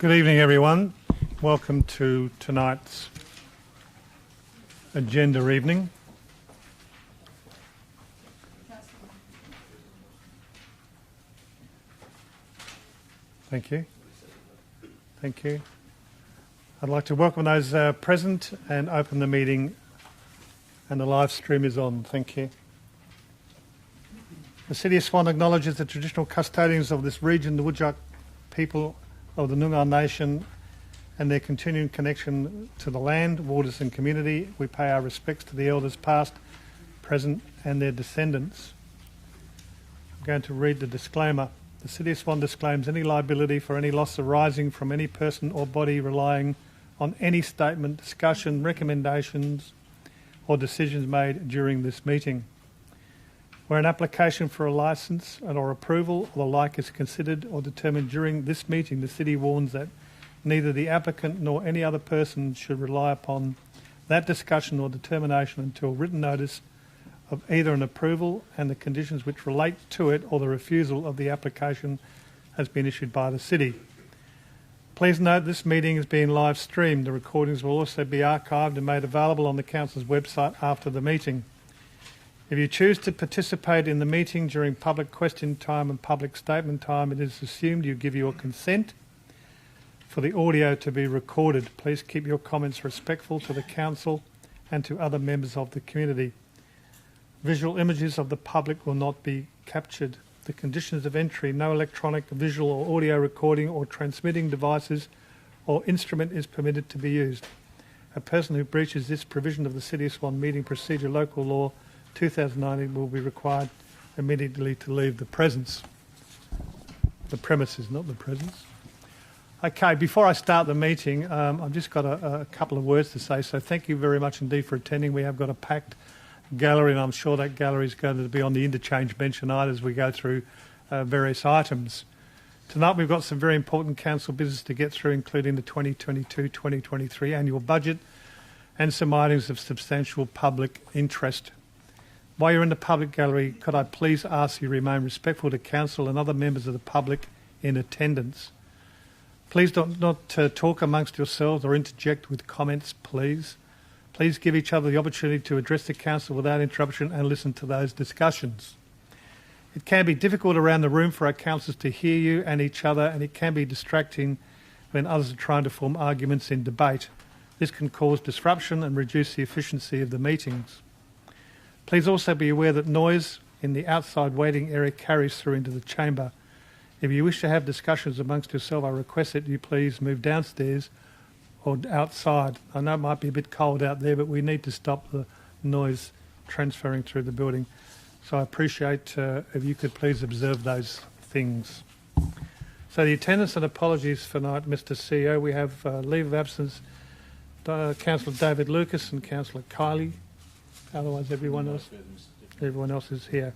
Good evening, everyone. Welcome to tonight's agenda evening. Thank you. Thank you. I'd like to welcome those present and open the meeting, and the live stream is on. Thank you. The City of Swan acknowledges the traditional custodians of this region, the Whadjuk people of the Noongar Nation, and their continuing connection to the land, waters and community. We pay our respects to the elders past, present and their descendants. I'm going to read the disclaimer. The City of Swan disclaims any liability for any loss arising from any person or body relying on any statement, discussion, recommendations or decisions made during this meeting. Where an application for a licence or approval or the like is considered or determined during this meeting, the City warns that neither the applicant nor any other person should rely upon that discussion or determination until written notice of either an approval and the conditions which relate to it or the refusal of the application has been issued by the City. Please note this meeting is being live streamed. The recordings will also be archived and made available on the Council's website after the meeting. If you choose to participate in the meeting during public question time and public statement time, it is assumed you give your consent for the audio to be recorded. Please keep your comments respectful to the Council and to other members of the community. Visual images of the public will not be captured. The conditions of entry: no electronic, visual or audio recording or transmitting devices or instrument is permitted to be used. A person who breaches this provision of the City of Swan Meeting Procedure Local Law 2019 will be required immediately to leave the premises, not the presence. Okay, before I start the meeting, I've just got a couple of words to say. So thank you very much indeed for attending. We have got a packed gallery, and I'm sure that gallery is going to be on the interchange bench tonight as we go through various items. Tonight we've got some very important council business to get through, including the 2022-2023 annual budget and some items of substantial public interest. While you're in the public gallery, could I please ask you to remain respectful to Council and other members of the public in attendance. Please not talk amongst yourselves or interject with comments, please. Please give each other the opportunity to address the Council without interruption and listen to those discussions. It can be difficult around the room for our councillors to hear you and each other, and it can be distracting when others are trying to form arguments in debate. This can cause disruption and reduce the efficiency of the meetings. Please also be aware that noise in the outside waiting area carries through into the chamber. If you wish to have discussions amongst yourself, I request that you please move downstairs or outside. I know it might be a bit cold out there, but we need to stop the noise transferring through the building. So I appreciate if you could please observe those things. So the attendance and apologies for tonight, Mr CEO. We have leave of absence, Councillor David Lucas and Councillor Kylie. Otherwise, everyone else is here.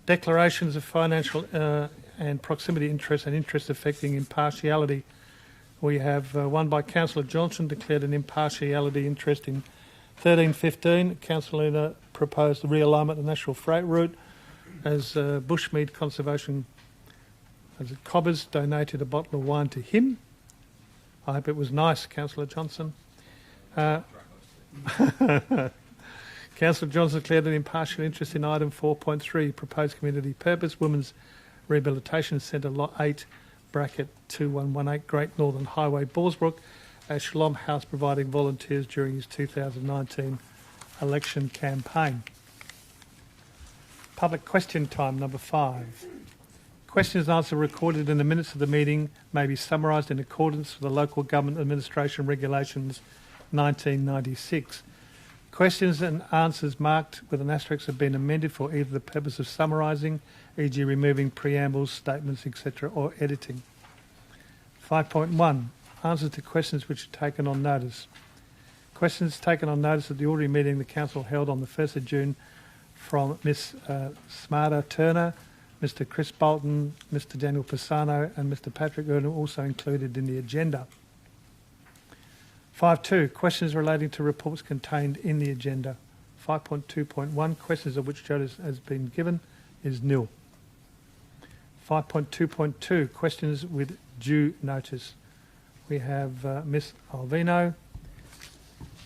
Declarations of financial and proximity interest and interest affecting impartiality. We have one by Councillor Johnson, declared an impartiality interest in 1315. Councillor Luna proposed the realignment of the National Freight Route as Bushmead Conservation, as Cobbers donated a bottle of wine to him. I hope it was nice, Councillor Johnson. Councillor Johnson declared an impartial interest in item 4.3, proposed community purpose, Women's Rehabilitation Centre, Lot 8, bracket 2118, Great Northern Highway, Borsbrook, as Shalom House, providing volunteers during his 2019 election campaign. Public question time, number 5. Questions and answers recorded in the minutes of the meeting may be summarised in accordance with the Local Government Administration Regulations 1996. Questions and answers marked with an asterisk have been amended for either the purpose of summarising, e.g. removing preambles, statements, etc., or editing. 5.1. Answers to questions which are taken on notice. Questions taken on notice at the ordinary meeting the Council held on the 1st of June from Ms Smarta Turner, Mr Chris Bolton, Mr Daniel Pisano and Mr Patrick Erdem, also included in the agenda. 5.2. Questions relating to reports contained in the agenda. 5.2.1. Questions of which notice has been given is nil. 5.2.2. Questions with due notice. We have Ms Alvino,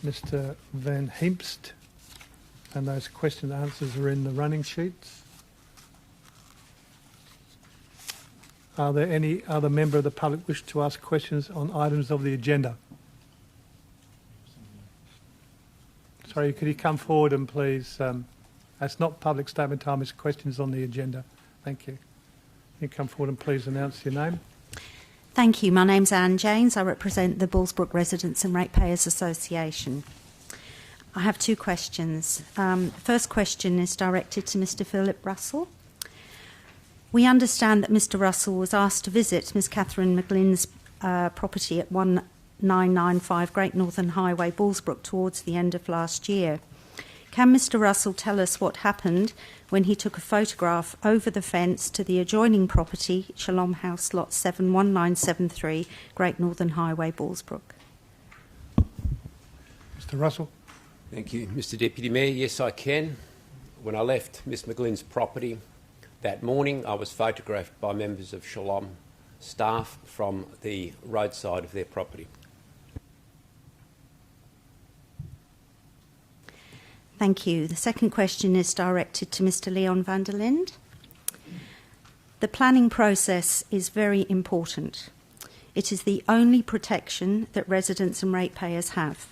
Mr Van Heemst, and those question answers are in the running sheets. Are there any other member of the public wish to ask questions on items of the agenda? Sorry, could you come forward and please, that's not public statement time, it's questions on the agenda. Thank you. You come forward and please announce your name. Thank you. My name's Anne James. I represent the Bullsbrook Residents and Ratepayers Association. I have two questions. The first question is directed to Mr Philip Russell. We understand that Mr Russell was asked to visit Ms Catherine McGlynn's property at 1995 Great Northern Highway, Bullsbrook, towards the end of last year. Can Mr Russell tell us what happened when he took a photograph over the fence to the adjoining property, Shalom House, Lot 71973, Great Northern Highway, Bullsbrook? Mr Russell. Thank you, Mr Deputy Mayor. Yes, I can. When I left Ms McGlynn's property that morning, I was photographed by members of Shalom staff from the roadside of their property. Thank you. The second question is directed to Mr Leon van der Linde. The planning process is very important. It is the only protection that residents and ratepayers have.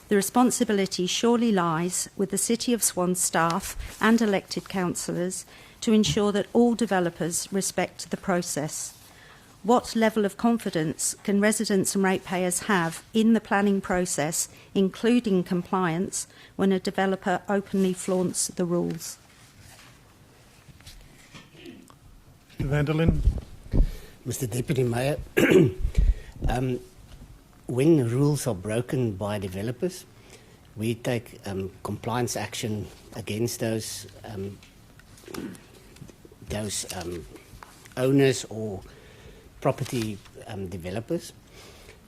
The responsibility surely lies with the City of Swan staff and elected councillors to ensure that all developers respect the process. What level of confidence can residents and ratepayers have in the planning process, including compliance, when a developer openly flaunts the rules? Mr van der Linde. Mr Deputy Mayor, when rules are broken by developers, we take compliance action against those owners or property developers.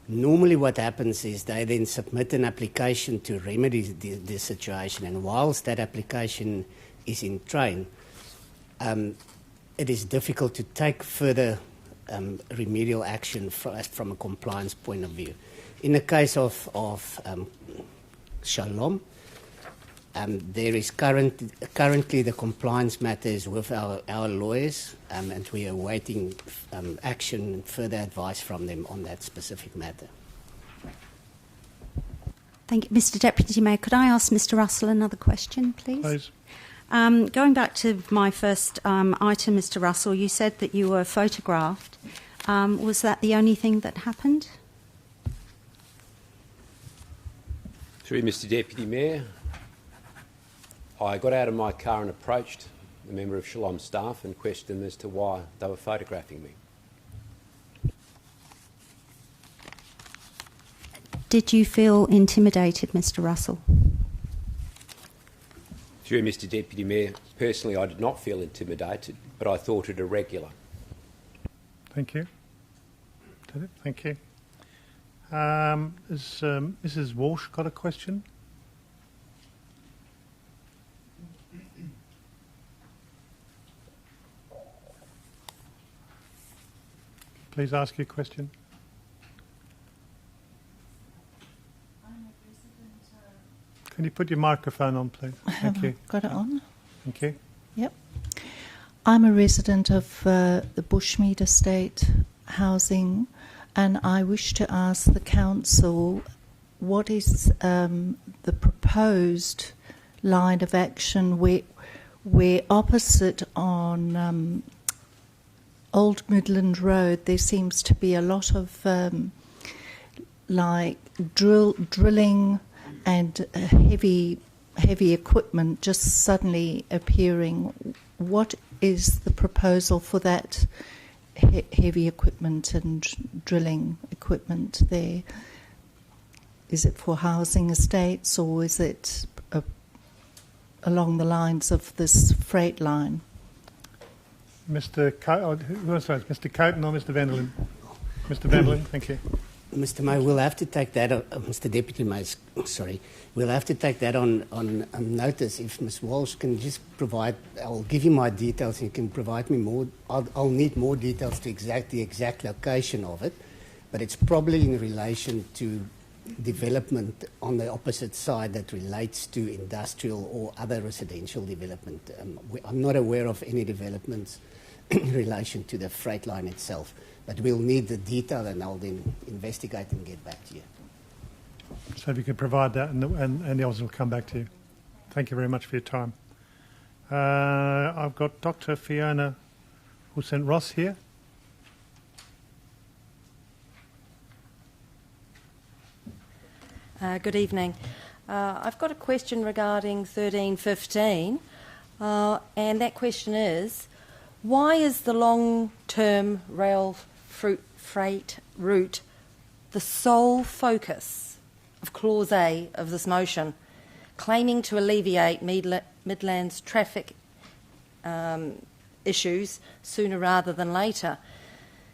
Normally what happens is they then submit an application to remedy the situation, and whilst that application is in train, it is difficult to take further remedial action from a compliance point of view. In the case of Shalom, there is currently the compliance matters with our lawyers, and we are awaiting action and further advice from them on that specific matter. Thank you. Mr Deputy Mayor, could I ask Mr Russell another question, please? Please. Going back to my first item, Mr Russell, you said that you were photographed. Was that the only thing that happened? Through Mr Deputy Mayor, I got out of my car and approached a member of Shalom staff and questioned them as to why they were photographing me. Did you feel intimidated, Mr Russell? Through Mr Deputy Mayor, personally I did not feel intimidated, but I thought it irregular. Thank you. Thank you. Has Mrs Walsh got a question? Please ask your question. Can you put your microphone on, please? Thank you. Got it on? Thank you. Yep. I'm a resident of the Bushmead Estate housing, and I wish to ask the council what is the proposed line of action where opposite on Old Midland Road there seems to be a lot of drilling and heavy equipment just suddenly appearing. What is the proposal for that heavy equipment and drilling equipment there? Is it for housing estates, or is it along the lines of this freight line? Mr. Mr. Coaten or Mr. van der Linde? Mr. van der Linde, thank you. Mr. Mayor, we'll have to take that, Mr. Deputy Mayor, sorry, we'll have to take that on notice. If Ms. Walsh can just provide, I'll give you my details and you can provide me more. I'll need more details to the exact location of it. but it's probably in relation to development on the opposite side that relates to industrial or other residential development. I'm not aware of any developments in relation to the freight line itself, but we'll need the detail and I'll then investigate and get back to you. So if you could provide that, and the others will come back to you. Thank you very much for your time. I've got Dr. Fiona Wilson-Ross here. Good evening. I've got a question regarding 1315, and that question is, why is the long-term rail freight route the sole focus of Clause A of this motion, claiming to alleviate Midlands traffic issues sooner rather than later?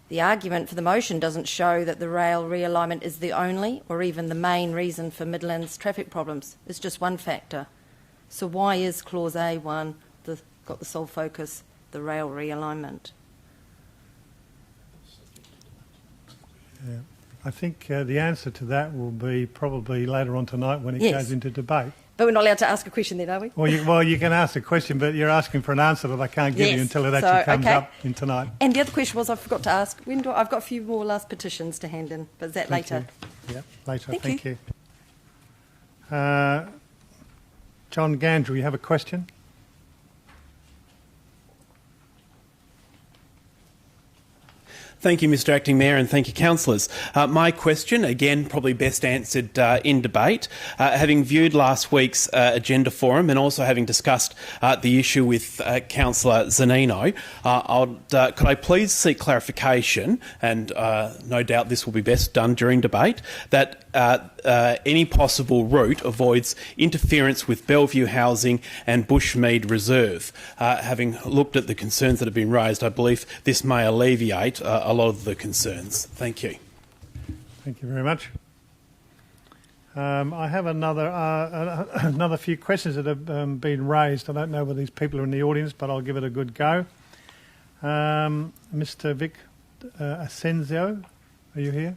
The argument for the motion doesn't show that the rail realignment is the only or even the main reason for Midlands traffic problems. It's just one factor. So why is Clause A1 got the sole focus, the rail realignment? Yeah. I think the answer to that will be probably later on tonight when it Yes. goes into debate. But we're not allowed to ask a question then, are we? Well, you can ask a question, but you're asking for an answer that I can't give you Yes. until it So, actually comes okay. up in tonight. And the other question was, I forgot to ask, I've got a few more last petitions to hand in, but is that Thank later? you. Yeah, later. Thank Thank you. John Gandrew, you have a question? Thank you, Mr Acting Mayor, and thank you, councillors. My question, again, probably best answered in debate. Having viewed last week's agenda forum and also having discussed the issue with Councillor Zanino, could I please seek clarification, and no doubt this will be best done during debate, that any possible route avoids interference with Bellevue Housing and Bushmead Reserve. Having looked at the concerns that have been raised, I believe this may alleviate a lot of the concerns. Thank you. Thank you very much. I have another few questions that have been raised. I don't know whether these people are in the audience, but I'll give it a good go. Mr. Vic Asensio, are you here?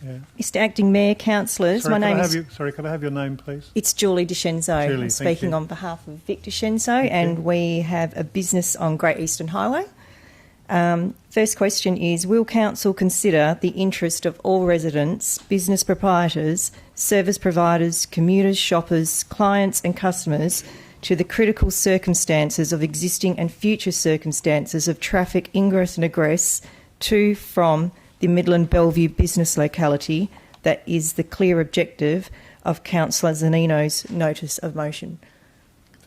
Yeah. Mr Acting Mayor, councillors, Sorry, my name is... could I have your name, please? It's Julie DeScenzo. Julie, I'm thank speaking you. on behalf of Vic DeScenzo, and we have a business on Great Eastern Highway. First question is, will council consider the interest of all residents, business proprietors, service providers, commuters, shoppers, clients and customers to the critical circumstances of existing and future circumstances of traffic ingress and egress to, from the Midland Bellevue business locality? That is the clear objective of Councillor Zanino's notice of motion.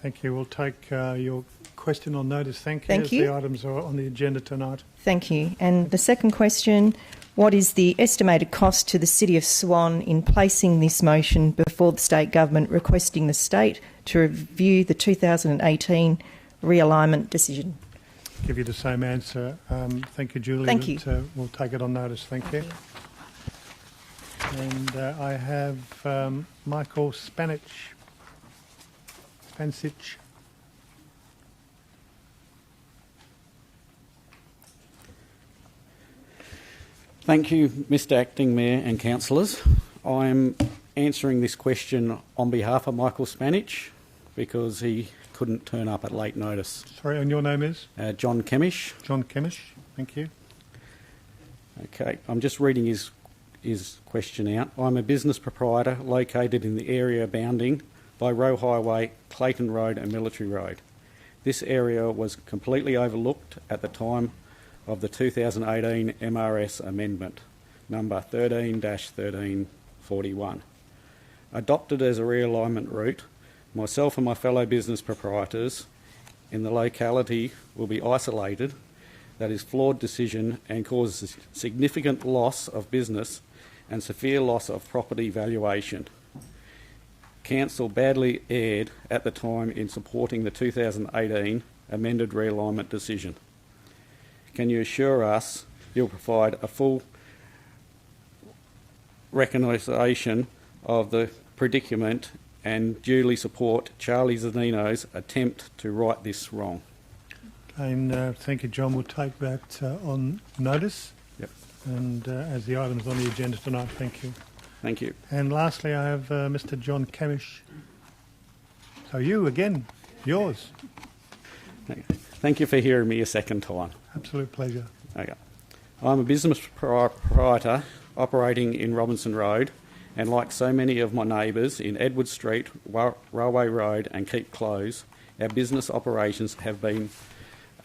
Thank you. We'll take your question on notice. Thank you. Thank As you. the items are on the agenda tonight. Thank you. And the second question, what is the estimated cost to the City of Swan in placing this motion before the state government requesting the state to review the 2018 realignment decision? Give you the same answer. Thank you, Julie. Thank you. We'll take it on notice. Thank you. And I have Michael Spancic. Thank you, Mr Acting Mayor and councillors. I'm answering this question on behalf of Michael Spancic because he couldn't turn up at late notice. Sorry, and your name is? John Kemish. John Kemish. Thank you. Okay, I'm just reading his question out. I'm a business proprietor located in the area bounding by Roe Highway, Clayton Road and Military Road. This area was completely overlooked at the time of the 2018 MRS amendment, number 13-1341. Adopted as a realignment route, myself and my fellow business proprietors in the locality will be isolated. That is flawed decision and causes significant loss of business and severe loss of property valuation. Council badly erred at the time in supporting the 2018 amended realignment decision. Can you assure us you'll provide a full recognition of the predicament and duly support Charlie Zanino's attempt to right this wrong? And thank you, John. We'll take that on notice. Yep. And as the item is on the agenda tonight, thank you. Thank you. And lastly, I have Mr. John Camish. So you again, yours. Thank you for hearing me a second time. Absolute pleasure. Okay. I'm a business proprietor operating in Robinson Road, and like so many of my neighbours in Edward Street, Railway Road and Keep Close, our business operations have been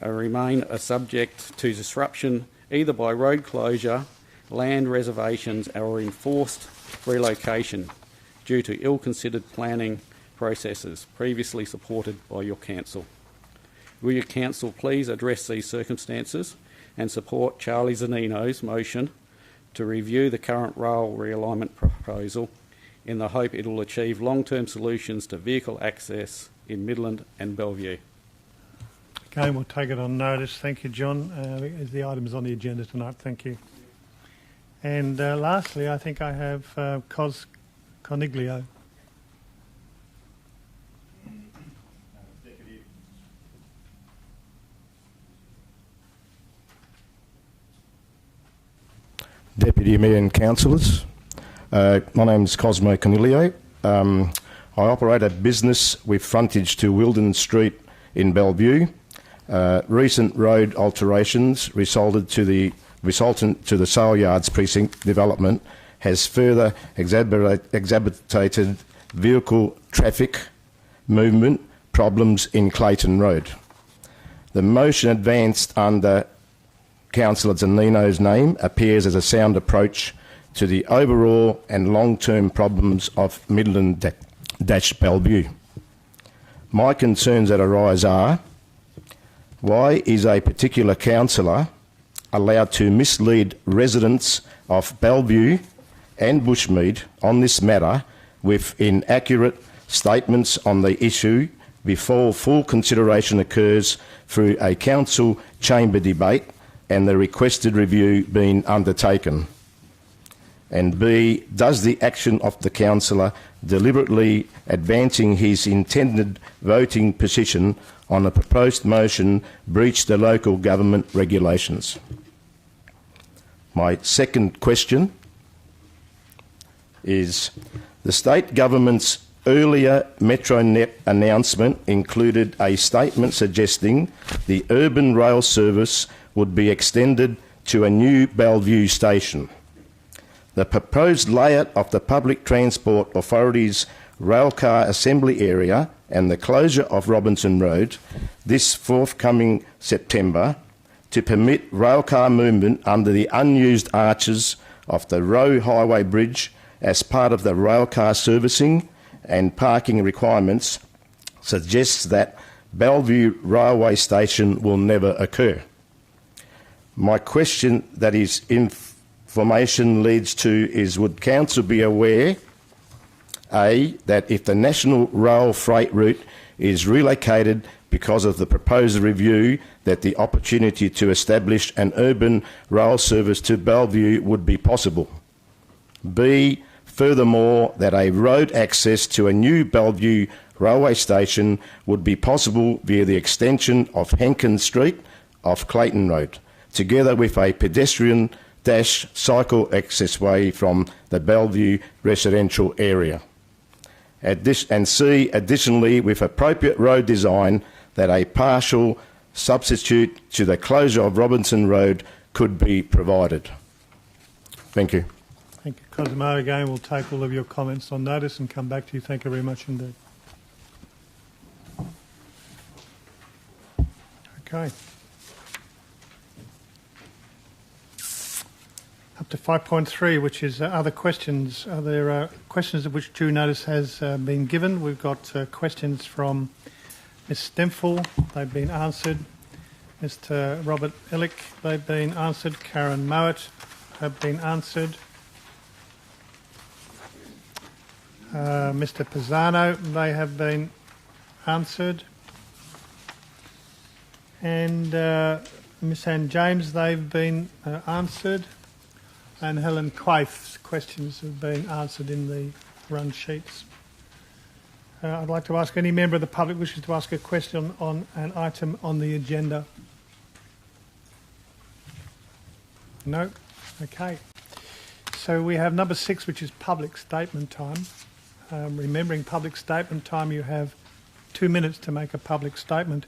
remain a subject to disruption either by road closure, land reservations or enforced relocation due to ill-considered planning processes previously supported by your council. Will your council please address these circumstances and support Charlie Zanino's motion to review the current rail realignment proposal in the hope it will achieve long-term solutions to vehicle access in Midland and Bellevue? Again, we'll take it on notice. Thank you, John. As the item is on the agenda tonight, thank you. And lastly, I think I have Cos Coniglio. Deputy Mayor and Councillors, my name is Cosmo Cornelio. I operate a business with frontage to Wilden Street in Bellevue. Recent road alterations resultant to the Sale Yards precinct development has further exacerbated vehicle traffic movement problems in Clayton Road. The motion advanced under Councillor Zanino's name appears as a sound approach to the overall and long-term problems of Midland-Bellevue. My concerns that arise are: why is a particular councillor allowed to mislead residents of Bellevue and Bushmead on this matter with inaccurate statements on the issue before full consideration occurs through a council chamber debate and the requested review being undertaken? And B, does the action of the councillor deliberately advancing his intended voting position on a proposed motion breach the local government regulations? My second question is, the state government's earlier Metronet announcement included a statement suggesting the urban rail service would be extended to a new Bellevue station. The proposed layout of the Public Transport Authority's railcar assembly area and the closure of Robinson Road this forthcoming September to permit railcar movement under the unused arches of the Roe Highway Bridge as part of the railcar servicing and parking requirements suggests that Bellevue Railway Station will never occur. My question that is information leads to is, would Council be aware, A, that if the National Rail Freight route is relocated because of the proposed review, that the opportunity to establish an urban rail service to Bellevue would be possible? B, furthermore, that a road access to a new Bellevue railway station would be possible via the extension of Henkin Street off Clayton Road, together with a pedestrian-cycle accessway from the Bellevue residential area. And C, additionally, with appropriate road design, that a partial substitute to the closure of Robinson Road could be provided. Thank you. Thank you, Cosmo. Again, we'll take all of your comments on notice and come back to you. Thank you very much indeed. Okay. Up to 5.3, which is other questions. Are there questions of which due notice has been given? We've got questions from Ms Stempfel. They've been answered. Mr Robert Illick, they've been answered. Karen Mowat have been answered. Mr Pisano, they have been answered. And Miss Anne James, they've been answered. And Helen Quaif's questions have been answered in the run sheets. I'd like to ask any member of the public wishes to ask a question on an item on the agenda. No? Okay. So we have number 6, which is public statement time. Remembering public statement time, you have 2 minutes to make a public statement.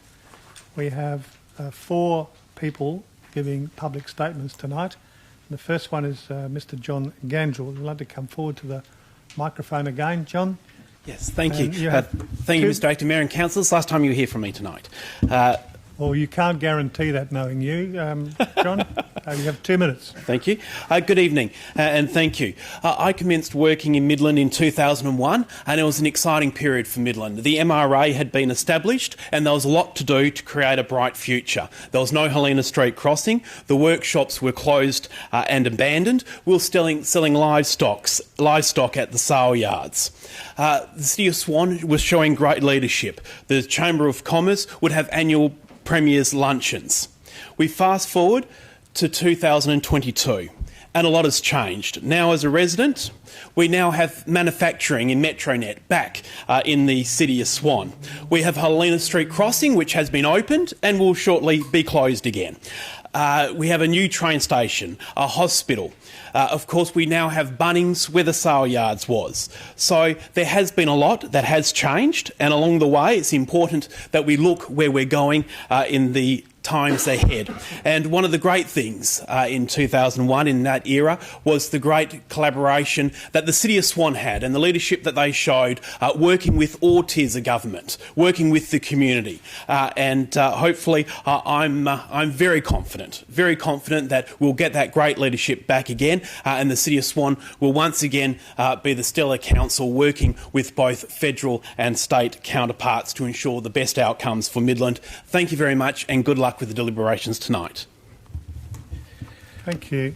We have 4 people giving public statements tonight. The first one is Mr. John Gangel. Would you like to come forward to the microphone again, John? Yes, thank you. You have Thank you, Mr. Acting Mayor and Councillors. Last time you were here from me tonight. Well, you can't guarantee that knowing you, John. You have 2 minutes. Thank you. Good evening, and thank you. I commenced working in Midland in 2001, and it was an exciting period for Midland. The MRA had been established, and there was a lot to do to create a bright future. There was no Helena Street crossing. The workshops were closed and abandoned. We were selling livestock at the sale yards. The City of Swan was showing great leadership. The Chamber of Commerce would have annual Premier's luncheons. We fast forward to 2022 and a lot has changed. Now as a resident, we now have manufacturing in Metronet back in the City of Swan. We have Helena Street Crossing, which has been opened and will shortly be closed again. We have a new train station, a hospital. Of course, we now have Bunnings where the sale yards was. So there has been a lot that has changed, and along the way it's important that we look where we're going in the times ahead. And one of the great things in 2001 in that era was the great collaboration that the City of Swan had and the leadership that they showed working with all tiers of government, working with the community. And hopefully I'm very confident that we'll get that great leadership back again and the City of Swan will once again be the stellar council working with both federal and state counterparts to ensure the best outcomes for Midland. Thank you very much and good luck with the deliberations tonight. Thank you.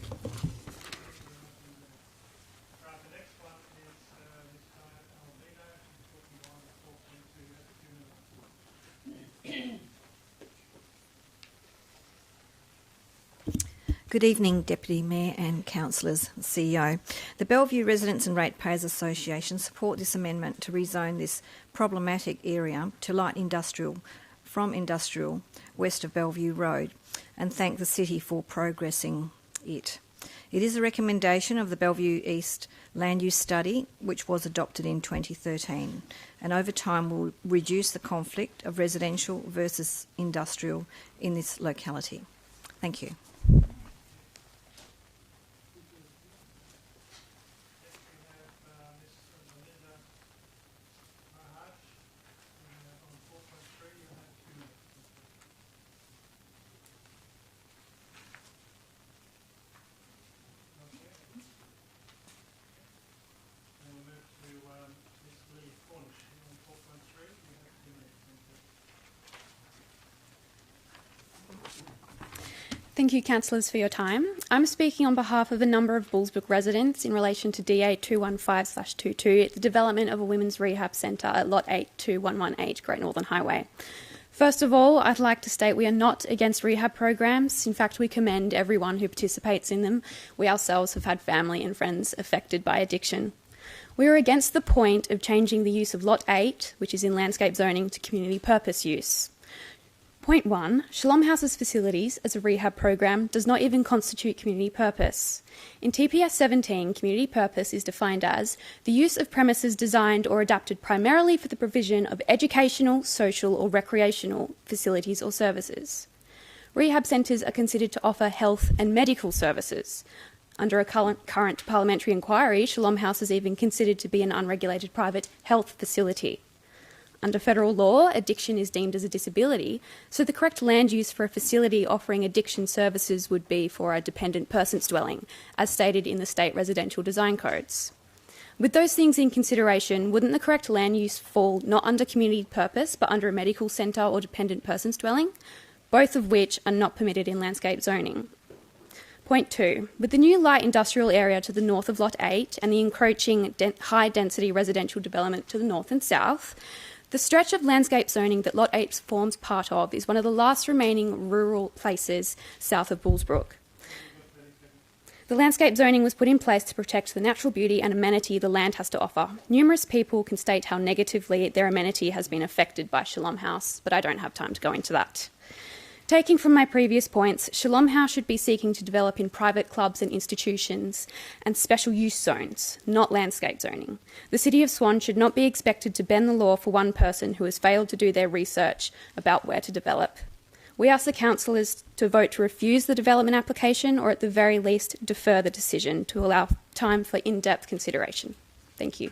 Good evening, Deputy Mayor and Councillors, CEO. The Bellevue Residents and Ratepayers Association support this amendment to rezone this problematic area to light industrial from industrial west of Bellevue Road and thank the City for progressing it. It is a recommendation of the Bellevue East Land Use Study, which was adopted in 2013, and over time will reduce the conflict of residential versus industrial in this locality. Thank you. Thank you, councillors, for your time. I'm speaking on behalf of a number of Bullsbrook residents in relation to DA 215/22, the development of a women's rehab centre at Lot 82118 Great Northern Highway. First of all, I'd like to state we are not against rehab programs. In fact, we commend everyone who participates in them. We ourselves have had family and friends affected by addiction. We are against the point of changing the use of Lot 8, which is in landscape zoning, to community purpose use. Point 1, Shalom House's facilities as a rehab program does not even constitute community purpose. In TPS 17, community purpose is defined as the use of premises designed or adapted primarily for the provision of educational, social or recreational facilities or services. Rehab centres are considered to offer health and medical services. Under a current parliamentary inquiry, Shalom House is even considered to be an unregulated private health facility. Under federal law, addiction is deemed as a disability, so the correct land use for a facility offering addiction services would be for a dependent person's dwelling, as stated in the state residential design codes. With those things in consideration, wouldn't the correct land use fall not under community purpose, but under a medical centre or dependent person's dwelling, both of which are not permitted in landscape zoning? Point 2. With the new light industrial area to the north of Lot 8 and the encroaching high-density residential development to the north and south, the stretch of landscape zoning that Lot 8 forms part of is one of the last remaining rural places south of Bullsbrook. The landscape zoning was put in place to protect the natural beauty and amenity the land has to offer. Numerous people can state how negatively their amenity has been affected by Shalom House, but I don't have time to go into that. Taking from my previous points, Shalom House should be seeking to develop in private clubs and institutions and special use zones, not landscape zoning. The City of Swan should not be expected to bend the law for one person who has failed to do their research about where to develop. We ask the councillors to vote to refuse the development application or at the very least defer the decision to allow time for in-depth consideration. Thank you.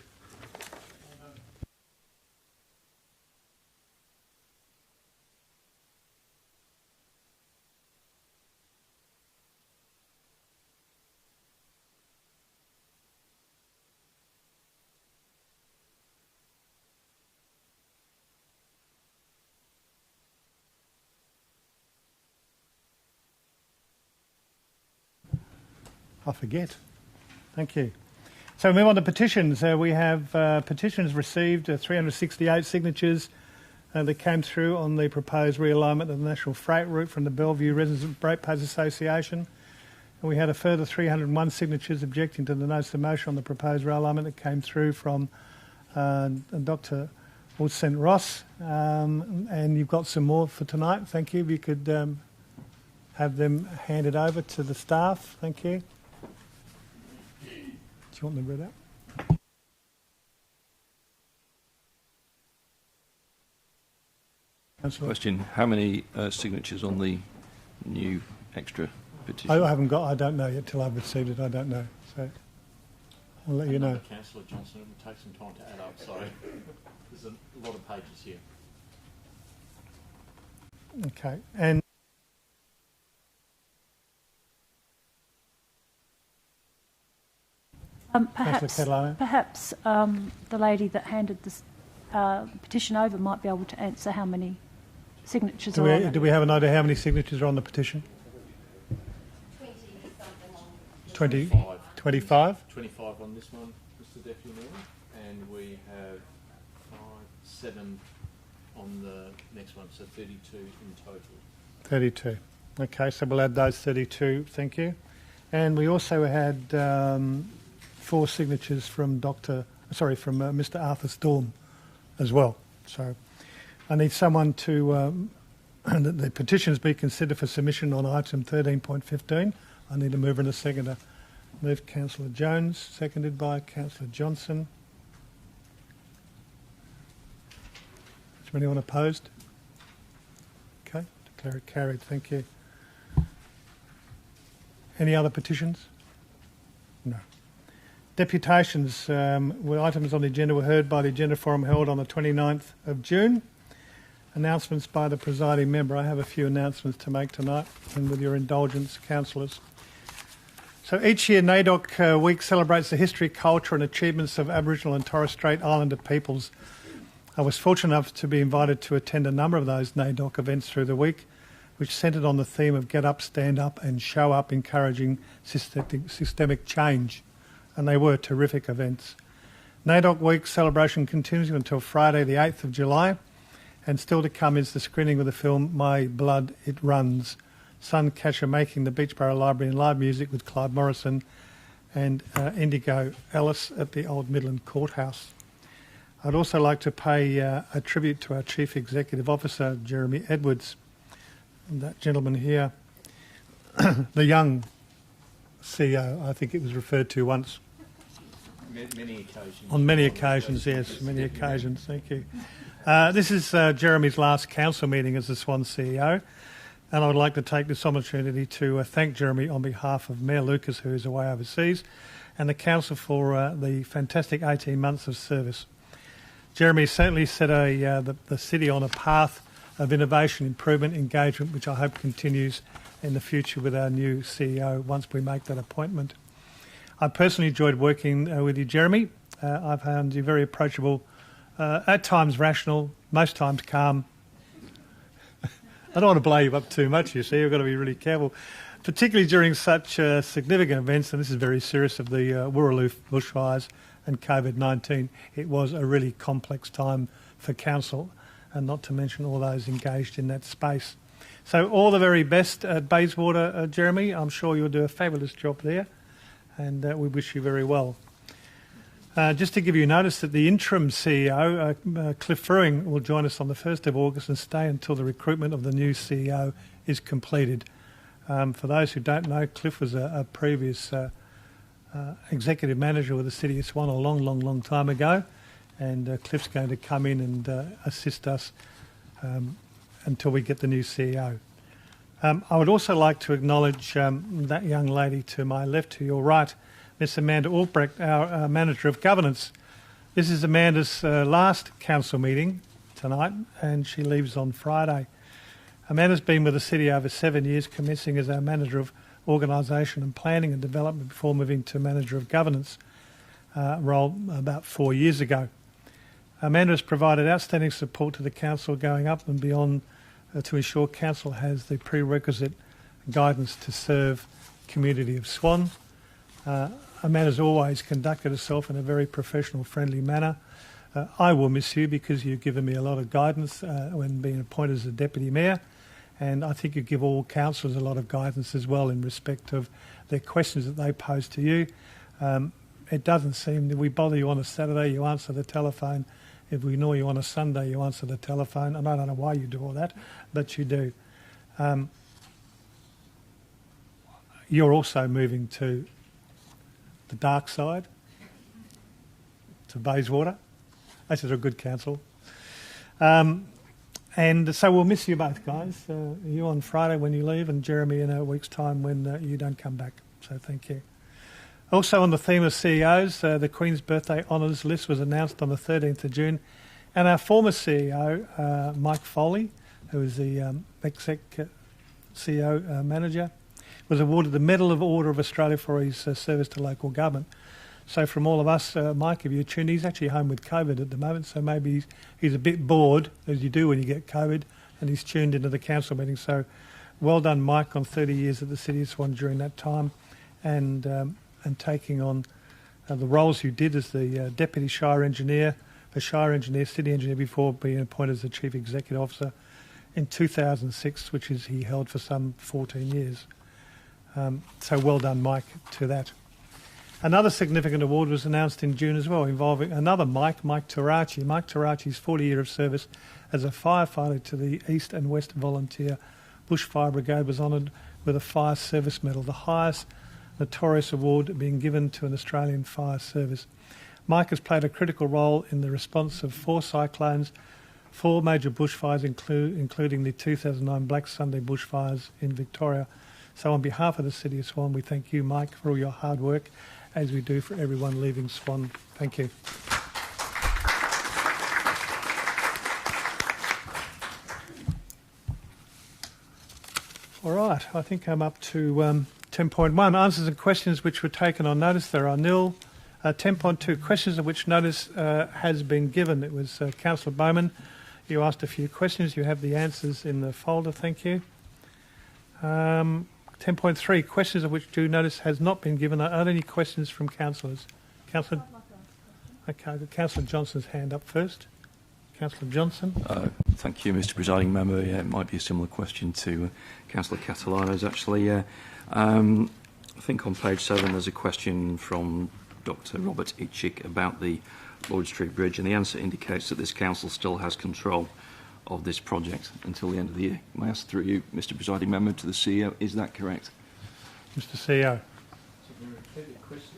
I forget. Thank you. So we move on to petitions. We have petitions received, 368 signatures that came through on the proposed realignment of the National Freight Route from the Bellevue Residents Ratepayers Association. And we had a further 301 signatures objecting to the notice of motion on the proposed realignment that came through from Dr. Wilson Ross. And you've got some more for tonight. Thank you. If you could have them handed over to the staff. Thank you. Do you want them read out? Question: how many signatures on the new extra petition? I don't know yet till I've received it. I don't know. So I'll let you know. Councillor Johnson, it will take some time to add up. Sorry, there's a lot of pages here. Okay, and Perhaps the lady that handed this petition over might be able to answer how many signatures are on it. Do we have an idea how many signatures are on the petition? 20? 25? 25 on this one, Mr Deputy Mayor, and we have 7 on the next one, so 32 in total. 32. Okay, so we'll add those 32, thank you. And we also had 4 signatures from Mr. Arthur Storm as well. So I need someone to the petitions be considered for submission on item 13.15. I need a mover and a seconder. Moved Councillor Jones, seconded by Councillor Johnson. Is there anyone opposed? Okay, declare it carried. Thank you. Any other petitions? No. Deputations, items on the agenda were heard by the Agenda Forum held on the 29th of June. Announcements by the presiding member. I have a few announcements to make tonight, and with your indulgence, councillors. So each year NAIDOC Week celebrates the history, culture and achievements of Aboriginal and Torres Strait Islander peoples. I was fortunate enough to be invited to attend a number of those NAIDOC events through the week, which centred on the theme of get up, stand up and show up, encouraging systemic change. And they were terrific events. NAIDOC Week celebration continues until Friday the 8th of July, and still to come is the screening of the film My Blood, It Runs, Suncatcher making the Beachborough Library and live music with Clive Morrison and Indigo Ellis at the Old Midland Courthouse. I'd also like to pay a tribute to our Chief Executive Officer, Jeremy Edwards, and that gentleman here, the young CEO, I think it was referred to once. Many occasions. On many occasions, yes, many occasions. Thank you. This is Jeremy's last council meeting as the Swan CEO, and I would like to take this opportunity to thank Jeremy on behalf of Mayor Lucas, who is away overseas, and the council for the fantastic 18 months of service. Jeremy certainly set the city on a path of innovation, improvement, engagement, which I hope continues in the future with our new CEO once we make that appointment. I personally enjoyed working with you, Jeremy. I've found you very approachable, at times rational, most times calm. I don't want to blow you up too much, you see. You've got to be really careful, particularly during such significant events, and this is very serious, of the Wooroloo bushfires and COVID-19. It was a really complex time for council, and not to mention all those engaged in that space. So all the very best at Bayswater, Jeremy. I'm sure you'll do a fabulous job there. and we wish you very well. Just to give you notice that the interim CEO, Cliff Fruing, will join us on the 1st of August and stay until the recruitment of the new CEO is completed. For those who don't know, Cliff was a previous executive manager with the City of Swan a long time ago, and Cliff's going to come in and assist us until we get the new CEO. I would also like to acknowledge that young lady to my left, to your right, Miss Amanda Albrecht, our Manager of Governance. This is Amanda's last council meeting tonight, and she leaves on Friday. Amanda's been with the City over 7 years, commencing as our Manager of Organisation and Planning and Development before moving to Manager of Governance role about 4 years ago. Amanda has provided outstanding support to the Council going up and beyond to ensure Council has the prerequisite guidance to serve the community of Swan. Amanda's always conducted herself in a very professional, friendly manner. I will miss you because you've given me a lot of guidance when being appointed as a Deputy Mayor, and I think you give all councillors a lot of guidance as well in respect of their questions that they pose to you. It doesn't seem that we bother you on a Saturday, you answer the telephone. If we ignore you on a Sunday, you answer the telephone, and I don't know why you do all that, but you do. You're also moving to the dark side, to Bayswater. This is a good council. And so we'll miss you both, guys. You on Friday when you leave, and Jeremy in a week's time when you don't come back. So thank you. Also on the theme of CEOs, the Queen's Birthday Honours list was announced on the 13th of June, and our former CEO, Mike Foley, who is the exec CEO manager, was awarded the Medal of Order of Australia for his service to local government. So from all of us, Mike, if you're tuned, he's actually home with COVID at the moment, so maybe he's a bit bored, as you do when you get COVID, and he's tuned into the council meeting. So well done, Mike, on 30 years at the City of Swan during that time, and taking on the roles you did as the Deputy Shire Engineer, City Engineer, before being appointed as the Chief Executive Officer in 2006, which is he held for some 14 years. So well done, Mike, to that. Another significant award was announced in June as well, involving another Mike Tarachi. Mike Tarachi's 40 years of service as a firefighter to the East and West Volunteer Bushfire Brigade was honoured with a Fire Service Medal, the highest notorious award being given to an Australian fire service. Mike has played a critical role in the response of 4 cyclones, 4 major bushfires, including the 2009 Black Sunday bushfires in Victoria. So on behalf of the City of Swan, we thank you, Mike, for all your hard work, as we do for everyone leaving Swan. Thank you. All right, I think I'm up to 10.1, answers and questions which were taken on notice. There are nil. 10.2, questions of which notice has been given. It was Councillor Bowman. You asked a few questions. You have the answers in the folder. Thank you. 10.3, questions of which due notice has not been given. Are there any questions from councillors? Councillor? Okay, Councillor Johnson's hand up first. Councillor Johnson. Thank you, Mr. Presiding Member. Yeah, it might be a similar question to Councillor Catalano's, actually. I think on page 7 there's a question from Dr. Robert Itchik about the Lloyd Street Bridge, and the answer indicates that this council still has control of this project until the end of the year. May I ask through you, Mr. Presiding Member, to the CEO, is that correct? Mr. CEO.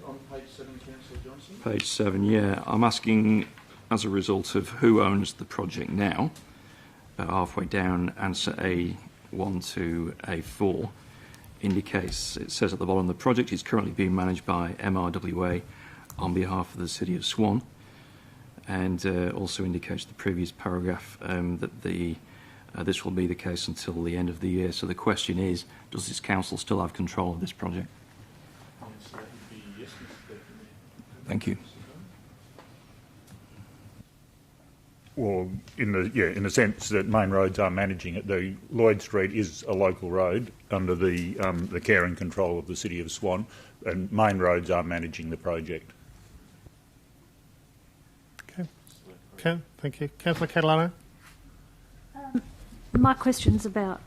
On page 7, Councillor Johnson. Page 7, yeah. I'm asking, as a result of who owns the project now, halfway down, answer A1 to A4 indicates, it says at the bottom, the project is currently being managed by MRWA on behalf of the City of Swan, and also indicates the previous paragraph that this will be the case until the end of the year. So the question is, does this council still have control of this project? Yes, that would be yes, Mr. Deputy. Thank you. Well, in the sense that Main Roads are managing it, the Lloyd Street is a local road under the care and control of the City of Swan, and Main Roads are managing the project. Okay, thank you. Councillor Catalano. My question's about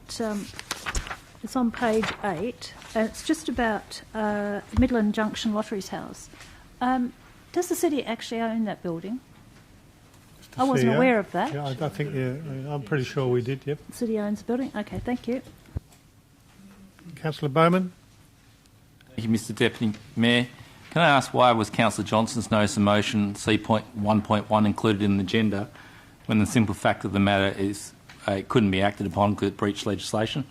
It's on page 8, and it's just about Midland Junction Lotteries House. Does the city actually own that building? I wasn't aware of that. Yeah, I think, I'm pretty sure we did, yep. The city owns the building? Okay, thank you. Councillor Bowman. Thank you, Mr Deputy Mayor. Can I ask why was Councillor Johnson's notice of motion C.1.1 included in the agenda when the simple fact of the matter is it couldn't be acted upon because it breached legislation?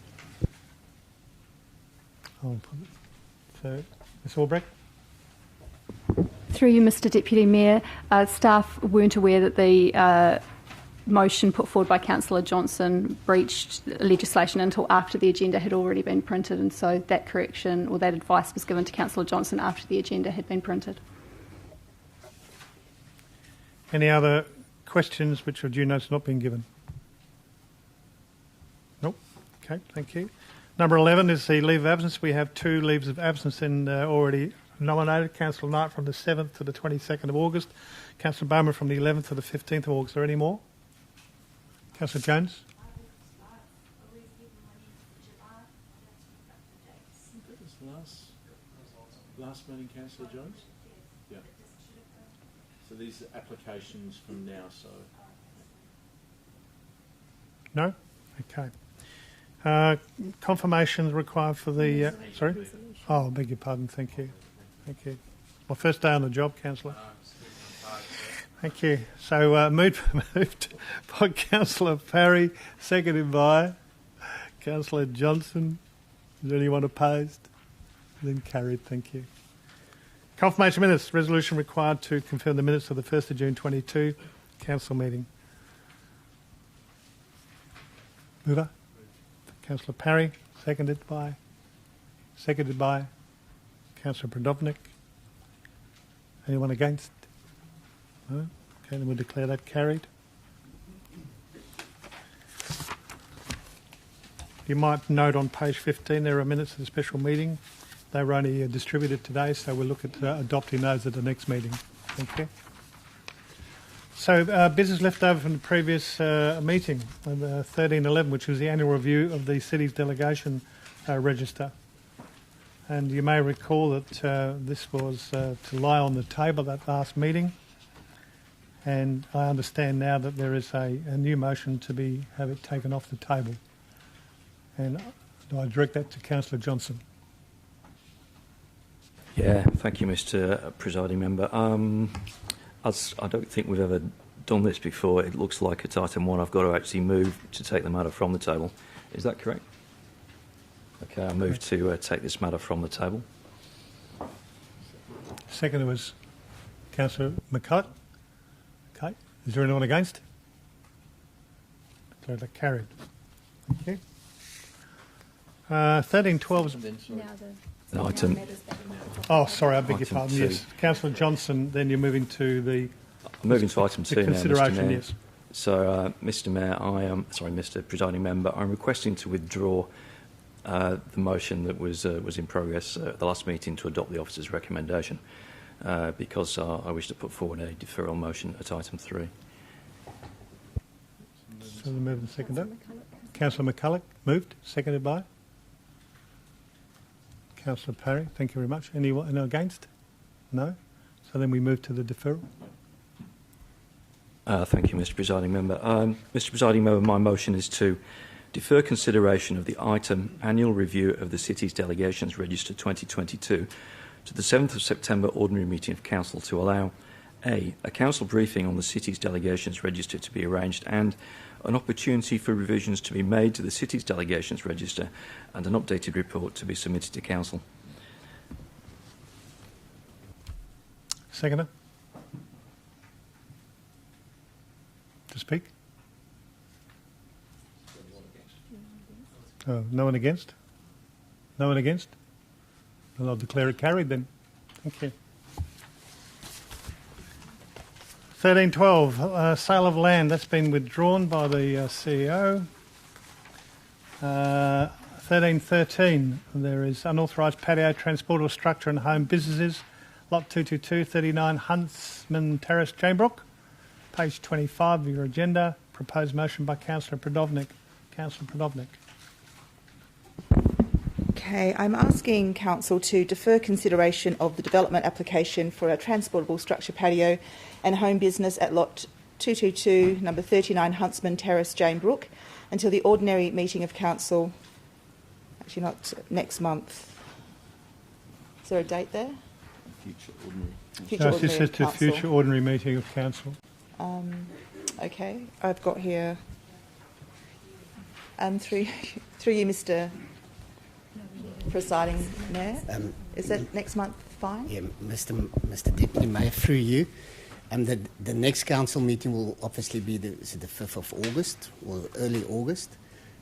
So, Ms Albrecht. Through you, Mr Deputy Mayor, staff weren't aware that the motion put forward by Councillor Johnson breached legislation until after the agenda had already been printed, and so that correction or that advice was given to Councillor Johnson after the agenda had been printed. Any other questions which are due notice not being given? Nope. Okay, thank you. Number 11 is the leave of absence. We have 2 leaves of absence already nominated. Councillor Knight from the 7th to the 22nd of August. Councillor Bowman from the 11th to the 15th of August. Are there any more? Councillor Jones? Last meeting, Councillor Jones? Yeah. So these are applications from now, so... No? Okay. Confirmations required for the... sorry? Oh, I beg your pardon. Thank you. Thank you. My first day on the job, Councillor. Thank you. So moved by Councillor Parry, seconded by Councillor Johnson. Is there anyone opposed? Then carried. Thank you. Confirmation minutes. Resolution required to confirm the minutes of the 1st of June 22 council meeting. Mover? Councillor Parry, seconded by Councillor Prodovnik. Anyone against? No? Okay, then we'll declare that carried. You might note on page 15 there are minutes of the special meeting. They were only distributed today, so we'll look at adopting those at the next meeting. Thank you. So business left over from the previous meeting, 1311, which was the annual review of the city's delegation register. And you may recall that this was to lie on the table at that last meeting. And I understand now that there is a new motion to have it taken off the table. And I direct that to Councillor Johnson. Yeah, thank you, Mr Presiding Member. As I don't think we've ever done this before, it looks like it's item 1. I've got to actually move to take the matter from the table. Is that correct? Okay, I move to take this matter from the table. Second was Councillor McCulloch. Okay. Is there anyone against? So that carried. Thank you. 1312. Item. Oh, sorry, I beg your Item pardon. 2. Yes, Councillor Johnson. Then you're moving to the. I'm moving to item 2 now, consideration, Mr Mayor. yes. So, Mr Mayor, Mr Presiding Member, I'm requesting to withdraw the motion that was in progress at the last meeting to adopt the officer's recommendation because I wish to put forward a deferral motion at item 3. So the move and second. Councillor McCulloch moved, seconded by Councillor Parry. Thank you very much. Anyone against? No. So then we move to the deferral. Thank you, Mr Presiding Member. Mr Presiding Member, my motion is to defer consideration of the item Annual Review of the City's Delegations Register 2022 to the 7th of September ordinary meeting of Council to allow a council briefing on the City's Delegations Register to be arranged and an opportunity for revisions to be made to the City's Delegations Register and an updated report to be submitted to Council. Seconder? To speak? Oh, no one against? No one against? Well, I'll declare it carried then. Thank you. 1312, sale of land. That's been withdrawn by the CEO. 1313, there is unauthorised patio, transport or structure and home businesses. Lot 222, 39 Huntsman Terrace, Jambrook. Page 25 of your agenda. Proposed motion by Councillor Prodovnik. Councillor Prodovnik. Okay, I'm asking Council to defer consideration of the development application for a transportable structure patio and home business at lot 222, number 39 Huntsman Terrace, Jane Brook, until the ordinary meeting of Council, actually not next month. Is there a date there? Future ordinary. No, this says to future ordinary meeting of Council. Okay, I've got here, through you, Mr. Presiding Mayor. Is that next month fine? Yeah, Mr. Deputy Mayor, through you. The next council meeting will obviously be the 5th of August or early August,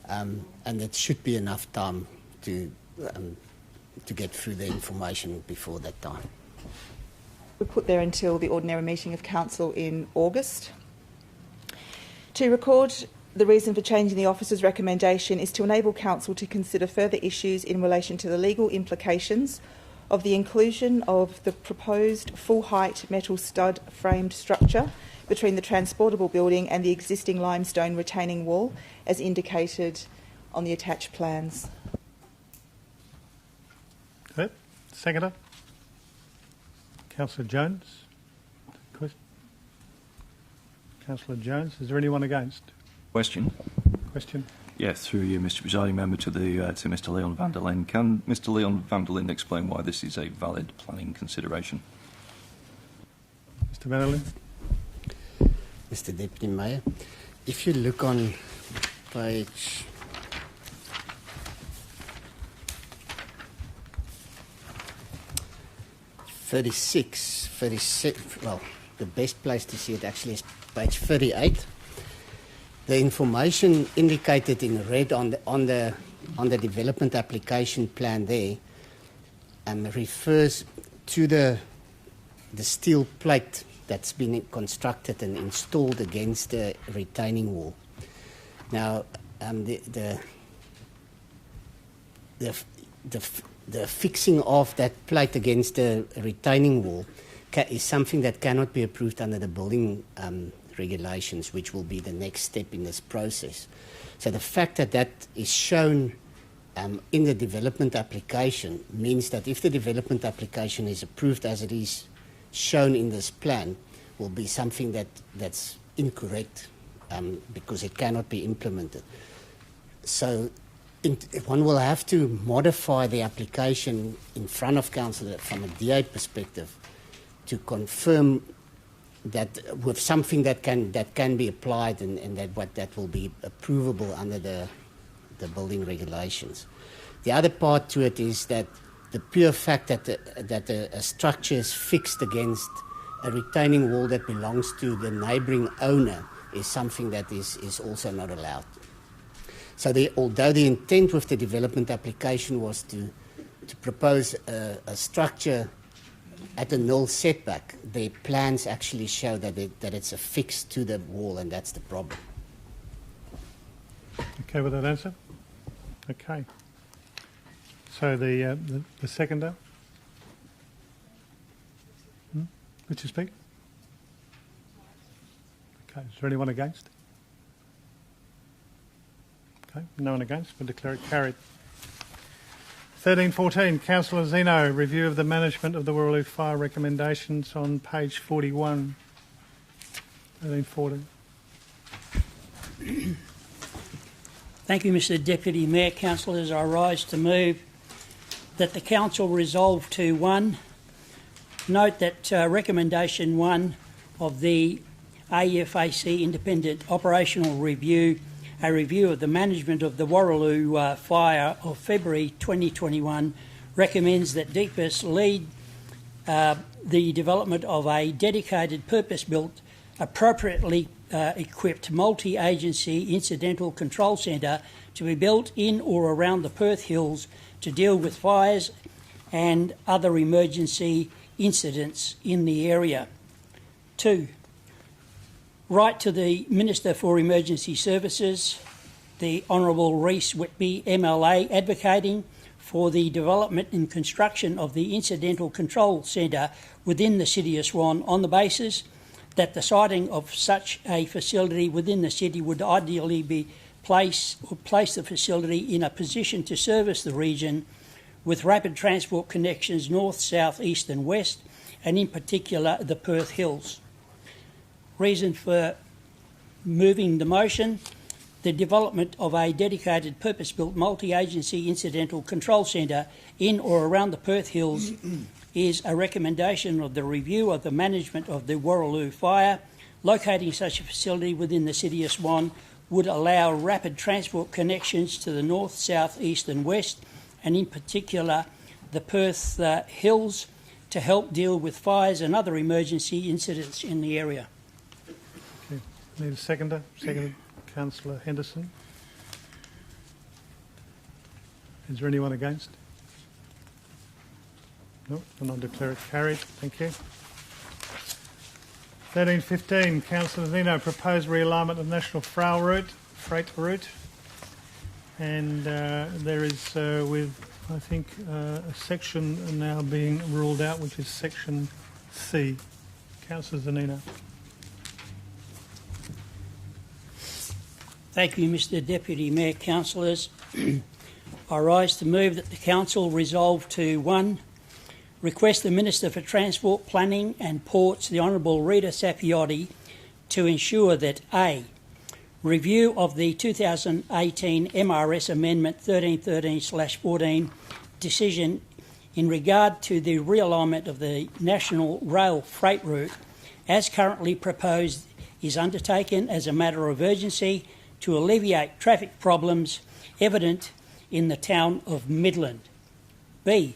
and it should be enough time to get through the information before that time. We put there until the ordinary meeting of Council in August. To record the reason for changing the officer's recommendation is to enable Council to consider further issues in relation to the legal implications of the inclusion of the proposed full-height metal stud framed structure between the transportable building and the existing limestone retaining wall as indicated on the attached plans. Okay. Seconder. Councillor Jones. Councillor Jones. Is there anyone against? Question. Question. Yes, through you, Mr. Presiding Member, to Mr. Leon van der Linde. Can Mr. Leon van der Linde explain why this is a valid planning consideration? Mr. van der Linde. Mr. Deputy Mayor, if you look on page 36, well, the best place to see it actually is page 38. The information indicated in red on the development application plan there refers to the steel plate that's been constructed and installed against the retaining wall. Now, the fixing of that plate against the retaining wall is something that cannot be approved under the building regulations, which will be the next step in this process. So the fact that that is shown in the development application means that if the development application is approved as it is shown in this plan, will be something that's incorrect because it cannot be implemented. So one will have to modify the application in front of council from a DA perspective to confirm that with something that can be applied and that will be approvable under the building regulations. The other part to it is that the pure fact that a structure is fixed against a retaining wall that belongs to the neighbouring owner is something that is also not allowed. So although the intent with the development application was to propose a structure at a null setback, the plans actually show that it's affixed to the wall, and that's the problem. Okay with that answer? Okay. So the seconder? Would you speak? Okay. Is there anyone against? Okay. No one against. We'll declare it carried. 1314, Councillor Zeno, review of the management of the Warraloo Fire recommendations on page 41. 1314. Thank you, Mr. Deputy Mayor. Councillors, I rise to move that the Council resolve to 1. Note that recommendation 1 of the AFAC Independent Operational Review, a review of the management of the Warraloo fire of February 2021, recommends that DEPUS lead the development of a dedicated, purpose-built, appropriately equipped multi-agency incidental control centre to be built in or around the Perth Hills to deal with fires and other emergency incidents in the area. 2. Write to the Minister for Emergency Services, the Honourable Reece Whitby, MLA, advocating for the development and construction of the Incidental Control Centre within the City of Swan on the basis that the siting of such a facility within the city would ideally be place the facility in a position to service the region with rapid transport connections north, south, east and west, and in particular the Perth Hills. Reason for moving the motion: the development of a dedicated purpose-built multi-agency incidental control centre in or around the Perth Hills is a recommendation of the review of the management of the Warraloo fire. Locating such a facility within the City of Swan would allow rapid transport connections to the north, south, east and west, and in particular the Perth Hills, to help deal with fires and other emergency incidents in the area. Okay. Need a seconder? Seconded, Councillor Henderson. Is there anyone against? No, then I'll declare it carried. Thank you. 1315, Councillor Nino, proposed realignment of National Freight Route. And there is, with, I think, a section now being ruled out, which is section C. Councillor Zanino. Thank you, Mr Deputy Mayor. Councillors, I rise to move that the Council resolve to 1. Request the Minister for Transport, Planning and Ports, the Honourable Rita Sapiotti, to ensure that A. Review of the 2018 MRS Amendment 1313/14 decision in regard to the realignment of the National Rail Freight Route as currently proposed is undertaken as a matter of urgency to alleviate traffic problems evident in the town of Midland. B.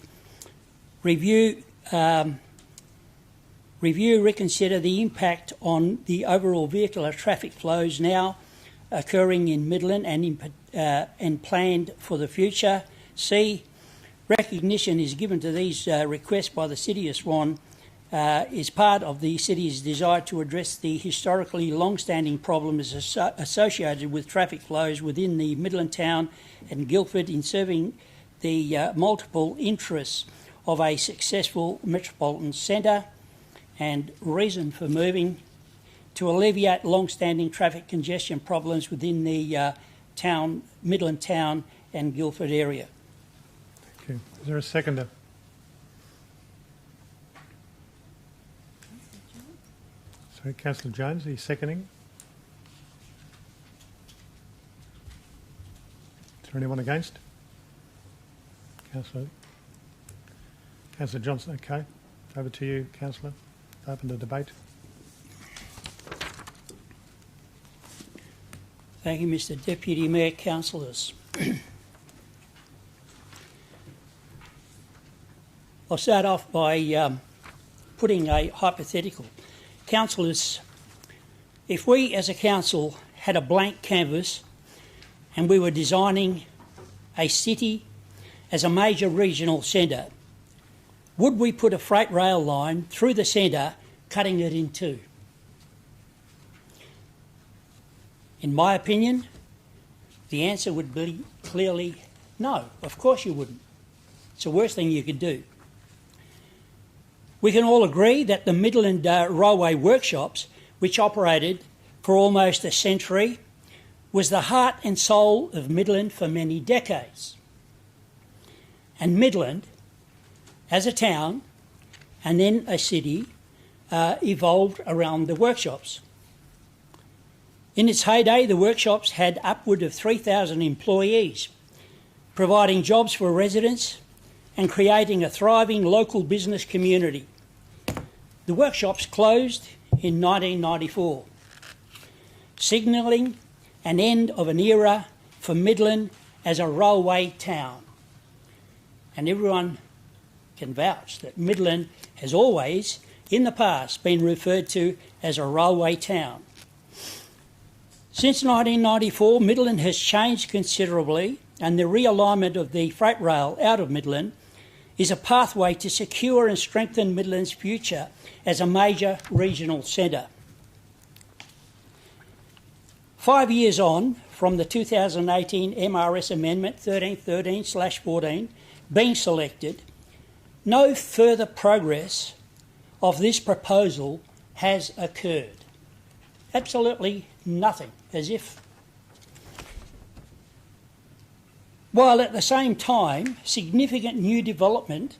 Reconsider the impact on the overall vehicular traffic flows now occurring in Midland and planned for the future. C. Recognition is given to these requests by the City of Swan is part of the city's desire to address the historically long-standing problems associated with traffic flows within the Midland town and Guildford in serving the multiple interests of a successful metropolitan centre. And reason for moving: to alleviate long-standing traffic congestion problems within the Midland town and Guildford area. Thank you. Is there a seconder? Sorry, Councillor Jones, are you seconding? Is there anyone against? Councillor Johnson, okay. Over to you, Councillor. Open the debate. Thank you, Mr Deputy Mayor. Councillors. I'll start off by putting a hypothetical. Councillors, if we as a council had a blank canvas and we were designing a city as a major regional centre, would we put a freight rail line through the centre, cutting it in two? In my opinion, the answer would be clearly no. Of course you wouldn't. It's the worst thing you could do. We can all agree that the Midland Railway Workshops, which operated for almost a century, was the heart and soul of Midland for many decades. And Midland, as a town and then a city, evolved around the workshops. In its heyday, the workshops had upward of 3,000 employees, providing jobs for residents and creating a thriving local business community. The workshops closed in 1994, signalling an end of an era for Midland as a railway town. And everyone can vouch that Midland has always, in the past, been referred to as a railway town. Since 1994, Midland has changed considerably, and the realignment of the freight rail out of Midland is a pathway to secure and strengthen Midland's future as a major regional centre. 5 years on from the 2018 MRS Amendment 1313/14 being selected, no further progress of this proposal has occurred. Absolutely nothing, as if while at the same time significant new development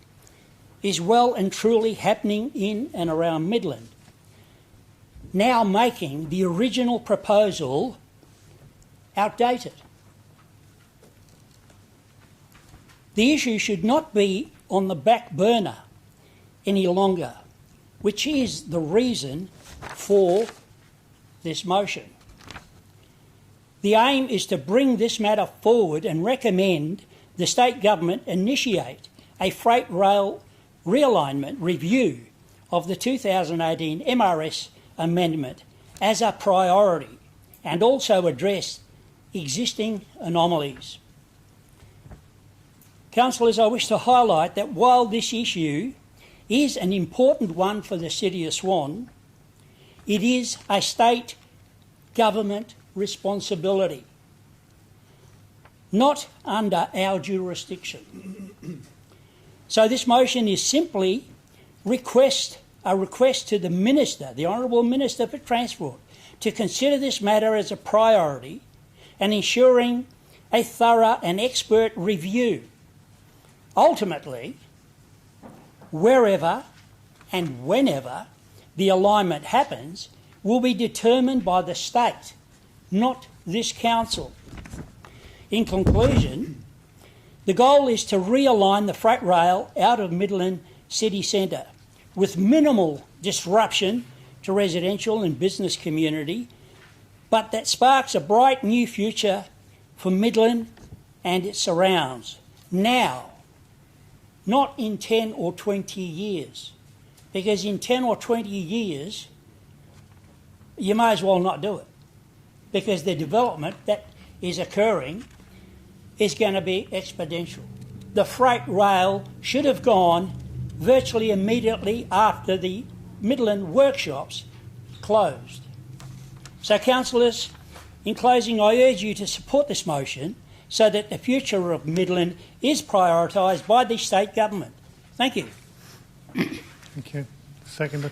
is well and truly happening in and around Midland, now making the original proposal outdated. The issue should not be on the back burner any longer, which is the reason for this motion. The aim is to bring this matter forward and recommend the state government initiate a freight rail realignment review of the 2018 MRS amendment as a priority and also address existing anomalies. Councillors, I wish to highlight that while this issue is an important one for the City of Swan, it is a state government responsibility, not under our jurisdiction. So this motion is simply a request to the Minister, the Honourable Minister for Transport, to consider this matter as a priority and ensuring a thorough and expert review. Ultimately, wherever and whenever the alignment happens will be determined by the state, not this council. In conclusion, the goal is to realign the freight rail out of Midland city centre with minimal disruption to residential and business community, but that sparks a bright new future for Midland and its surrounds now, not in 10 or 20 years, because in 10 or 20 years you may as well not do it, because the development that is occurring is going to be exponential. The freight rail should have gone virtually immediately after the Midland workshops closed. So, councillors, in closing, I urge you to support this motion so that the future of Midland is prioritised by the state government. Thank you. Thank you. Seconder.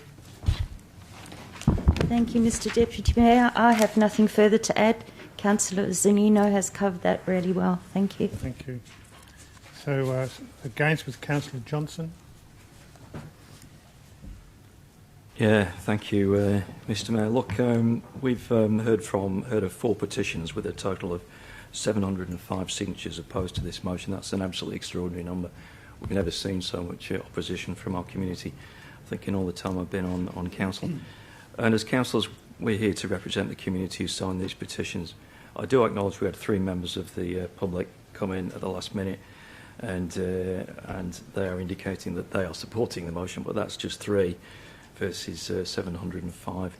Thank you, Mr Deputy Mayor. I have nothing further to add. Councillor Zanino has covered that really well. Thank you. Thank you. So, against was Councillor Johnson. Yeah, thank you, Mr. Mayor. Look, we've heard of 4 petitions with a total of 705 signatures opposed to this motion. That's an absolutely extraordinary number. We've never seen so much opposition from our community, I think, in all the time I've been on council. And as councillors, we're here to represent the community who signed these petitions. I do acknowledge we had 3 members of the public come in at the last minute, and they are indicating that they are supporting the motion, but that's just 3 versus 705.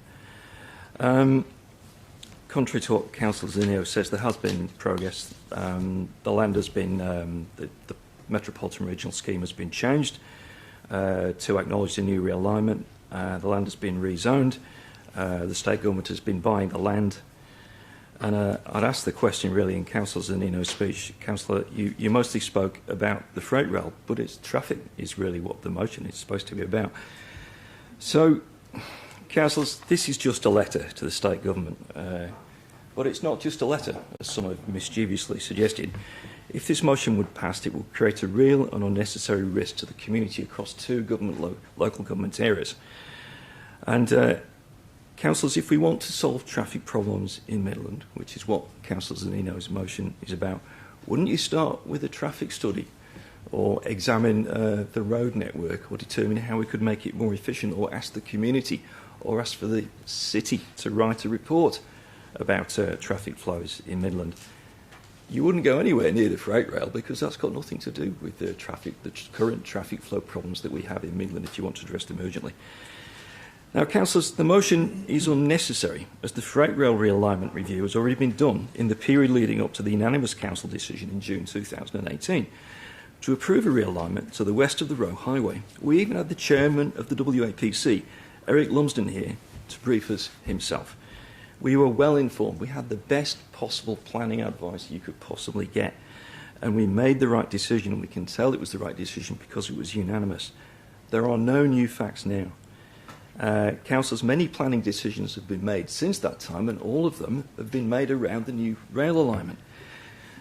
Contrary to what Councillor Zinio says, there has been progress. The land has been, the Metropolitan Regional Scheme has been changed to acknowledge the new realignment. The land has been rezoned. The state government has been buying the land. And I'd ask the question really in Councillor Zanino's speech. Councillor, you mostly spoke about the freight rail, but it's traffic is really what the motion is supposed to be about. So, councillors, this is just a letter to the state government. But it's not just a letter, as some have mischievously suggested. If this motion would pass, it will create a real and unnecessary risk to the community across 2 local government areas. And councillors, if we want to solve traffic problems in Midland, which is what Councillor Zanino's motion is about, wouldn't you start with a traffic study, or examine the road network, or determine how we could make it more efficient, or ask the community, or ask for the city to write a report about traffic flows in Midland? You wouldn't go anywhere near the freight rail, because that's got nothing to do with the current traffic flow problems that we have in Midland if you want to address them urgently. Now, councillors, the motion is unnecessary, as the freight rail realignment review has already been done in the period leading up to the unanimous council decision in June 2018 to approve a realignment to the west of the Roe Highway. We even had the chairman of the WAPC, Eric Lumsden, here to brief us himself. We were well informed. We had the best possible planning advice you could possibly get, and we made the right decision, and we can tell it was the right decision because it was unanimous. There are no new facts now. Councillors, many planning decisions have been made since that time, and all of them have been made around the new rail alignment.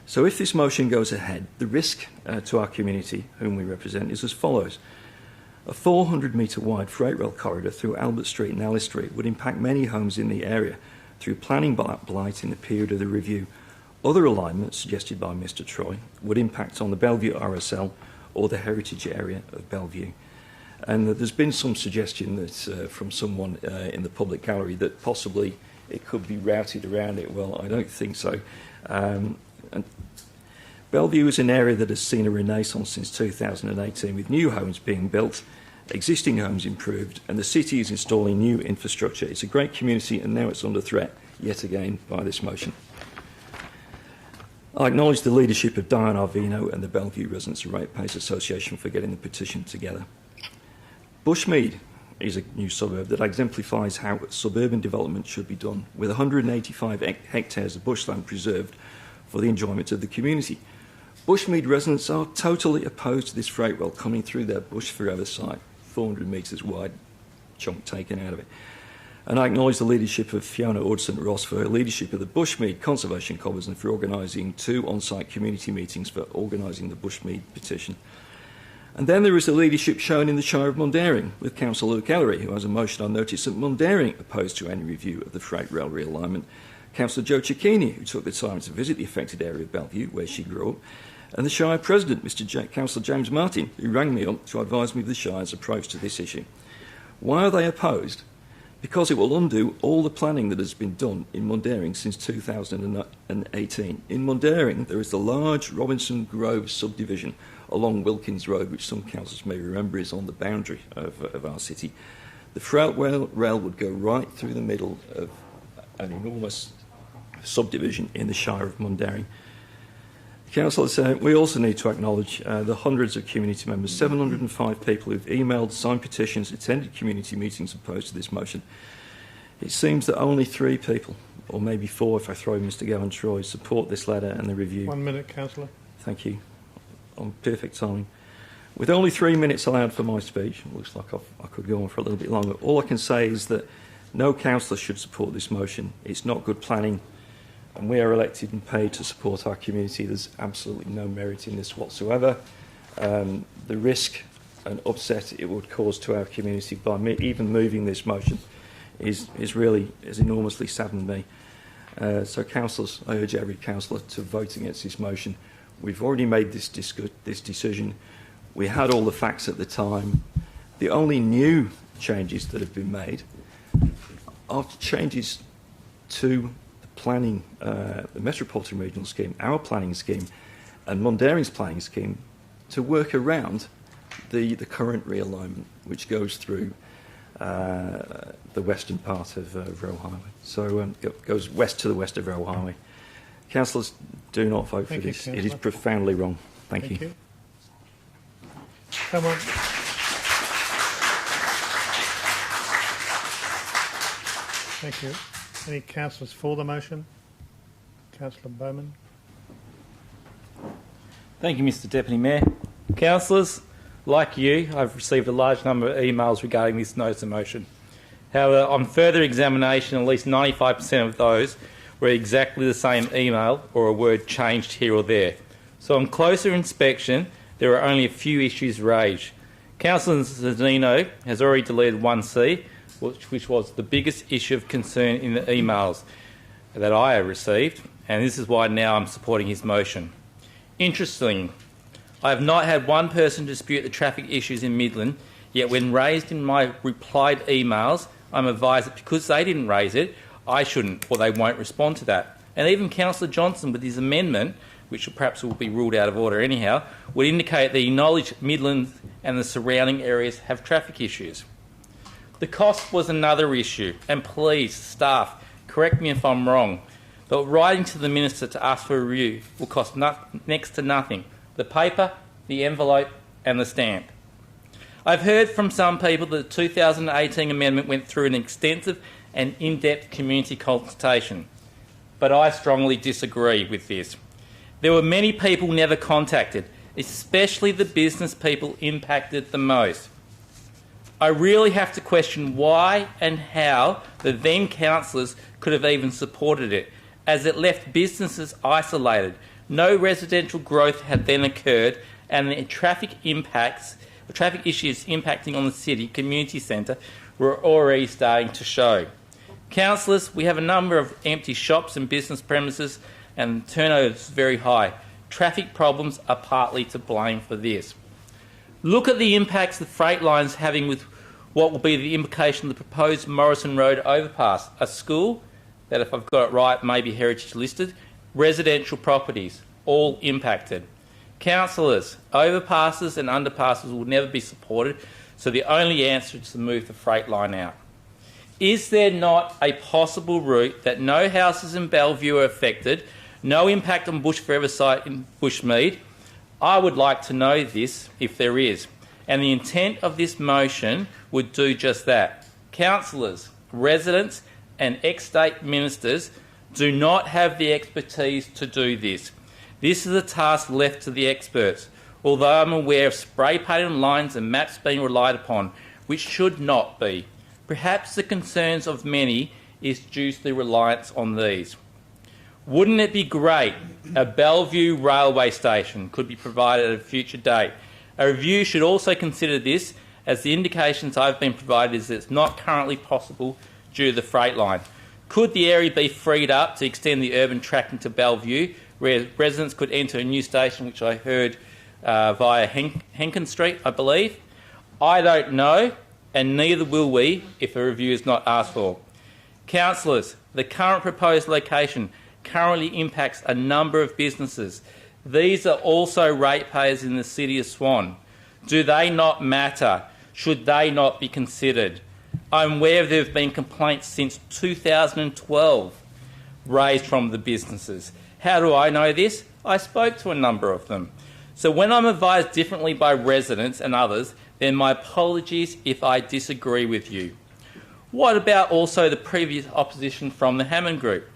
So if this motion goes ahead, the risk to our community, whom we represent, is as follows. A 400-metre wide freight rail corridor through Albert Street and Alice Street would impact many homes in the area through planning blight in the period of the review. Other alignments suggested by Mr Troy would impact on the Bellevue RSL or the heritage area of Bellevue. And there's been some suggestion that from someone in the public gallery that possibly it could be routed around it. Well, I don't think so. And Bellevue is an area that has seen a renaissance since 2018, with new homes being built, existing homes improved, and the city is installing new infrastructure. It's a great community, and now it's under threat, yet again, by this motion. I acknowledge the leadership of Diane Arvino and the Bellevue Residents and Ratepayers Association for getting the petition together. Bushmead is a new suburb that exemplifies how suburban development should be done, with 185 hectares of bushland preserved for the enjoyment of the community. Bushmead residents are totally opposed to this freight rail coming through their Bush Forever site, 400 metres wide, chunk taken out of it. And I acknowledge the leadership of Fiona Ordson-Ross for her leadership of the Bushmead Conservation Commons and for organising 2 on-site community meetings for organising the Bushmead petition. And then there is the leadership shown in the Shire of Mundaring, with Councillor Luke Ellery, who has a motion on notice that Mundaring opposed to any review of the freight rail realignment. Councillor Joe Cicchini, who took the time to visit the affected area of Bellevue, where she grew up, and the Shire President, Councillor James Martin, who rang me up to advise me of the Shire's approach to this issue. Why are they opposed? Because it will undo all the planning that has been done in Mundaring since 2018. In Mundaring, there is the large Robinson Grove subdivision along Wilkins Road, which some councillors may remember is on the boundary of our city. The freight rail would go right through the middle of an enormous subdivision in the Shire of Mundaring. Councillors, we also need to acknowledge the hundreds of community members, 705 people who've emailed, signed petitions, attended community meetings opposed to this motion. It seems that only 3 people, or maybe 4 if I throw in Mr Gavin Troy, support this letter and the review. 1 minute, Councillor. Thank you. On perfect timing. With only 3 minutes allowed for my speech, it looks like I could go on for a little bit longer. All I can say is that no councillor should support this motion. It's not good planning. And we are elected and paid to support our community. There's absolutely no merit in this whatsoever. The risk and upset it would cause to our community by even moving this motion is enormously saddened me. So, councillors, I urge every councillor to vote against this motion. We've already made this decision. We had all the facts at the time. The only new changes that have been made are changes to planning, the Metropolitan Regional Scheme, our planning scheme, and Mundaring's planning scheme to work around the current realignment, which goes through the western part of Roe Highway. So it goes west to the west of Roe Highway. Councillors, do not vote for this. It is profoundly wrong. Thank you. Come on. Thank you. Any councillors for the motion? Councillor Bowman. Thank you, Mr Deputy Mayor. Councillors, like you, I've received a large number of emails regarding this notice of motion. However, on further examination, at least 95% of those were exactly the same email or a word changed here or there. So on closer inspection, there are only a few issues raised. Councillor Zanino has already deleted 1C, which was the biggest issue of concern in the emails that I have received, and this is why now I'm supporting his motion. Interestingly, I have not had one person dispute the traffic issues in Midland, yet when raised in my replied emails, I'm advised that because they didn't raise it, I shouldn't, or they won't respond to that. And even Councillor Johnson, with his amendment, which perhaps will be ruled out of order anyhow, would indicate that he acknowledged Midland and the surrounding areas have traffic issues. The cost was another issue, and please, staff, correct me if I'm wrong, but writing to the Minister to ask for a review will cost next to nothing. The paper, the envelope and the stamp. I've heard from some people that the 2018 amendment went through an extensive and in-depth community consultation, but I strongly disagree with this. There were many people never contacted, especially the business people impacted the most. I really have to question why and how the then councillors could have even supported it, as it left businesses isolated, No residential growth had then occurred, and the traffic issues impacting on the city community centre were already starting to show. Councillors, we have a number of empty shops and business premises, and turnover is very high. Traffic problems are partly to blame for this. Look at the impacts the freight line's having with what will be the implication of the proposed Morrison Road overpass, a school that, if I've got it right, may be heritage listed, residential properties, all impacted. Councillors, overpasses and underpasses will never be supported, so the only answer is to move the freight line out. Is there not a possible route that no houses in Bellevue are affected, no impact on Bush Forever site in Bushmead? I would like to know this, if there is. And the intent of this motion would do just that. Councillors, residents and ex-state ministers do not have the expertise to do this. This is a task left to the experts, although I'm aware of spray-painted lines and maps being relied upon, which should not be. Perhaps the concerns of many is due to the reliance on these. Wouldn't it be great a Bellevue railway station could be provided at a future date? A review should also consider this, as the indications I've been provided is that it's not currently possible due to the freight line. Could the area be freed up to extend the urban track into Bellevue, where residents could enter a new station, which I heard via Henkin Street, I believe? I don't know, and neither will we if a review is not asked for. Councillors, the current proposed location currently impacts a number of businesses. These are also ratepayers in the City of Swan. Do they not matter? Should they not be considered? I'm aware there have been complaints since 2012 raised from the businesses. How do I know this? I spoke to a number of them. So when I'm advised differently by residents and others, then my apologies if I disagree with you. What about also the previous opposition from the Hammond Group?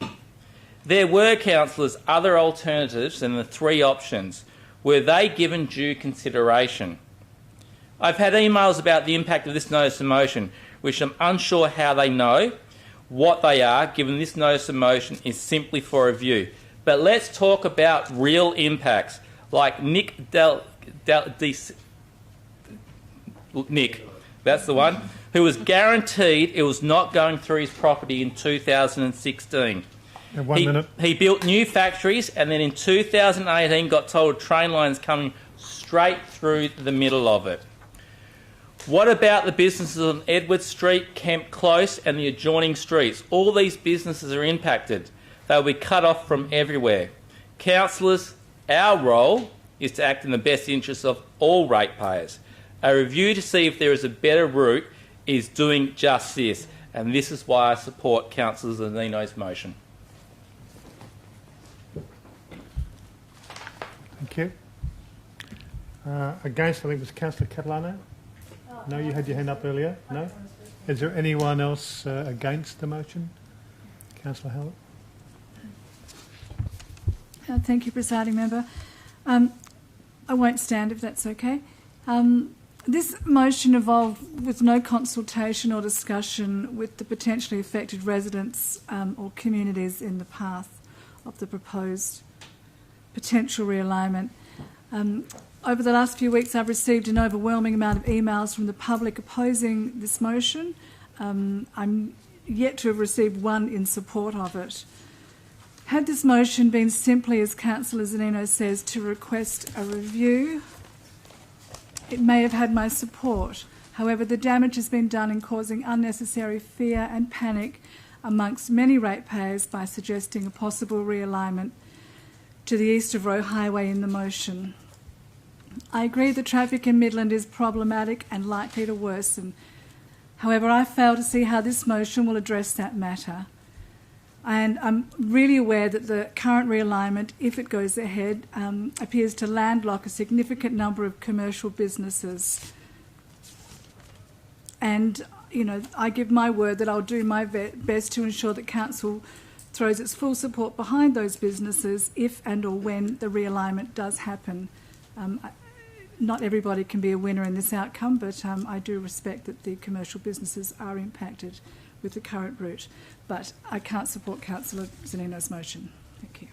There were, councillors, other alternatives than the three options. Were they given due consideration? I've had emails about the impact of this notice of motion, which I'm unsure how they know what they are, given this notice of motion is simply for review. But let's talk about real impacts, like Nick, that's the one, who was guaranteed it was not going through his property in 2016. He built new factories, and then in 2018 got told train lines coming straight through the middle of it. What about the businesses on Edward Street, Kemp Close and the adjoining streets? All these businesses are impacted. They will be cut off from everywhere. Councillors, our role is to act in the best interests of all ratepayers. A review to see if there is a better route is doing just this, and this is why I support Councillor Zanino's motion. Thank you. Against, I think it was Councillor Catalano. No, you had your hand up earlier. No? Is there anyone else against the motion? Councillor Howard. Thank you, Presiding Member. I won't stand if that's okay. This motion evolved with no consultation or discussion with the potentially affected residents or communities in the path of the proposed potential realignment. Over the last few weeks, I've received an overwhelming amount of emails from the public opposing this motion. I'm yet to have received one in support of it. Had this motion been simply, as Councillor Zanino says, to request a review, it may have had my support. However, the damage has been done in causing unnecessary fear and panic amongst many ratepayers by suggesting a possible realignment to the east of Roe Highway in the motion. I agree the traffic in Midland is problematic and likely to worsen. However, I fail to see how this motion will address that matter. And I'm really aware that the current realignment, if it goes ahead, appears to landlock a significant number of commercial businesses. And, you know, I give my word that I'll do my best to ensure that Council throws its full support behind those businesses if and or when the realignment does happen. Not everybody can be a winner in this outcome, but I do respect that the commercial businesses are impacted with the current route. But I can't support Councillor Zanino's motion. Thank you.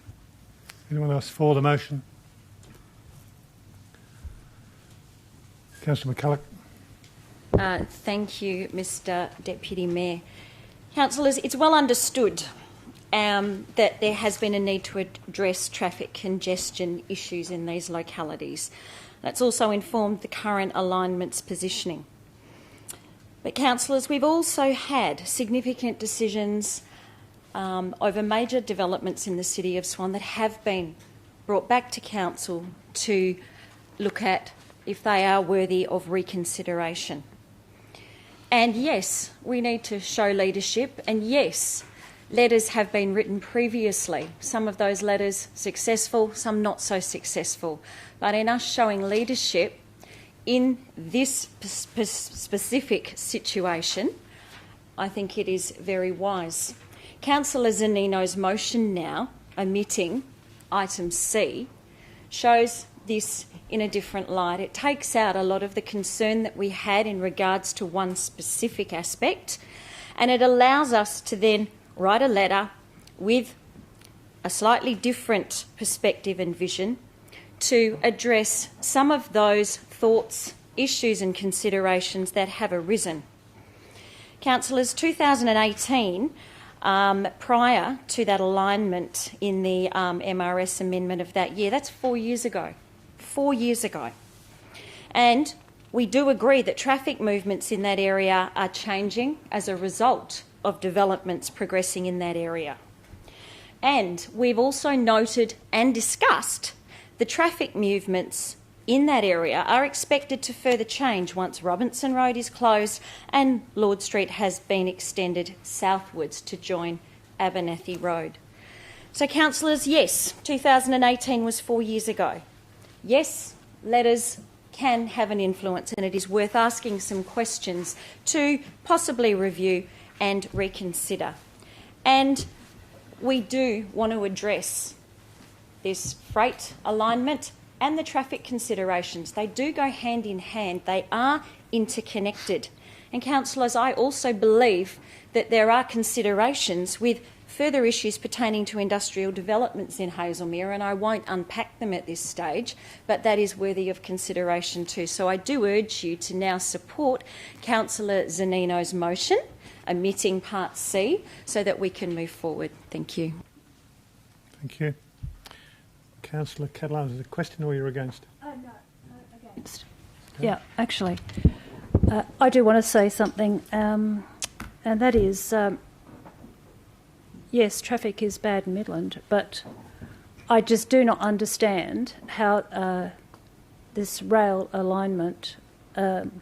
Anyone else for the motion? Councillor McCulloch. Thank you, Mr Deputy Mayor. Councillors, it's well understood that there has been a need to address traffic congestion issues in these localities. That's also informed the current alignment's positioning. But councillors, we've also had significant decisions over major developments in the City of Swan that have been brought back to council to look at if they are worthy of reconsideration. And yes, we need to show leadership, and yes, letters have been written previously. Some of those letters successful, some not so successful. But in us showing leadership in this specific situation, I think it is very wise. Councillor Zanino's motion now, omitting item C, shows this in a different light. It takes out a lot of the concern that we had in regards to one specific aspect, and it allows us to then write a letter with a slightly different perspective and vision to address some of those thoughts, issues and considerations that have arisen. Councillors, 2018, prior to that alignment in the MRS amendment of that year, that's 4 years ago. 4 years ago. And we do agree that traffic movements in that area are changing as a result of developments progressing in that area. And we've also noted and discussed the traffic movements in that area are expected to further change once Robinson Road is closed and Lord Street has been extended southwards to join Abernethy Road. So, councillors, yes, 2018 was 4 years ago. Yes, letters can have an influence, and it is worth asking some questions to possibly review and reconsider. And we do want to address this freight alignment and the traffic considerations. They do go hand in hand. They are interconnected. And councillors, I also believe that there are considerations with further issues pertaining to industrial developments in Hazelmere, and I won't unpack them at this stage, but that is worthy of consideration too. So I do urge you to now support Councillor Zanino's motion, omitting Part C, so that we can move forward. Thank you. Thank you. Councillor Catalan, is it a question or you're against? No, against. Okay. Yeah, actually, I do want to say something, and that is, yes, traffic is bad in Midland, but I just do not understand how this rail alignment in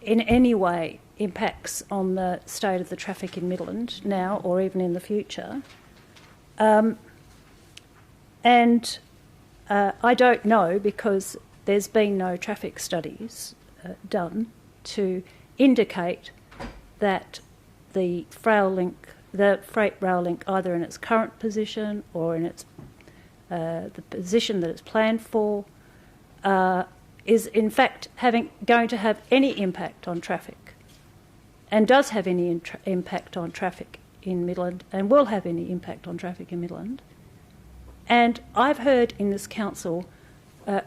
any way impacts on the state of the traffic in Midland now or even in the future. And I don't know, because there's been no traffic studies done to indicate that the freight rail link, either in its current position or in its the position that it's planned for, is in fact going to have any impact on traffic, and does have any impact on traffic in Midland, and will have any impact on traffic in Midland. And I've heard in this council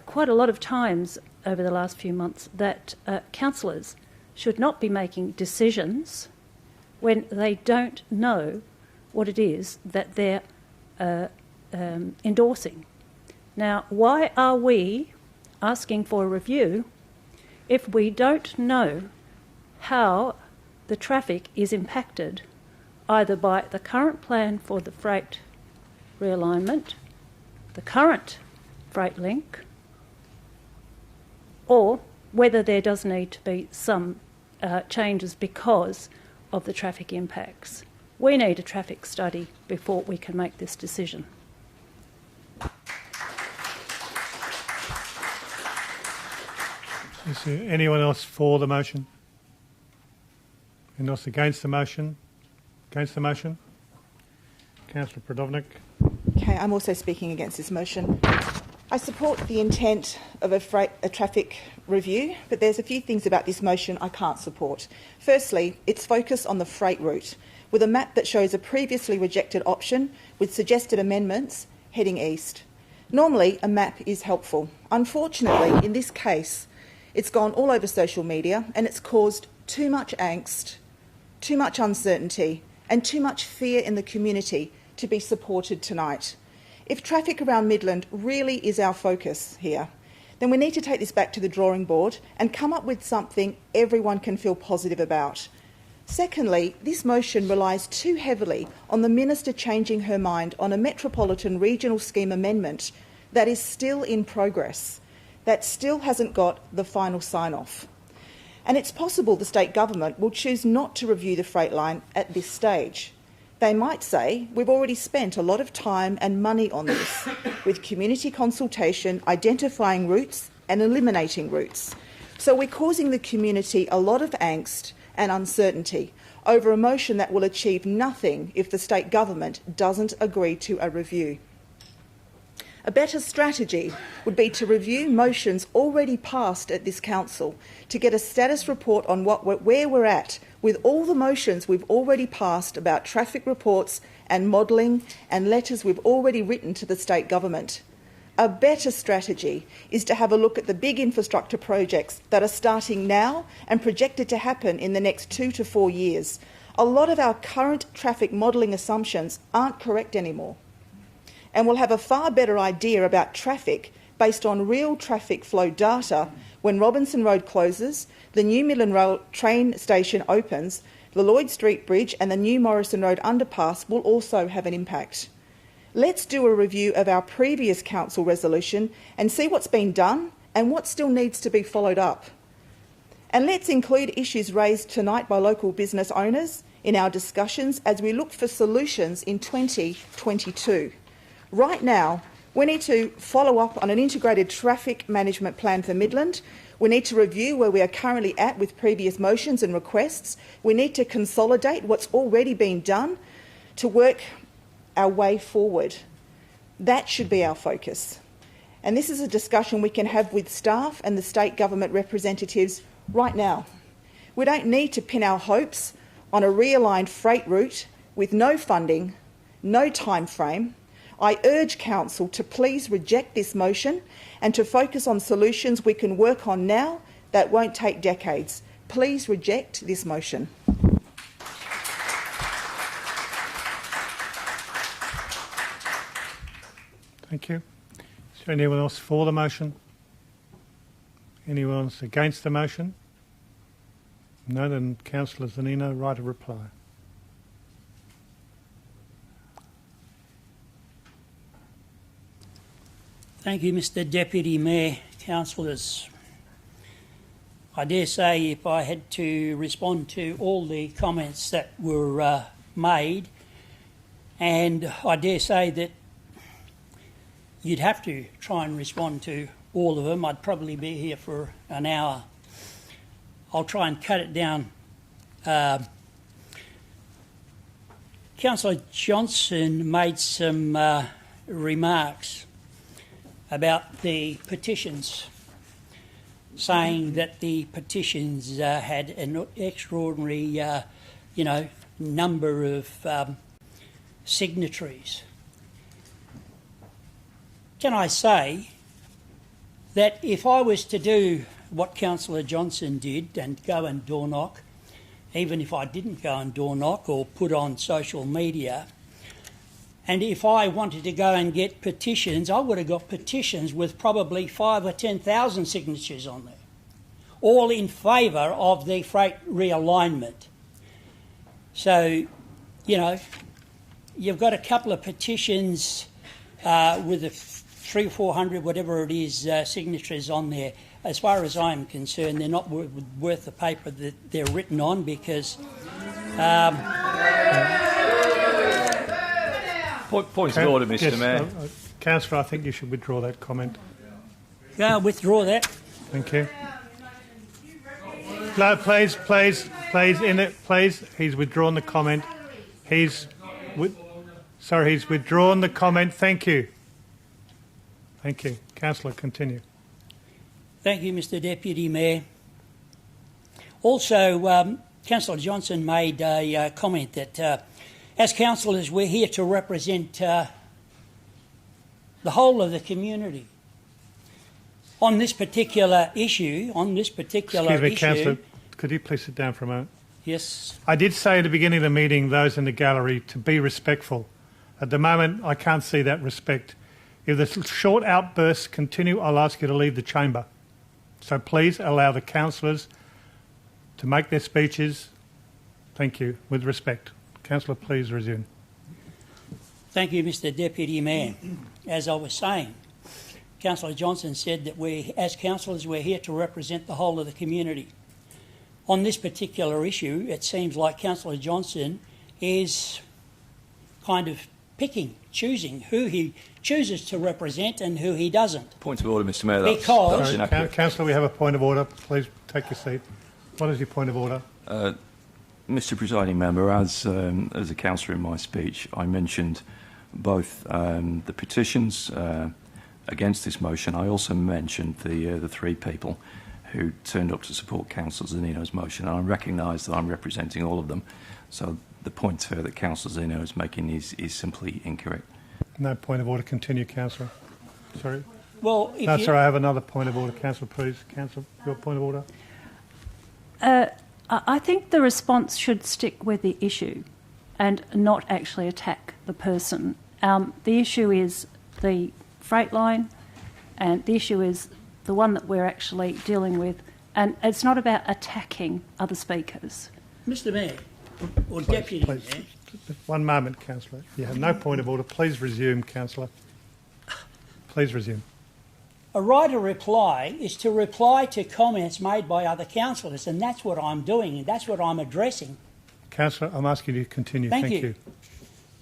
quite a lot of times over the last few months that councillors should not be making decisions when they don't know what it is that they're endorsing. Now, why are we asking for a review if we don't know how the traffic is impacted either by the current plan for the freight realignment, the current freight link, or whether there does need to be some changes because of the traffic impacts? We need a traffic study before we can make this decision. Is there anyone else for the motion? Anyone else against the motion? Against the motion? Councillor Prodovnik. Okay, I'm also speaking against this motion. I support the intent of a traffic review, but there's a few things about this motion I can't support. Firstly, its focus on the freight route, with a map that shows a previously rejected option with suggested amendments heading east. Normally, a map is helpful. Unfortunately, in this case, it's gone all over social media and it's caused too much angst, too much uncertainty and too much fear in the community to be supported tonight. If traffic around Midland really is our focus here, then we need to take this back to the drawing board and come up with something everyone can feel positive about. Secondly, this motion relies too heavily on the Minister changing her mind on a Metropolitan Regional Scheme amendment that is still in progress, that still hasn't got the final sign-off. And it's possible the state government will choose not to review the freight line at this stage. They might say, we've already spent a lot of time and money on this, with community consultation, identifying routes and eliminating routes. So we're causing the community a lot of angst and uncertainty over a motion that will achieve nothing if the state government doesn't agree to a review. A better strategy would be to review motions already passed at this council to get a status report on where we're at with all the motions we've already passed about traffic reports and modelling and letters we've already written to the state government. A better strategy is to have a look at the big infrastructure projects that are starting now and projected to happen in the next 2 to 4 years. A lot of our current traffic modelling assumptions aren't correct anymore. And we'll have a far better idea about traffic based on real traffic flow data when Robinson Road closes, the new Midland Rail train station opens, the Lloyd Street Bridge and the new Morrison Road underpass will also have an impact. Let's do a review of our previous council resolution and see what's been done and what still needs to be followed up. And let's include issues raised tonight by local business owners in our discussions as we look for solutions in 2022. Right now, we need to follow up on an integrated traffic management plan for Midland. We need to review where we are currently at with previous motions and requests. We need to consolidate what's already been done to work our way forward. That should be our focus. And this is a discussion we can have with staff and the state government representatives right now. We don't need to pin our hopes on a realigned freight route with no funding, no time frame. I urge Council to please reject this motion and to focus on solutions we can work on now that won't take decades. Please reject this motion. Thank you. Is there anyone else for the motion? Anyone else against the motion? No, then Councillor Zanino, right of reply. Thank you, Mr Deputy Mayor, councillors. I dare say if I had to respond to all the comments that were made, and I dare say that you'd have to try and respond to all of them, I'd probably be here for an hour. I'll try and cut it down. Councillor Johnson made some remarks about the petitions, saying that the petitions had an extraordinary, number of signatories. Can I say that if I was to do what Councillor Johnson did and go and door knock, even if I didn't go and door knock or put on social media, and if I wanted to go and get petitions, I would have got petitions with probably 5,000 or 10,000 signatures on there, all in favour of the freight realignment. So, you've got a couple of petitions with 300 or 400, whatever it is, signatures on there. As far as I'm concerned, they're not worth the paper that they're written on because... Point of order, Mr Mayor. Councillor, I think you should withdraw that comment. Yeah, withdraw that. Thank you. No, please, he's withdrawn the comment. He's withdrawn the comment. Thank you. Thank you. Councillor, continue. Thank you, Mr Deputy Mayor. Also, Councillor Johnson made a comment that as councillors we're here to represent the whole of the community. On this particular issue, Excuse me, Councillor, could you please sit down for a moment? Yes. I did say at the beginning of the meeting, those in the gallery, to be respectful. At the moment, I can't see that respect. If the short outbursts continue, I'll ask you to leave the chamber. So please allow the councillors to make their speeches. Thank you, with respect. Councillor, please resume. Thank you, Mr. Deputy Mayor. As I was saying, Councillor Johnson said that we, as councillors, we're here to represent the whole of the community. On this particular issue, it seems like Councillor Johnson is kind of choosing who he chooses to represent and who he doesn't. Point of order, Mr. Mayor. Because... Councillor, we have a point of order. Please take your seat. What is your point of order? Mr. Presiding Member, as a councillor in my speech, I mentioned both the petitions against this motion. I also mentioned the three people who turned up to support Councillor Zanino's motion, and I recognise that I'm representing all of them. So the point that Councillor Zanino is making is simply incorrect. No point of order. Continue, Councillor. Sorry. Well, no, sorry, I have another point of order. Councillor, please. Councillor, your point of order. I think the response should stick with the issue and not actually attack the person. The issue is the freight line, and the issue is the one that we're actually dealing with, and it's not about attacking other speakers. Mr. Mayor, or Deputy Mayor. One moment, Councillor. You have no point of order. Please resume, Councillor. Please resume. A right of reply is to reply to comments made by other councillors, and that's what I'm doing, and that's what I'm addressing. Councillor, I'm asking you to continue. Thank Thank you.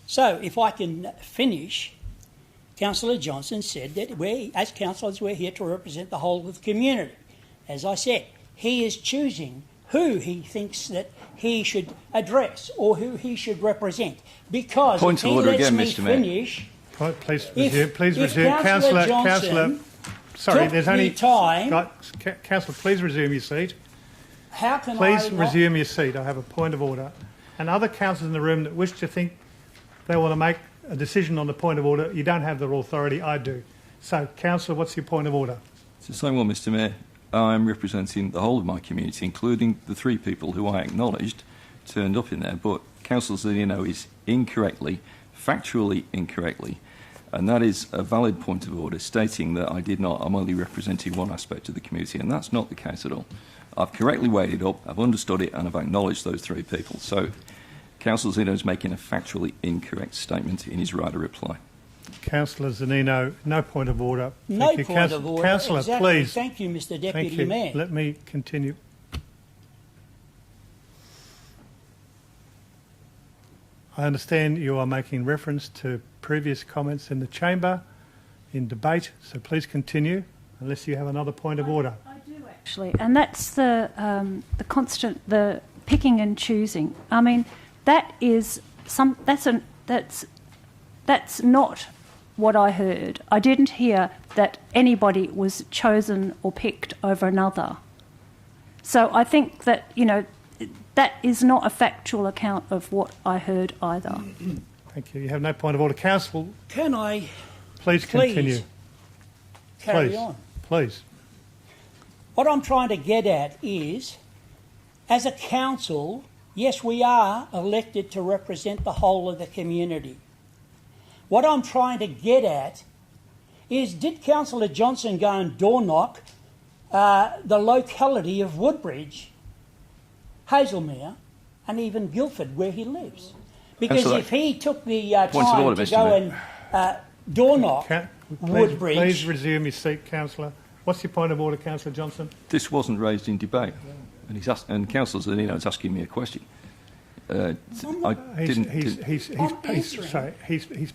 So, if I can finish, Councillor Johnson said that we, as councillors, we're here to represent the whole of the community. As I said, he is choosing who he thinks that he should address or who he should represent. Because Point if of he order lets again, me Mr. Mayor. finish... Please resume. Please resume. Councillor, sorry, took there's only time. Councillor, please resume your seat. How can Please I not- resume your seat. I have a point of order. And other councillors in the room that wish to think they want to make a decision on the point of order, you don't have the authority, I do. So, Councillor, what's your point of order? It's the same one, Mr. Mayor. I'm representing the whole of my community, including the three people who I acknowledged turned up in there. But Councillor Zanino is incorrectly, factually incorrectly, and that is a valid point of order, stating that I'm only representing one aspect of the community, and that's not the case at all. I've correctly weighed it up, I've understood it, and I've acknowledged those three people. So Councillor Zanino is making a factually incorrect statement in his right of reply. Councillor Zanino, no point of order. No Thank you. point of order. Councillor, Exactly. please. Thank you, Mr. Thank Deputy you. Mayor. Let me continue. I understand you are making reference to previous comments in the chamber, in debate, so please continue, unless you have another point of order. I do actually, and that's the constant, the picking and choosing. I mean, that's not what I heard. I didn't hear that anybody was chosen or picked over another. So I think that, that is not a factual account of what I heard either. Thank you. You have no point of order. Council, Can I please continue. carry Please. on? Please. What I'm trying to get at is, as a council, yes, we are elected to represent the whole of the community. What I'm trying to get at is, did Councillor Johnson go and door knock the locality of Woodbridge, Hazelmere, and even Guildford, where he lives? Because Councillor, if he took the point of time order, to Mr. go Mayor. and door knock Woodbridge... Please resume your seat, Councillor. What's your point of order, Councillor Johnson? This wasn't raised in debate, and Councillor Zanino is asking me a question. He's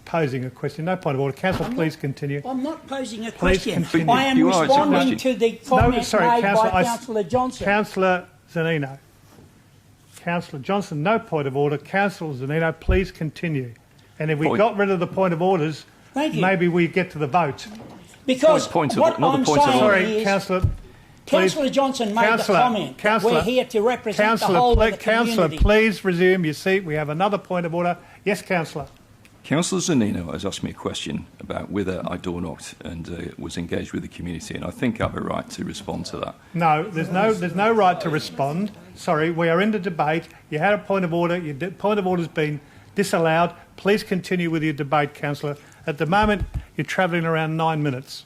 posing a question. No point of order. Councillor, please continue. I'm not posing a Please question. continue. I am responding to the comments made Councillor, by Councillor Johnson. Councillor Zanino. Councillor Johnson, no point of order. Councillor Zanino, please continue. And if we got rid of the point of orders, maybe we get to the vote. Because what I'm saying Sorry, is, Councillor. Councillor Johnson made the comment that we're here to represent the whole of the community. Councillor, please resume your seat. We have another point of order. Yes, Councillor. Councillor Zanino has asked me a question about whether I door knocked and was engaged with the community, and I think I have a right to respond to that. No, there's no right to respond. Sorry, we are in the debate. You had a point of order. Your point of order's been disallowed. Please continue with your debate, councillor. At the moment, you're travelling around 9 minutes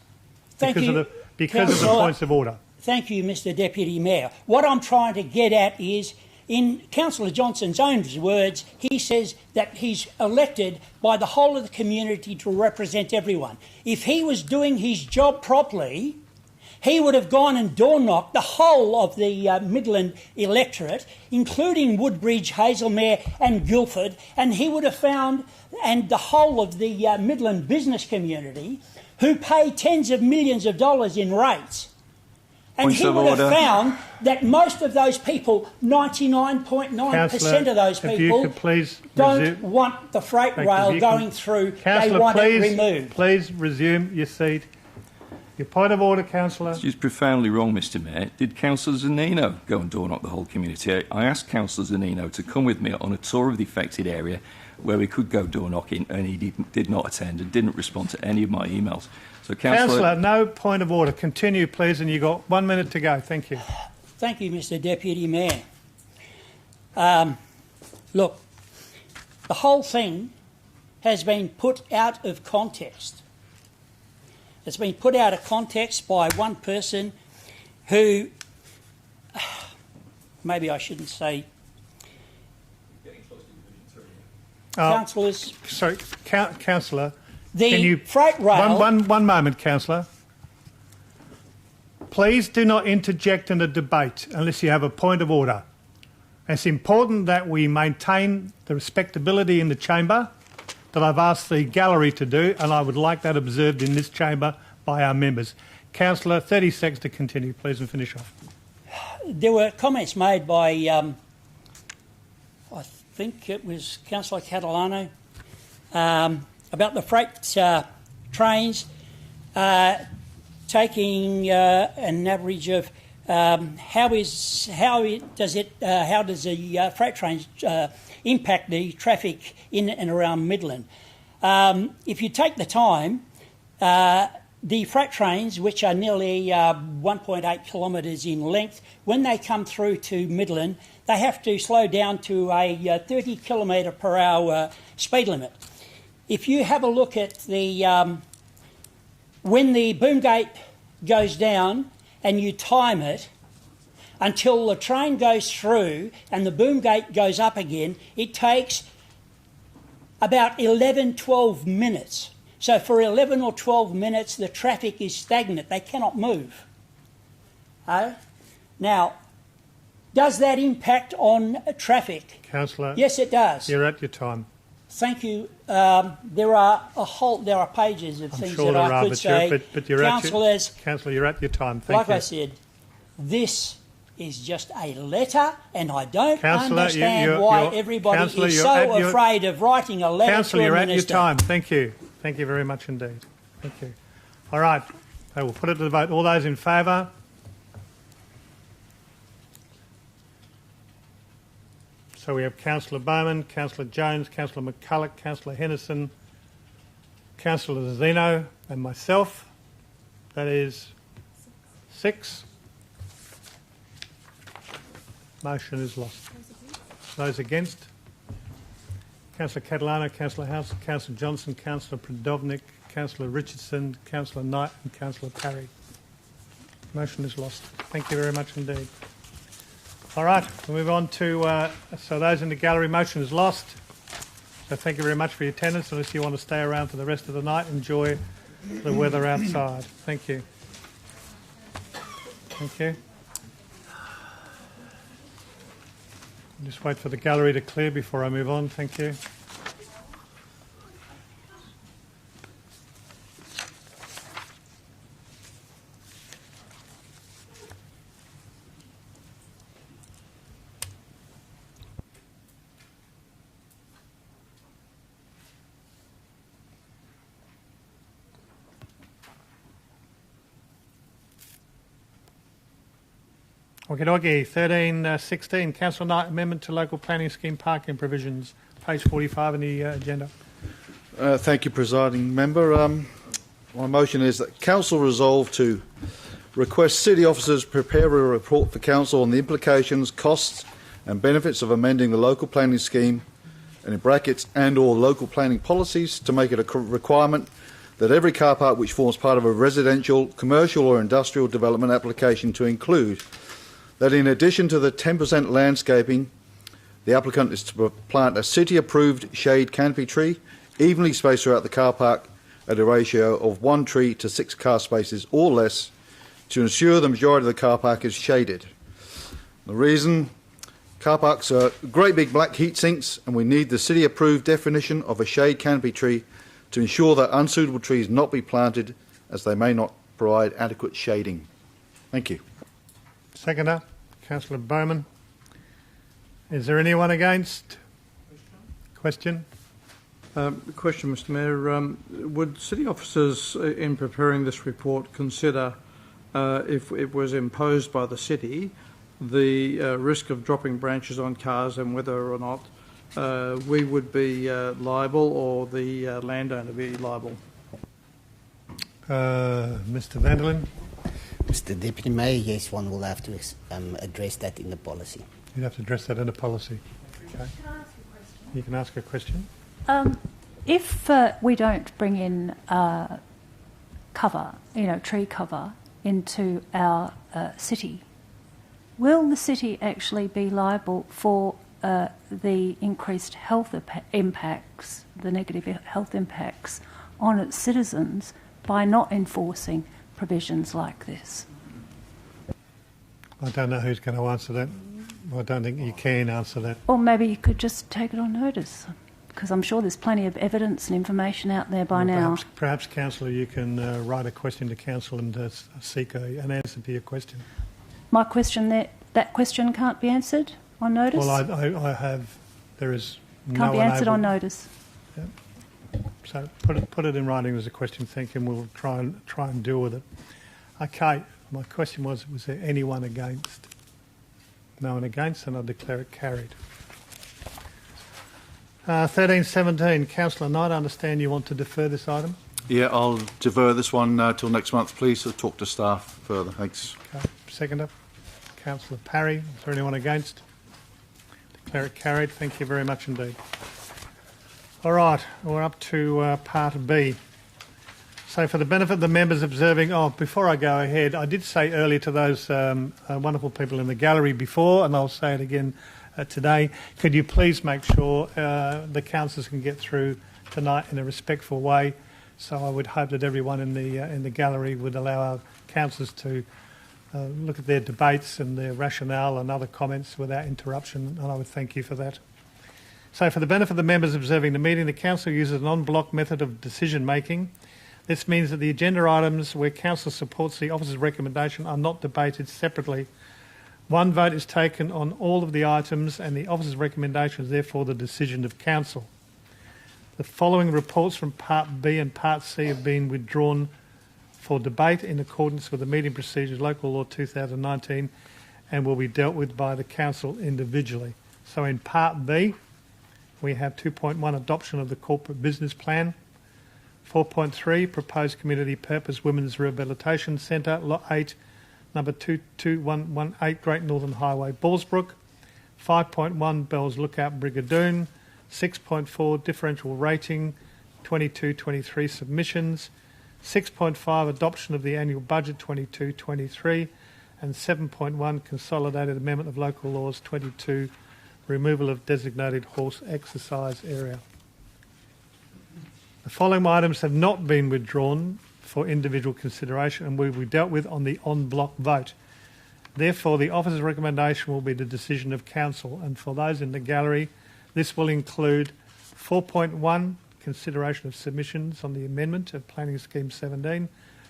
because of the points of order. Thank you, Mr Deputy Mayor. What I'm trying to get at is, in Councillor Johnson's own words, he says that he's elected by the whole of the community to represent everyone. If he was doing his job properly, he would have gone and door-knocked the whole of the Midland electorate, including Woodbridge, Hazelmere and Guildford, and he would have found, and the whole of the Midland business community, who pay tens of millions of dollars in rates. And he would have found that most of those people, 99.9% of those people, don't want the freight rail going through. They want it removed. Please resume your seat. Your point of order, councillor. It's just profoundly wrong, Mr Mayor. Did Councillor Zanino go and door knock the whole community? I asked Councillor Zanino to come with me on a tour of the affected area where we could go door knocking, and he did not attend and didn't respond to any of my emails. So, Councillor, no point of order. Continue, please, and you've got 1 minute to go. Thank you. Thank you, Mr Deputy Mayor. Look, the whole thing has been put out of context. It's been put out of context by one person who, maybe I shouldn't say, councillors. Sorry, councillor. The freight rail. One moment, councillor. Please do not interject in a debate unless you have a point of order. It's important that we maintain the respectability in the chamber that I've asked the gallery to do, and I would like that observed in this chamber by our members. Councillor, 30 seconds to continue, please, and finish off. There were comments made by, I think it was Councillor Catalano, about the freight trains taking an average of how does the freight trains impact the traffic in and around Midland. If you take the time, the freight trains, which are nearly 1.8 kilometres in length, when they come through to Midland, they have to slow down to a 30 kilometre per hour speed limit. If you have a look at the when the boom gate goes down and you time it until the train goes through and the boom gate goes up again, it takes about 11-12 minutes. So for 11 or 12 minutes, the traffic is stagnant. They cannot move. Now, does that impact on traffic? Councillor. Yes, it does. You're at your time. Thank you. There are pages of things that I could say. But you're Councillor, you're at your time. Thank you. Like I said, this is just a letter, and I don't understand why everybody is so afraid of writing a letter Councillor, to a you're minister. at your time. Thank you. Thank you very much indeed. Thank you. All right. I will put it to the vote. All those in favour? So we have Councillor Bowman, Councillor Jones, Councillor McCulloch, Councillor Henderson, Councillor Zeno and myself. That is 6. Motion is lost. Those against? Councillor Catalano, Councillor House, Councillor Johnson, Councillor Predovnik, Councillor Richardson, Councillor Knight and Councillor Parry. Motion is lost. Thank you very much indeed. All right, we'll move on to, so those in the gallery, motion is lost. So thank you very much for your attendance. Unless you want to stay around for the rest of the night, enjoy the weather outside. Thank you. Thank you. Just wait for the gallery to clear before I move on. Thank you. Okie 1316, Council Knight Amendment to Local Planning Scheme Parking Provisions, page 45 in the agenda. Thank you, Presiding Member. My motion is that Council resolve to request City officers prepare a report for Council on the implications, costs and benefits of amending the local planning scheme, and in brackets, and/or local planning policies to make it a requirement that every car park which forms part of a residential, commercial or industrial development application to include that in addition to the 10% landscaping, the applicant is to plant a city-approved shade canopy tree evenly spaced throughout the car park at a ratio of 1 tree to 6 car spaces or less to ensure the majority of the car park is shaded. The reason: car parks are great big black heat sinks and we need the city-approved definition of a shade canopy tree to ensure that unsuitable trees not be planted as they may not provide adequate shading. Thank you. Seconder, Councillor Bowman. Is there anyone against? Question? Question, Mr Mayor. Would City officers in preparing this report consider, if it was imposed by the City, the risk of dropping branches on cars and whether or not we would be liable or the landowner be liable? Mr Vanderlyn? Mr Deputy Mayor, yes, one will have to address that in the policy. You'd have to address that in the policy. Okay. You can ask a question. If we don't bring in cover, tree cover into our city, will the city actually be liable for the increased health impacts, the negative health impacts on its citizens by not enforcing provisions like this? I don't know who's going to answer that. I don't think you can answer that. Or maybe you could just take it on notice, because I'm sure there's plenty of evidence and information out there by now. Perhaps, Councillor, you can write a question to Council and seek an answer to your question. My question, that question can't be answered on notice? Well, I have. There is no can't be answered on notice. Yeah. So put it in writing as a question, thank you, and we'll try and deal with it. Okay. My question was there anyone against? No one against, and I declare it carried. 1317, Councillor Knight, I understand you want to defer this item? Yeah, I'll defer this one till next month, please, to talk to staff further. Thanks. Okay. Seconder, Councillor Parry. Is there anyone against? Declare it carried. Thank you very much indeed. All right, we're up to part B. So for the benefit of the members observing, before I go ahead, I did say earlier to those wonderful people in the gallery before, and I'll say it again today, could you please make sure the councillors can get through tonight in a respectful way. So I would hope that everyone in the gallery would allow our councillors to look at their debates and their rationale and other comments without interruption, and I would thank you for that. So for the benefit of the members observing the meeting, the council uses an en-bloc method of decision making. This means that the agenda items where council supports the officer's recommendation are not debated separately. One vote is taken on all of the items and the officer's recommendation is therefore the decision of council. The following reports from Part B and Part C have been withdrawn for debate in accordance with the meeting procedures, Local Law 2019, and will be dealt with by the council individually. So in Part B, we have 2.1, adoption of the corporate business plan. 4.3, proposed community purpose Women's Rehabilitation Centre, Lot 8, number 22118, Great Northern Highway, Ballsbrook. 5.1, Bells Lookout, Brigadoon. 6.4, differential rating, 22-23 submissions. 6.5, adoption of the annual budget 22-23. And 7.1, consolidated amendment of local laws 22, removal of designated horse exercise area. The following items have not been withdrawn for individual consideration and will be dealt with on the en-bloc vote. Therefore, the officer's recommendation will be the decision of council, and for those in the gallery, this will include 4.1, consideration of submissions on the amendment of Planning Scheme 17,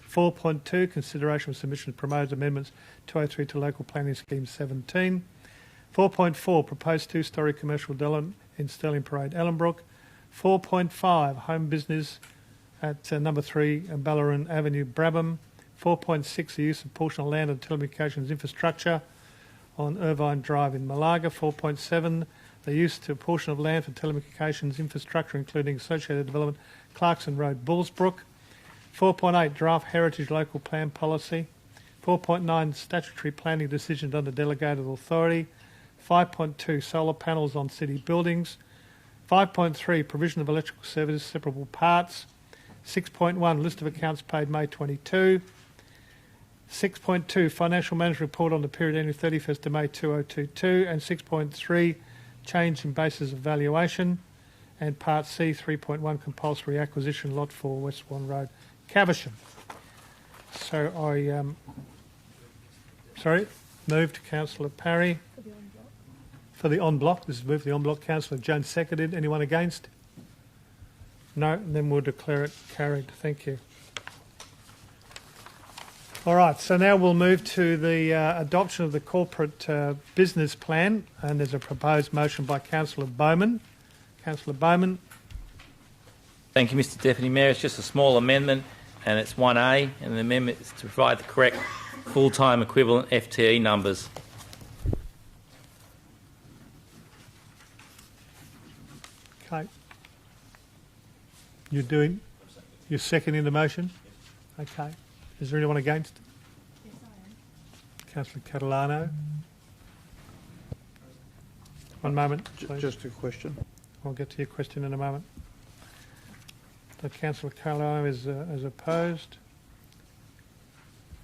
4.2, consideration of submissions of proposed amendments 203 to Local Planning Scheme 17, 4.4, proposed two-storey commercial development in Stirling Parade, Ellenbrook, 4.5, home business at number 3 Ballarat Avenue, Brabham. 4.6, the use of portion of land and telecommunications infrastructure on Irvine Drive in Malaga. 4.7, the use to a portion of land for telecommunications infrastructure, including associated development, Clarkson Road, Bullsbrook. 4.8, draft heritage local plan policy. 4.9, statutory planning decisions under delegated authority. 5.2, solar panels on city buildings. 5.3, provision of electrical services, separable parts. 6.1, list of accounts paid May 22. 6.2, financial management report on the period ending 31st of May 2022. And 6.3, change in basis of valuation. And Part C, 3.1, compulsory acquisition, Lot 4, West Swan Road, Caversham. So I moved to Councillor Parry. For the en bloc, this is moved to the en bloc. Councillor Jones seconded. Anyone against? No, and then we'll declare it carried. Thank you. All right, so now we'll move to the adoption of the corporate business plan, and there's a proposed motion by Councillor Bowman. Councillor Bowman. Thank you, Mr Deputy Mayor. It's just a small amendment, and it's 1A, and the amendment is to provide the correct full-time equivalent FTE numbers. Okay. You're seconding the motion? Okay. Is there anyone against? Yes, I am. Councillor Catalano. One moment, please. Just a question. I'll get to your question in a moment. So Councillor Catalano is opposed.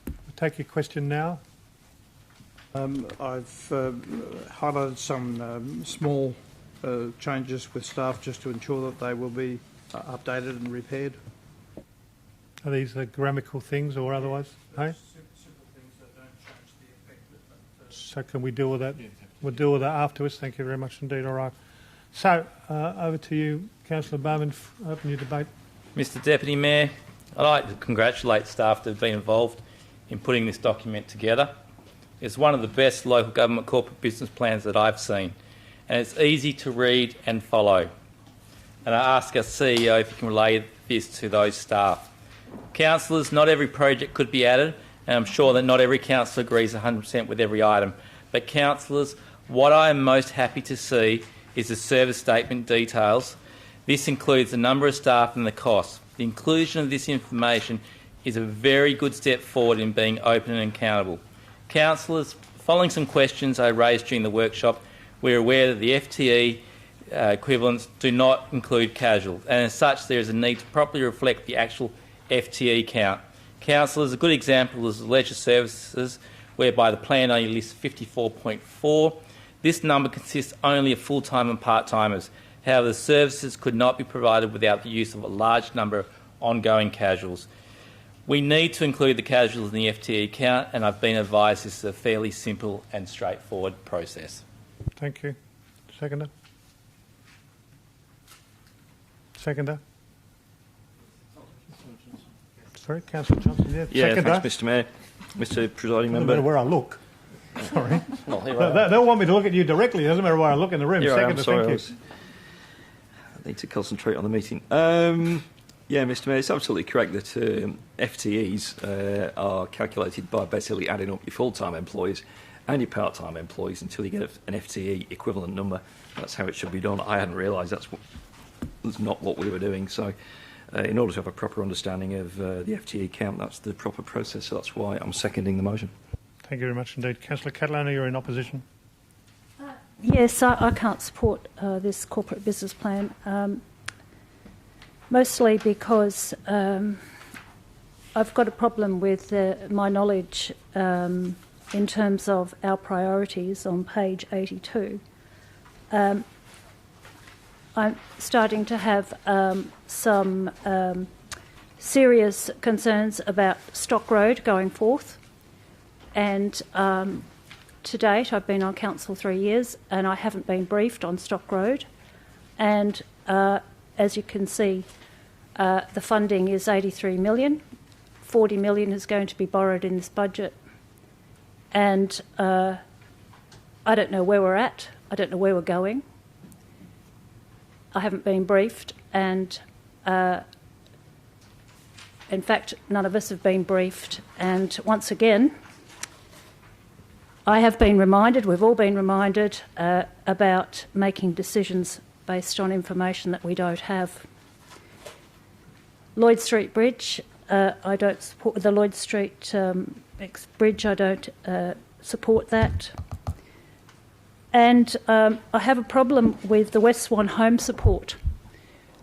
I'll take your question now. I've highlighted some small changes with staff just to ensure that they will be updated and repaired. Are these the grammatical things or otherwise? Hey? Simple things that don't change the effect. So can we deal with that? We'll deal with that afterwards. Thank you very much indeed. All right. So over to you, Councillor Bowman. Open your debate. Mr Deputy Mayor, I'd like to congratulate staff that have been involved in putting this document together. It's one of the best local government corporate business plans that I've seen, and it's easy to read and follow. And I ask our CEO if he can relay this to those staff. Councillors, not every project could be added, and I'm sure that not every councillor agrees 100% with every item. But councillors, what I am most happy to see is the service statement details. This includes the number of staff and the costs. The inclusion of this information is a very good step forward in being open and accountable. Councillors, following some questions I raised during the workshop, we're aware that the FTE equivalents do not include casual, and as such there is a need to properly reflect the actual FTE count. Councillors, a good example is leisure services, whereby the plan only lists 54.4. This number consists only of full-time and part-timers. However, the services could not be provided without the use of a large number of ongoing casuals. We need to include the casuals in the FTE count, and I've been advised this is a fairly simple and straightforward process. Thank you. Seconder? Seconder? Sorry, Councillor Johnson. Yeah, Seconder? thanks, Mr Mayor. Mr Presiding Doesn't Member. matter where I look. Sorry. Well, here I am. They'll want me to look at you directly. It doesn't matter where I look in the room. Here I am, Seconder, sorry, thank you. I need to concentrate on the meeting. Yeah, Mr Mayor, it's absolutely correct that FTEs are calculated by basically adding up your full-time employees and your part-time employees until you get an FTE equivalent number. That's how it should be done. I hadn't realised that's not what we were doing. So in order to have a proper understanding of the FTE count, that's the proper process. So that's why I'm seconding the motion. Thank you very much indeed. Councillor Catalano, you're in opposition. Yes, I can't support this corporate business plan, mostly because I've got a problem with my knowledge in terms of our priorities on page 82. I'm starting to have some serious concerns about Stock Road going forth, and to date I've been on council 3 years and I haven't been briefed on Stock Road, and as you can see the funding is 83 million. 40 million is going to be borrowed in this budget, and I don't know where we're at, I don't know where we're going. I haven't been briefed, and in fact none of us have been briefed, and once again I have been reminded, we've all been reminded, about making decisions based on information that we don't have. Lloyd Street Bridge, I don't support the Lloyd Street Bridge, I don't support that. And I have a problem with the West Swan Home Support,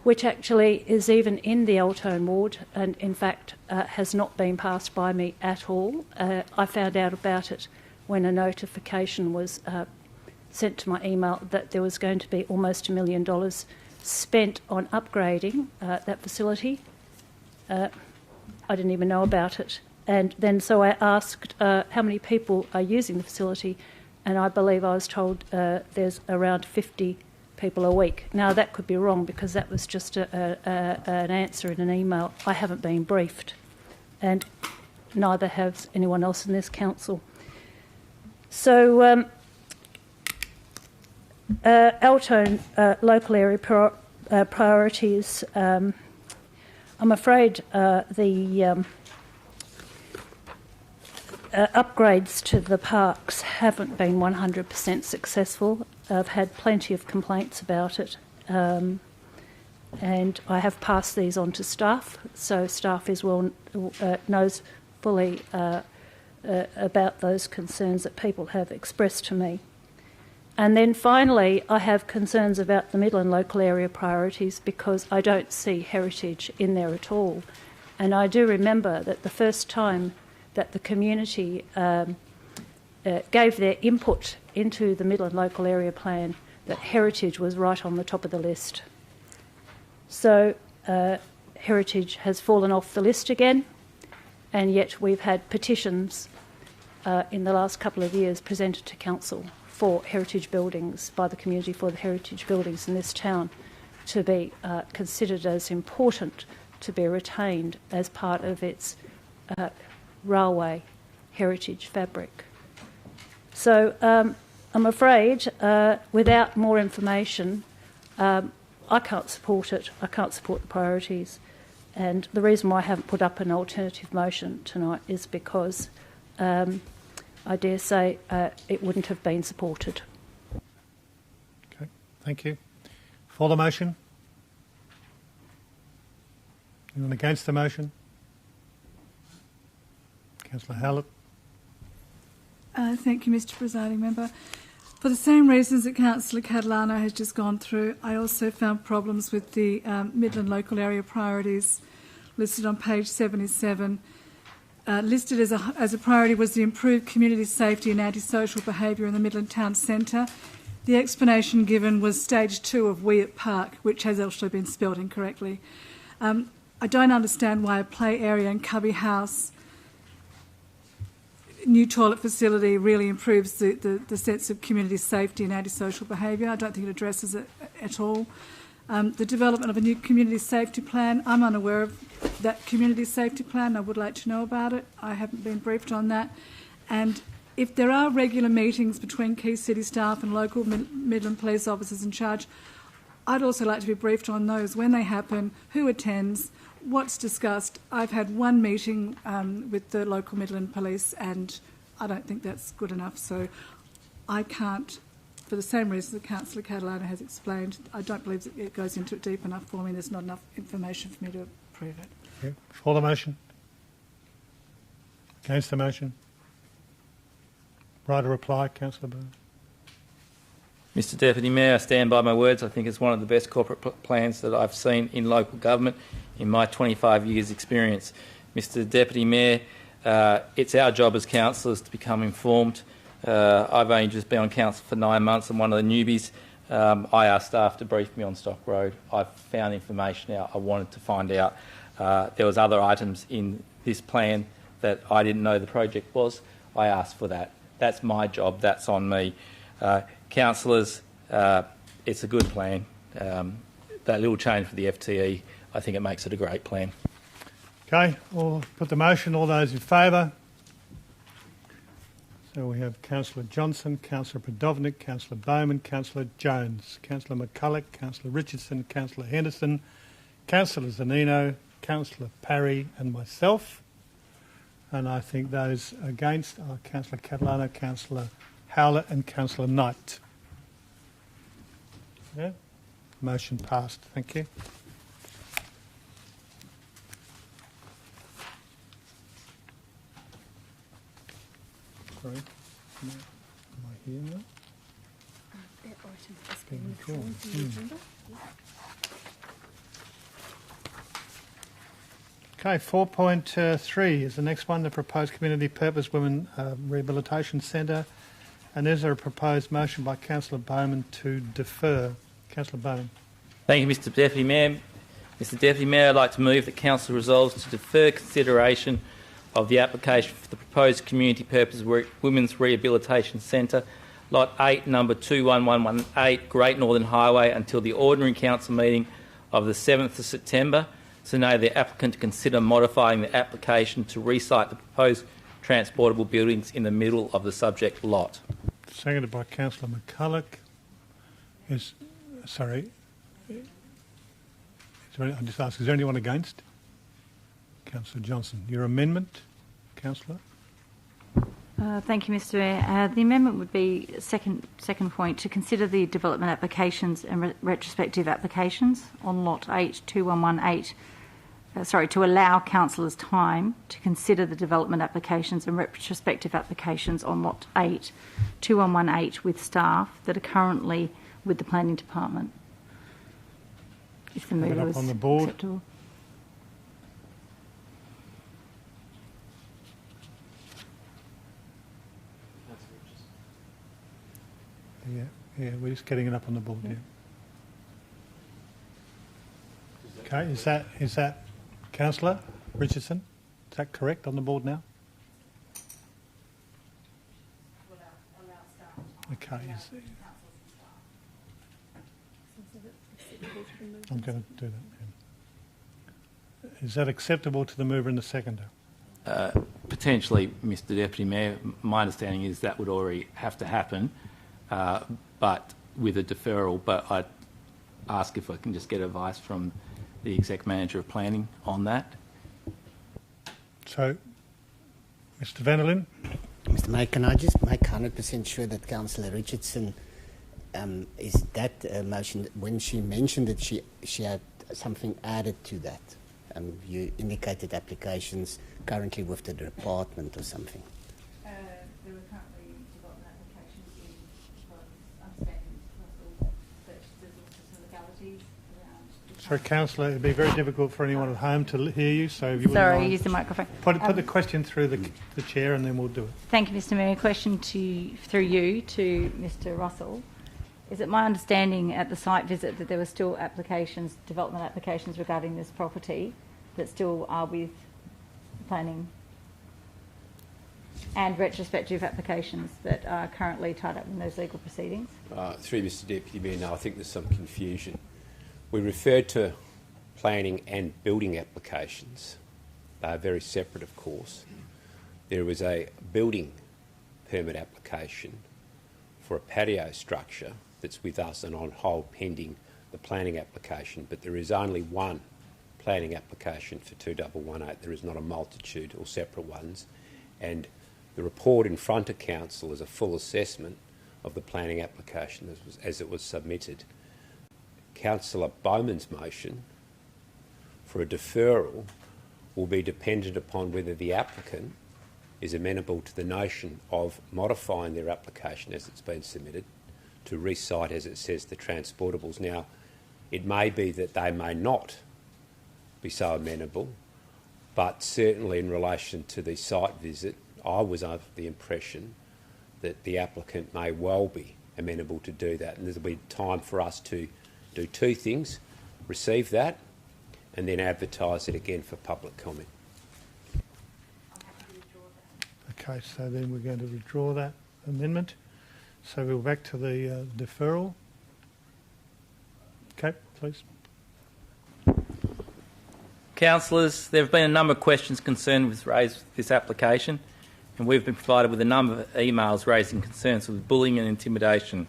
which actually is even in the Altone ward and in fact has not been passed by me at all. I found out about it when a notification was sent to my email that there was going to be almost $1 million spent on upgrading that facility. I didn't even know about it. And then so I asked how many people are using the facility, and I believe I was told there's around 50 people a week. Now, that could be wrong because that was just an answer in an email. I haven't been briefed, and neither has anyone else in this council. So, Altone local area priorities, I'm afraid the upgrades to the parks haven't been 100% successful. I've had plenty of complaints about it, and I have passed these on to staff, so staff knows fully about those concerns that people have expressed to me. And then finally, I have concerns about the Midland local area priorities because I don't see heritage in there at all. And I do remember that the first time that the community gave their input into the Midland local area plan, that heritage was right on the top of the list. So heritage has fallen off the list again, and yet we've had petitions in the last couple of years presented to council for heritage buildings by the community, for the heritage buildings in this town to be considered as important to be retained as part of its railway heritage fabric. So I'm afraid without more information I can't support it. I can't support the priorities, and the reason why I haven't put up an alternative motion tonight is because I dare say it wouldn't have been supported. Okay, thank you. For the motion? Anyone against the motion? Councillor Howlett. Thank you, Mr. Presiding Member. For the same reasons that Councillor Catalano has just gone through, I also found problems with the Midland local area priorities listed on page 77. Listed as a priority was the improved community safety and antisocial behaviour in the Midland Town Centre. The explanation given was stage 2 of Weir Park, which has also been spelled incorrectly. I don't understand why a play area in Cubby House new toilet facility really improves the sense of community safety and antisocial behaviour. I don't think it addresses it at all. The development of a new community safety plan, I'm unaware of that community safety plan. I would like to know about it. I haven't been briefed on that. And if there are regular meetings between key city staff and local Midland police officers in charge, I'd also like to be briefed on those, when they happen, who attends, what's discussed. I've had one meeting with the local Midland police and I don't think that's good enough. So I can't, for the same reason that Councillor Catalano has explained, I don't believe that it goes into it deep enough for me. There's not enough information for me to approve it. Okay. For the motion? Against the motion? Right, a reply, Councillor Byrne. Mr Deputy Mayor, I stand by my words. I think it's one of the best corporate plans that I've seen in local government in my 25 years' experience. Mr Deputy Mayor, it's our job as councillors to become informed. I've only just been on council for 9 months. I'm one of the newbies. I asked staff to brief me on Stock Road. I found information out I wanted to find out. There was other items in this plan that I didn't know the project was. I asked for that. That's my job. That's on me. Councillors, it's a good plan. That little change for the FTE, I think it makes it a great plan. Okay, we'll put the motion. All those in favour? So we have Councillor Johnson, Councillor Predovnik, Councillor Bowman, Councillor Jones, Councillor McCulloch, Councillor Richardson, Councillor Henderson, Councillor Zanino, Councillor Parry and myself. And I think those against are Councillor Catalano, Councillor Howlett and Councillor Knight. Yeah? Motion passed. Thank you. Sorry. Am I here now? That item has Being been withdrawn. withdrawn from the agenda. Okay, 4.3 is the next one, the proposed Community Purpose Women Rehabilitation Centre. And there's a proposed motion by Councillor Bowman to defer. Councillor Bowman. Thank you, Mr Deputy Mayor. Mr Deputy Mayor, I'd like to move that Council resolves to defer consideration of the application for the proposed Community Purpose Women's Rehabilitation Centre, Lot 8, number 21118, Great Northern Highway, until the ordinary council meeting of the 7th of September. So now the applicant to consider modifying the application to resite the proposed transportable buildings in the middle of the subject lot. Seconded by Councillor McCulloch. I just ask, is there anyone against? Councillor Johnson. Your amendment, Councillor? Thank you, Mr Mayor. The amendment would be second point, to consider the development applications and retrospective applications on Lot 8, 2118. To allow councillors time to consider the development applications and retrospective applications on Lot 8, 2118 with staff that are currently with the Planning Department. If the mover is acceptable. Yeah, we're just getting it up on the board, yeah. Okay, is that Councillor Richardson? Is that correct on the board now? Okay. I'm going to do that. Yeah. Is that acceptable to the mover and the seconder? Potentially, Mr Deputy Mayor. My understanding is that would already have to happen, but with a deferral. But I'd ask if I can just get advice from the Exec Manager of Planning on that. So, Mr Vanderlyn? Mr Mayor, can I just make 100% sure that Councillor Richardson is that motion, when she mentioned that she had something added to that? You indicated applications currently with the department or something. There were currently development applications in understanding that there's also some legalities around. Sorry, Councillor, it'd be very difficult for anyone at home to hear you, so if you Sorry, wouldn't use the microphone. Put the question through the chair and then we'll do it. Thank you, Mr Mayor. Question through you to Mr Russell. Is it my understanding at the site visit that there were still development applications regarding this property that still are with planning, and retrospective applications that are currently tied up in those legal proceedings? Through Mr Deputy Mayor, no, I think there's some confusion. We referred to planning and building applications. They are very separate, of course. There was a building permit application for a patio structure that's with us and on hold pending the planning application, but there is only one planning application for 2118. There is not a multitude or separate ones, and the report in front of Council is a full assessment of the planning application as it was submitted. Councillor Bowman's motion for a deferral will be dependent upon whether the applicant is amenable to the notion of modifying their application as it's been submitted to recite, as it says, the transportables. Now, it may be that they may not be so amenable, but certainly in relation to the site visit, I was of the impression that the applicant may well be amenable to do that, and there'll be time for us to do two things: receive that and then advertise it again for public comment. Okay, so then we're going to withdraw that amendment. So we're back to the deferral. Okay, please. Councillors, there have been a number of questions concerned with this application, and we've been provided with a number of emails raising concerns with bullying and intimidation.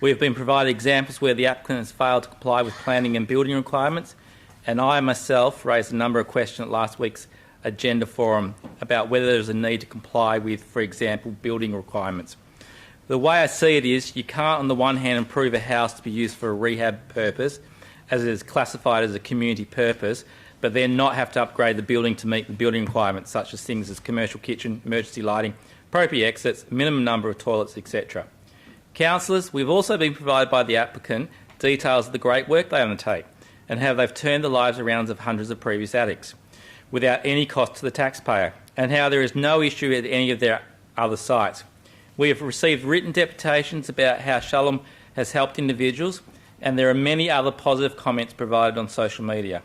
We have been provided examples where the applicant has failed to comply with planning and building requirements, and I myself raised a number of questions at last week's agenda forum about whether there's a need to comply with, for example, building requirements. The way I see it is you can't, on the one hand, improve a house to be used for a rehab purpose, as it is classified as a community purpose, but then not have to upgrade the building to meet the building requirements, such as things as commercial kitchen, emergency lighting, appropriate exits, minimum number of toilets, etc. Councillors, we've also been provided by the applicant details of the great work they undertake and how they've turned the lives around of hundreds of previous addicts without any cost to the taxpayer, and how there is no issue at any of their other sites. We have received written deputations about how Shalom has helped individuals, and there are many other positive comments provided on social media.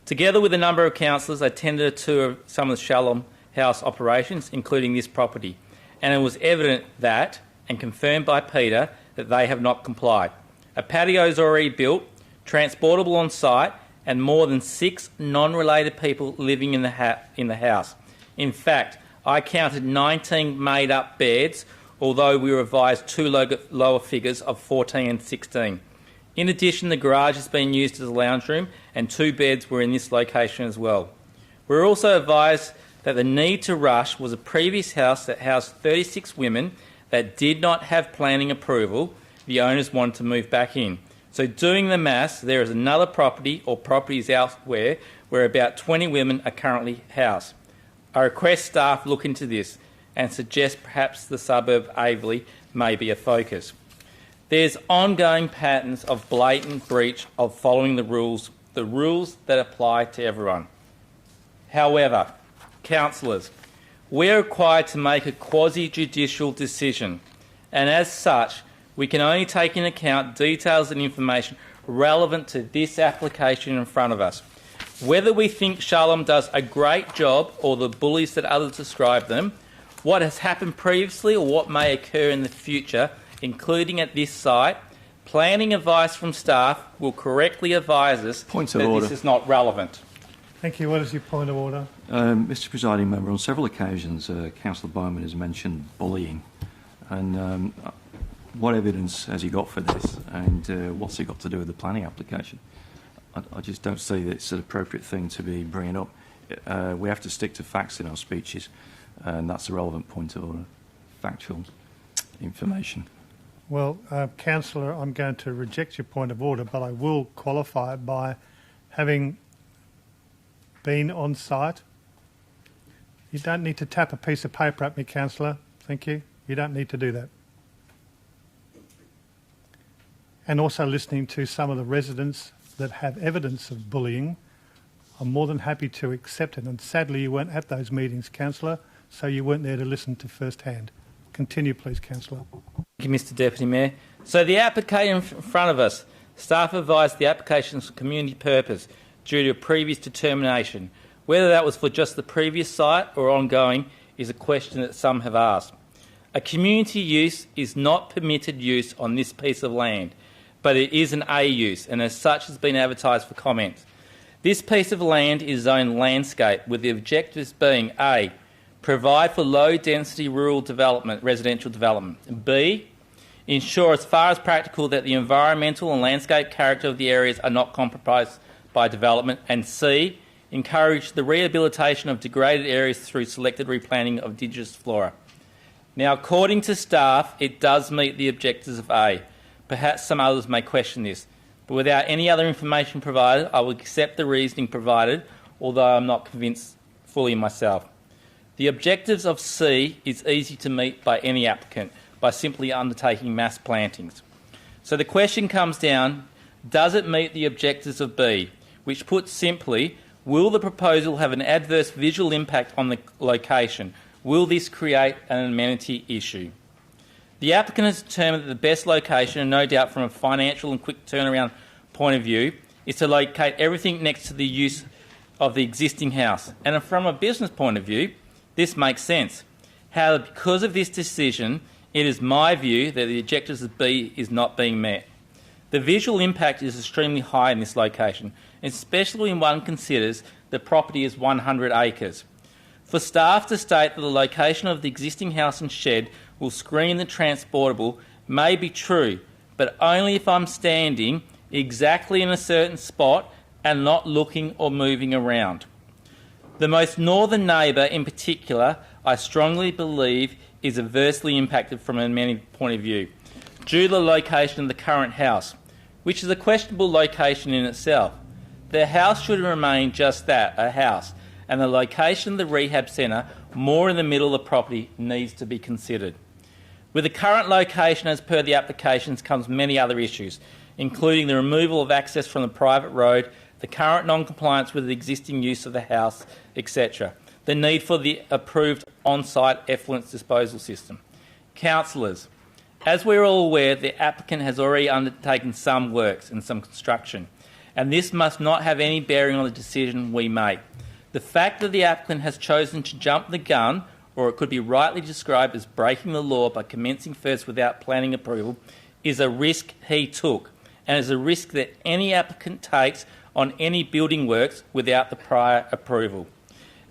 Together with a number of councillors, I attended a tour of some of the Shalom House operations, including this property, and it was evident that, and confirmed by Peter, that they have not complied. A patio is already built, transportable on site, and more than 6 non-related people living in the house. In fact, I counted 19 made-up beds, although we revised 2 lower figures of 14 and 16. In addition, the garage has been used as a lounge room, and 2 beds were in this location as well. We were also advised that the need to rush was a previous house that housed 36 women that did not have planning approval. The owners wanted to move back in. So doing the maths, there is another property or properties elsewhere where about 20 women are currently housed. I request staff look into this and suggest perhaps the suburb of Aveley may be a focus. There's ongoing patterns of blatant breach of following the rules that apply to everyone. However, councillors, we are required to make a quasi-judicial decision, and as such, we can only take into account details and information relevant to this application in front of us. Whether we think Shalom does a great job or the bullies that others describe them, what has happened previously or what may occur in the future, including at this site, planning advice from staff will correctly advise us that this is not relevant. Thank you. What is your point of order? Mr Presiding Member, on several occasions Councillor Bowman has mentioned bullying, and what evidence has he got for this, and what's it got to do with the planning application? I just don't see that it's an appropriate thing to be bringing up. We have to stick to facts in our speeches, and that's a relevant point of order, factual information. Well, Councillor, I'm going to reject your point of order, but I will qualify it by having been on site. You don't need to tap a piece of paper at me, Councillor. Thank you. You don't need to do that. And also listening to some of the residents that have evidence of bullying, I'm more than happy to accept it. And sadly, you weren't at those meetings, Councillor, so you weren't there to listen to firsthand. Continue, please, Councillor. Thank you, Mr Deputy Mayor. So the application in front of us, staff advised the application is for community purpose due to a previous determination. Whether that was for just the previous site or ongoing is a question that some have asked. A community use is not permitted use on this piece of land, but it is an A use and as such has been advertised for comment. This piece of land is zoned landscape with the objectives being A, provide for low density rural development, residential development. B, ensure as far as practical that the environmental and landscape character of the areas are not compromised by development. And C, encourage the rehabilitation of degraded areas through selected replanting of indigenous flora. Now, according to staff, it does meet the objectives of A. Perhaps some others may question this, but without any other information provided, I will accept the reasoning provided, although I'm not convinced fully myself. The objectives of C is easy to meet by any applicant by simply undertaking mass plantings. So the question comes down, does it meet the objectives of B? Which put simply, will the proposal have an adverse visual impact on the location? Will this create an amenity issue? The applicant has determined that the best location, and no doubt from a financial and quick turnaround point of view, is to locate everything next to the use of the existing house. And from a business point of view, this makes sense. However, because of this decision, it is my view that the objectives of B is not being met. The visual impact is extremely high in this location, especially when one considers the property is 100 acres. For staff to state that the location of the existing house and shed will screen the transportable may be true, but only if I'm standing exactly in a certain spot and not looking or moving around. The most northern neighbour in particular, I strongly believe, is adversely impacted from an amenity point of view due to the location of the current house, which is a questionable location in itself. The house should remain just that, a house, and the location of the rehab centre, more in the middle of the property, needs to be considered. With the current location as per the applications comes many other issues, including the removal of access from the private road, the current non-compliance with the existing use of the house, etc. The need for the approved on-site effluent disposal system. Councillors, as we are all aware, the applicant has already undertaken some works and some construction, and this must not have any bearing on the decision we make. The fact that the applicant has chosen to jump the gun, or it could be rightly described as breaking the law by commencing first without planning approval, is a risk he took, and is a risk that any applicant takes on any building works without the prior approval.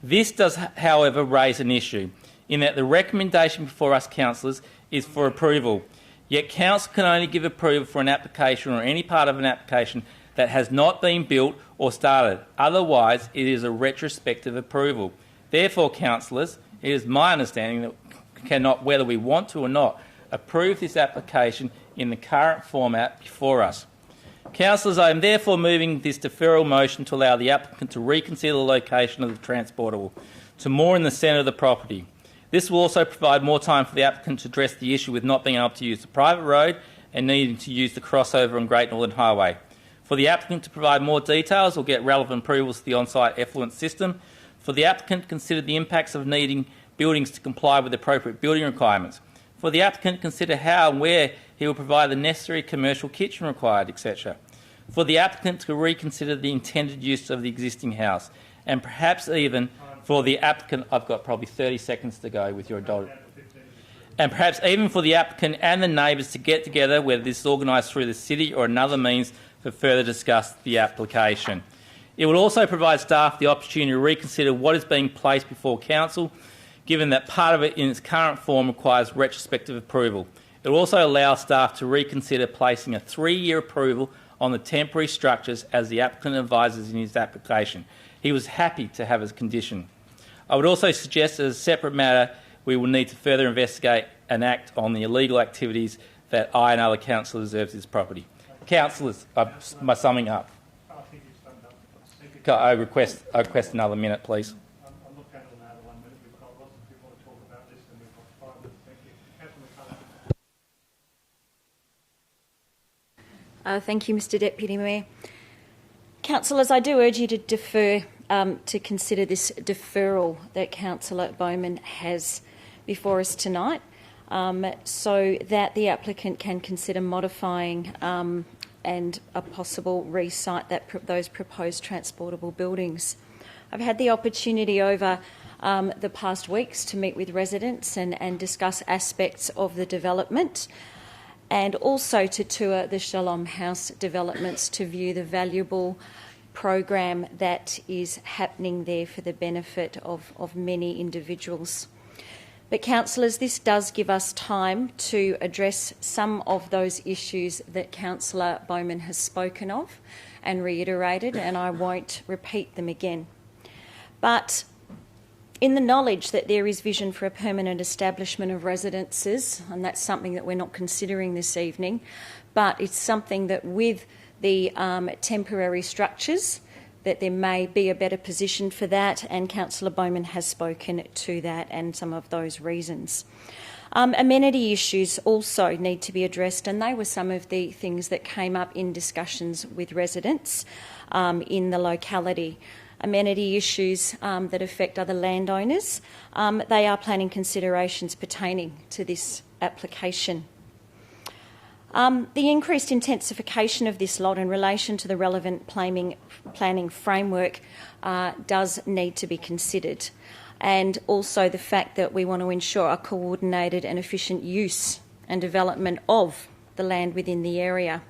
This does, however, raise an issue, in that the recommendation before us councillors is for approval, yet council can only give approval for an application or any part of an application that has not been built or started. Otherwise, it is a retrospective approval. Therefore, councillors, it is my understanding that we cannot, whether we want to or not, approve this application in the current format before us. Councillors, I am therefore moving this deferral motion to allow the applicant to reconsider the location of the transportable to more in the centre of the property. This will also provide more time for the applicant to address the issue with not being able to use the private road and needing to use the crossover on Great Northern Highway. For the applicant to provide more details or get relevant approvals to the on-site effluent system. For the applicant to consider the impacts of needing buildings to comply with appropriate building requirements. For the applicant to consider how and where he will provide the necessary commercial kitchen required, etc. For the applicant to reconsider the intended use of the existing house. And perhaps even for the applicant, I've got probably 30 seconds to go with your adult. And perhaps even for the applicant and the neighbours to get together, whether this is organised through the city or another means, to further discuss the application. It will also provide staff the opportunity to reconsider what is being placed before council, given that part of it in its current form requires retrospective approval. It will also allow staff to reconsider placing a 3-year approval on the temporary structures as the applicant advises in his application. He was happy to have as a condition. I would also suggest as a separate matter we will need to further investigate and act on the illegal activities that I and other councillors observe to this property. Councillors, my summing up. I request another minute, please. Thank you, Mr Deputy Mayor. Councillors, I do urge you to defer to consider this deferral that Councillor Bowman has before us tonight, so that the applicant can consider modifying and a possible re-site those proposed transportable buildings. I've had the opportunity over the past weeks to meet with residents and discuss aspects of the development, and also to tour the Shalom House developments to view the valuable program that is happening there for the benefit of many individuals. But councillors, this does give us time to address some of those issues that Councillor Bowman has spoken of and reiterated, and I won't repeat them again. But in the knowledge that there is vision for a permanent establishment of residences, and that's something that we're not considering this evening, but it's something that with the temporary structures, that there may be a better position for that, and Councillor Bowman has spoken to that and some of those reasons. Amenity issues also need to be addressed, and they were some of the things that came up in discussions with residents in the locality. Amenity issues that affect other landowners, they are planning considerations pertaining to this application. The increased intensification of this lot in relation to the relevant planning framework does need to be considered, and also the fact that we want to ensure a coordinated and efficient use and development of the land within the area.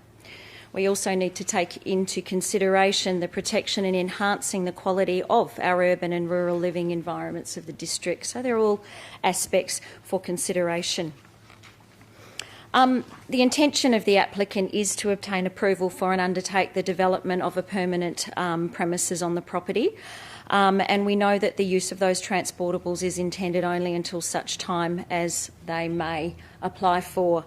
We also need to take into consideration the protection and enhancing the quality of our urban and rural living environments of the district. So they're all aspects for consideration. The intention of the applicant is to obtain approval for and undertake the development of a permanent premises on the property. And we know that the use of those transportables is intended only until such time as they may apply for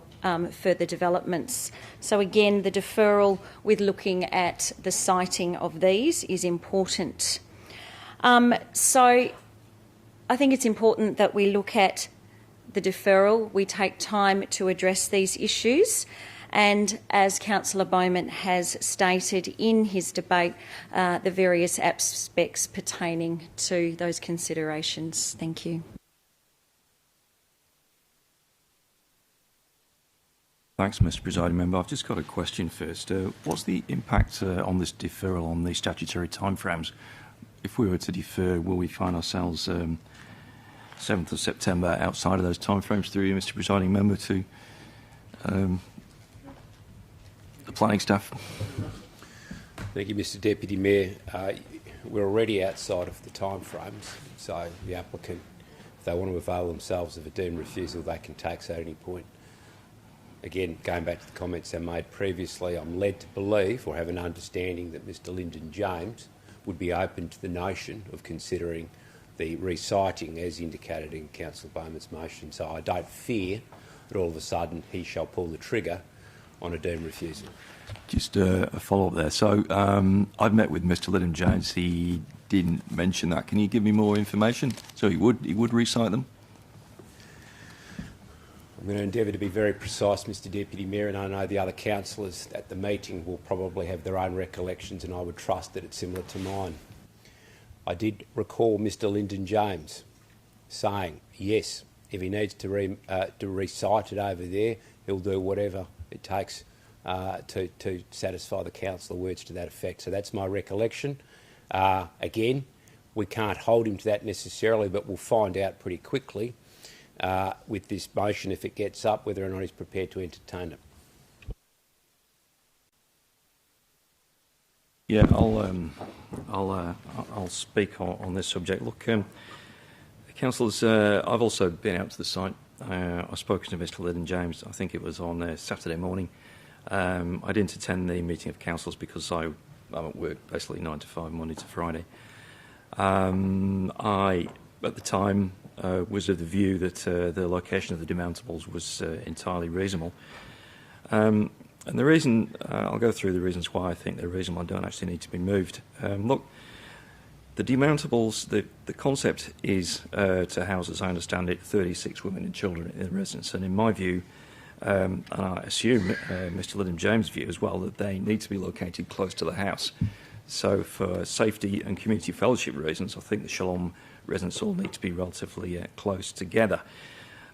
further developments. So again, the deferral with looking at the siting of these is important. So I think it's important that we look at the deferral, we take time to address these issues, and as Councillor Bowman has stated in his debate, the various aspects pertaining to those considerations. Thank you. Thanks, Mr. Presiding Member. I've just got a question first. What's the impact on this deferral on the statutory timeframes? If we were to defer, will we find ourselves 7th of September outside of those timeframes through you, Mr. Presiding Member, to the planning staff? Thank you, Mr. Deputy Mayor. We're already outside of the timeframes, so the applicant, if they want to avail themselves of a deemed refusal, they can take so at any point. Again, going back to the comments I made previously, I'm led to believe or have an understanding that Mr. Lyndon James would be open to the notion of considering the reciting as indicated in Councillor Bowman's motion. So I don't fear that all of a sudden he shall pull the trigger on a deemed refusal. Just a follow-up there. So I've met with Mr. Lyndon James. He didn't mention that. Can you give me more information? So he would recite them? I'm going to endeavour to be very precise, Mr. Deputy Mayor, and I know the other councillors at the meeting will probably have their own recollections, and I would trust that it's similar to mine. I did recall Mr. Lyndon James saying, yes, if he needs to recite it over there, he'll do whatever it takes to satisfy the council, words to that effect. So that's my recollection. Again, we can't hold him to that necessarily, but we'll find out pretty quickly with this motion, if it gets up, whether or not he's prepared to entertain it. Yeah, I'll speak on this subject. Look, councillors, I've also been out to the site. I've spoken to Mr. Lyndon James. I think it was on Saturday morning. I didn't attend the meeting of councillors because I'm at work basically 9 to 5, Monday to Friday. I, at the time, was of the view that the location of the demountables was entirely reasonable. And the reason, I'll go through the reasons why I think they're reasonable and don't actually need to be moved. Look, the demountables, the concept is to house, as I understand it, 36 women and children in the residence. And in my view, and I assume Mr. Lyndon James' view as well, that they need to be located close to the house. So for safety and community fellowship reasons, I think the Shalom residents all need to be relatively close together.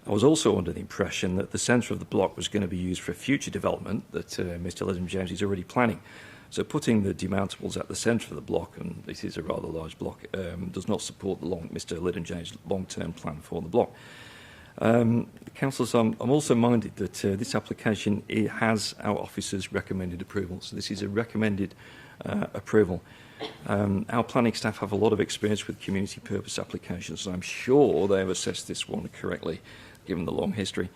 I was also under the impression that the centre of the block was going to be used for future development that Mr. Lyndon James is already planning. So putting the demountables at the centre of the block, and this is a rather large block, does not support Mr. Lyndon James' long-term plan for the block. Councillors, I'm also minded that this application has our officer's recommended approval. So this is a recommended approval. Our planning staff have a lot of experience with community purpose applications, and I'm sure they have assessed this one correctly, given the long history.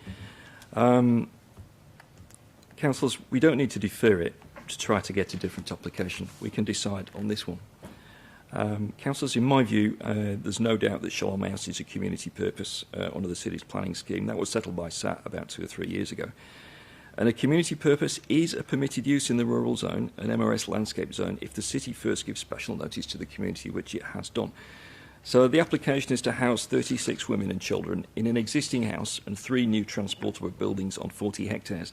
Councillors, we don't need to defer it to try to get a different application. We can decide on this one. Councillors, in my view, there's no doubt that Shalom House is a community purpose under the city's planning scheme. That was settled by SAT about 2 or 3 years ago. And a community purpose is a permitted use in the rural zone, an MRS landscape zone, if the city first gives special notice to the community, which it has done. So the application is to house 36 women and children in an existing house and 3 new transportable buildings on 40 hectares.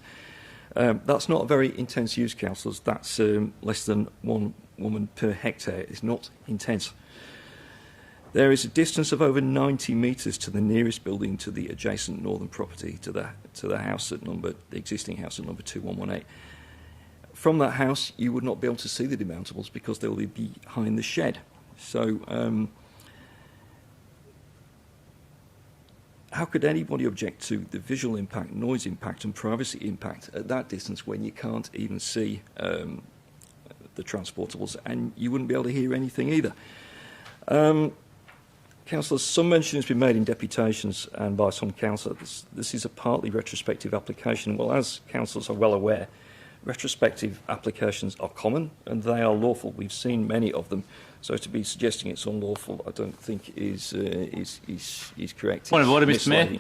That's not a very intense use, councillors. That's less than 1 woman per hectare. It's not intense. There is a distance of over 90 metres to the nearest building to the adjacent northern property, to the house at the existing house at number 2118. From that house, you would not be able to see the demountables because they will be behind the shed. So, how could anybody object to the visual impact, noise impact and privacy impact at that distance when you can't even see the transportables and you wouldn't be able to hear anything either? Councillors, some mention has been made in deputations and by some councillors. This is a partly retrospective application. Well, as councillors are well aware, Retrospective applications are common and they are lawful. We've seen many of them. So to be suggesting it's unlawful, I don't think is correct. Point of order, It's Mr. Mayor.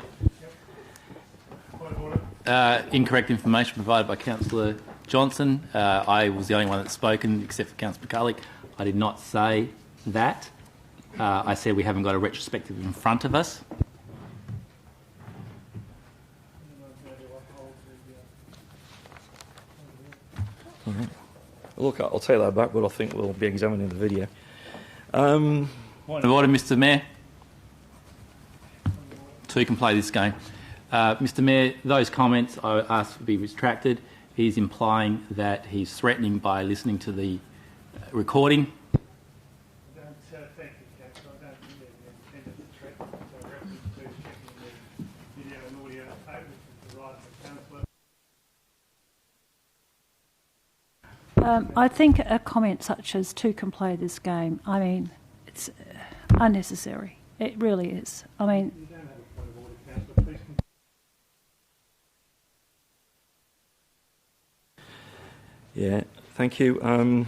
misleading. Incorrect information provided by Councillor Johnson. I was the only one that's spoken, except for Councillor McCulloch. I did not say that. I said we haven't got a retrospective in front of us. All right. Look, I'll take that back, but I think we'll be examining the video. Point of order, Mr. Mayor. So you can play this game. Mr. Mayor, those comments I asked to be retracted. He's implying that he's threatening by listening to the recording. I think a comment such as "two can play this game," I mean, it's unnecessary. It really is. I mean, Yeah, thank you.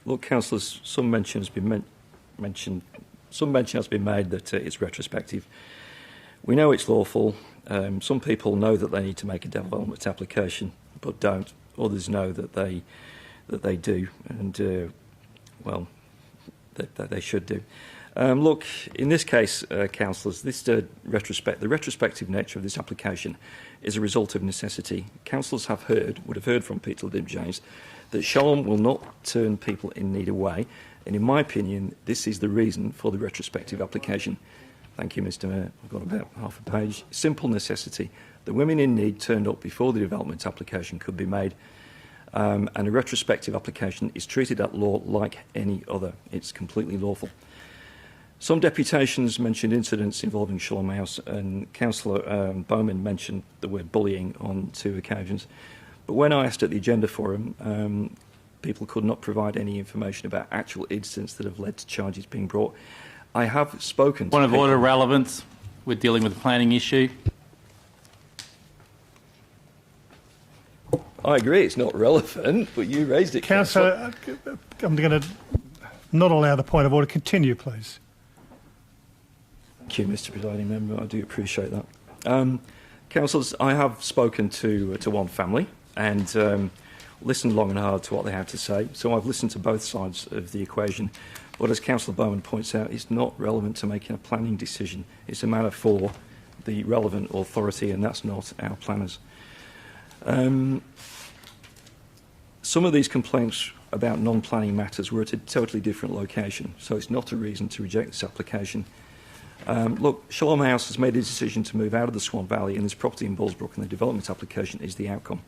Look, councillors, some mention has been made that it's retrospective. We know it's lawful. Some people know that they need to make a development application, but don't. Others know that they do, and well, that they should do. Look, in this case, councillors, the retrospective nature of this application is a result of necessity. Councillors would have heard from Peter Liddon-James that Shalom will not turn people in need away, and in my opinion, this is the reason for the retrospective application. Thank you, Mr. Mayor. I've got about half a page. Simple necessity. The women in need turned up before the development application could be made, and a retrospective application is treated at law like any other. It's completely lawful. Some deputations mentioned incidents involving Shalom House, and Councillor Bowman mentioned the word bullying on 2 occasions. But when I asked at the agenda forum, people could not provide any information about actual incidents that have led to charges being brought. I have spoken to Point of people. order, relevance. We're dealing with a planning issue. I agree it's not relevant, but you raised it, Councillor, I'm going to not allow the point of order. Continue, please. Thank you, Mr. Presiding Member. I do appreciate that. Councillors, I have spoken to one family and listened long and hard to what they have to say. So I've listened to both sides of the equation. But as Councillor Bowman points out, it's not relevant to making a planning decision. It's a matter for the relevant authority, and that's not our planners. Some of these complaints about non-planning matters were at a totally different location, so it's not a reason to reject this application. Look, Shalom House has made a decision to move out of the Swan Valley, and this property in Bullsbrook, and the development application is the outcome.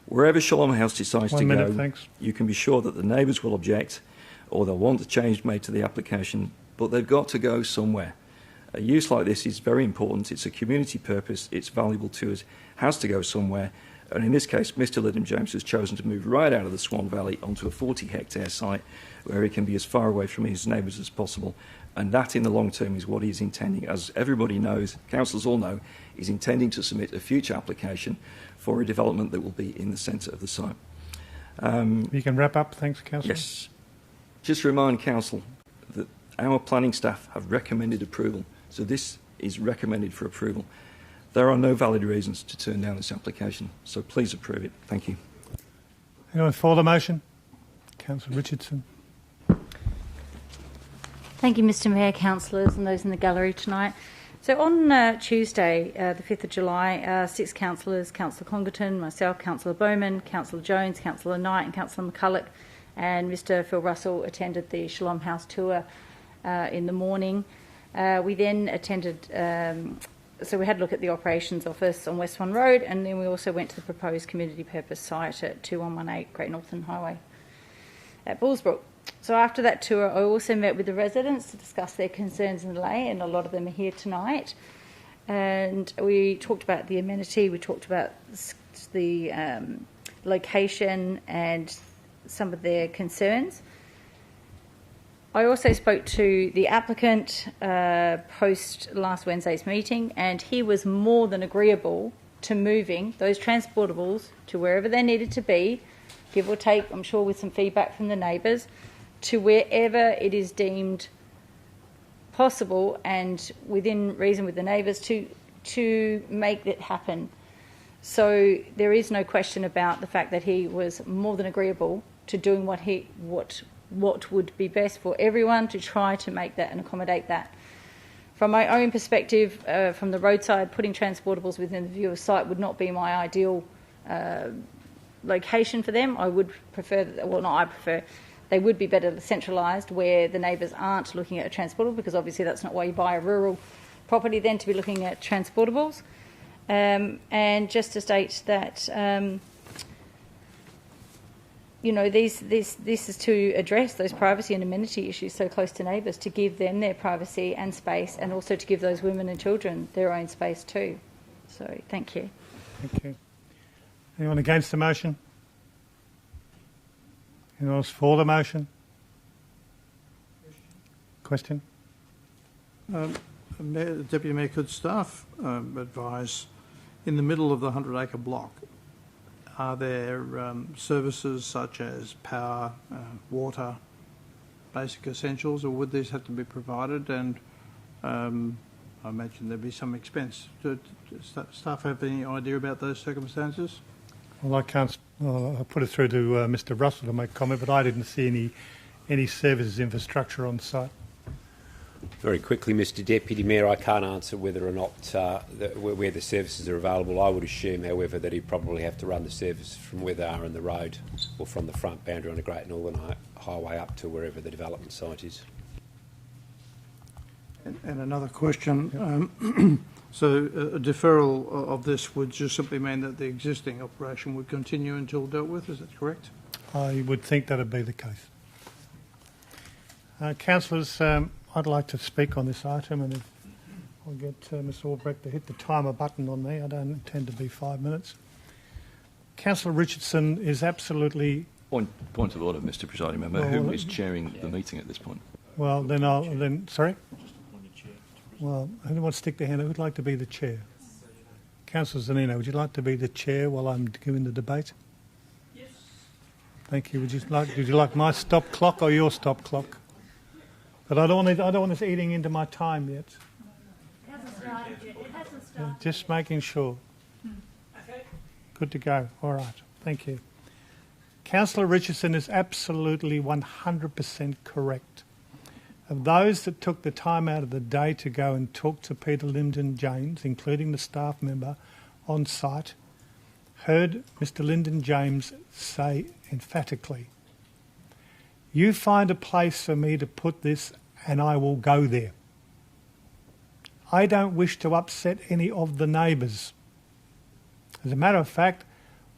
Wherever Shalom House decides to go, you can be sure that the neighbours will object, or they'll want a change made to the application, but they've got to go somewhere. A use like this is very important. It's a community purpose. It's valuable to us. Has to go somewhere. And in this case, Mr. Liddon-James has chosen to move right out of the Swan Valley onto a 40-hectare site where he can be as far away from his neighbours as possible. And that, in the long term, is what he's intending. As everybody knows, councillors all know, he's intending to submit a future application for a development that will be in the centre of the site. You can wrap up. Thanks, Councillor. Yes. Just remind Council that our planning staff have recommended approval. So this is recommended for approval. There are no valid reasons to turn down this application, so please approve it. Thank you. Anyone for the motion? Councillor Richardson. Thank you, Mr. Mayor, councillors and those in the gallery tonight. So on Tuesday, the 5th of July, 6 councillors, Councillor Congleton, myself, Councillor Bowman, Councillor Jones, Councillor Knight and Councillor McCulloch and Mr Phil Russell attended the Shalom House tour in the morning. We then attended, so we had a look at the operations office on West Swan Road, and then we also went to the proposed community purpose site at 2118 Great Northern Highway at Bullsbrook. So after that tour, I also met with the residents to discuss their concerns and delay, and a lot of them are here tonight. And we talked about the amenity, we talked about the location and some of their concerns. I also spoke to the applicant post last Wednesday's meeting, and he was more than agreeable to moving those transportables to wherever they needed to be, give or take, I'm sure with some feedback from the neighbours, to wherever it is deemed possible and within reason with the neighbours to make it happen. So there is no question about the fact that he was more than agreeable to doing what would be best for everyone to try to make that and accommodate that. From my own perspective, from the roadside, putting transportables within the view of sight would not be my ideal location for them. I would prefer, they would be better centralised where the neighbours aren't looking at a transportable, because obviously that's not why you buy a rural property then, to be looking at transportables. And just to state that, this is to address those privacy and amenity issues so close to neighbours, to give them their privacy and space, and also to give those women and children their own space too. So, thank you. Thank you. Anyone against the motion? Anyone else for the motion? Question? Deputy Mayor, could staff advise, in the middle of the 100-acre block, are there services such as power, water, basic essentials, or would these have to be provided? And I imagine there'd be some expense. Do staff have any idea about those circumstances? Well, I can't. I'll put it through to Mr. Russell to make comment, but I didn't see any services infrastructure on site. Very quickly, Mr. Deputy Mayor, I can't answer whether or not where the services are available. I would assume, however, that he'd probably have to run the service from where they are on the road or from the front boundary on the Great Northern Highway up to wherever the development site is. And another question. So a deferral of this would just simply mean that the existing operation would continue until dealt with, is that correct? I would think that would be the case. Councillors, I'd like to speak on this item, and if I'll get Ms Albrecht to hit the timer button on me. I don't intend to be 5 minutes. Councillor Richardson is absolutely... Point of order, Mr Presiding Member. Who is chairing the meeting at this point? Well, sorry? Well, who wants to stick their hand up? Who'd like to be the chair? Councillor Zanino, would you like to be the chair while I'm giving the debate? Yes. Thank you. Would you like my stop clock or your stop clock? But I don't want this eating into my time yet. It hasn't started yet. It hasn't started. Yeah, just making sure. Okay. Good to go. All right. Thank you. Councillor Richardson is absolutely 100% correct. Of those that took the time out of the day to go and talk to Peter Lyndon James, including the staff member on site, heard Mr Lyndon James say emphatically, "You find a place for me to put this and I will go there. I don't wish to upset any of the neighbours. As a matter of fact,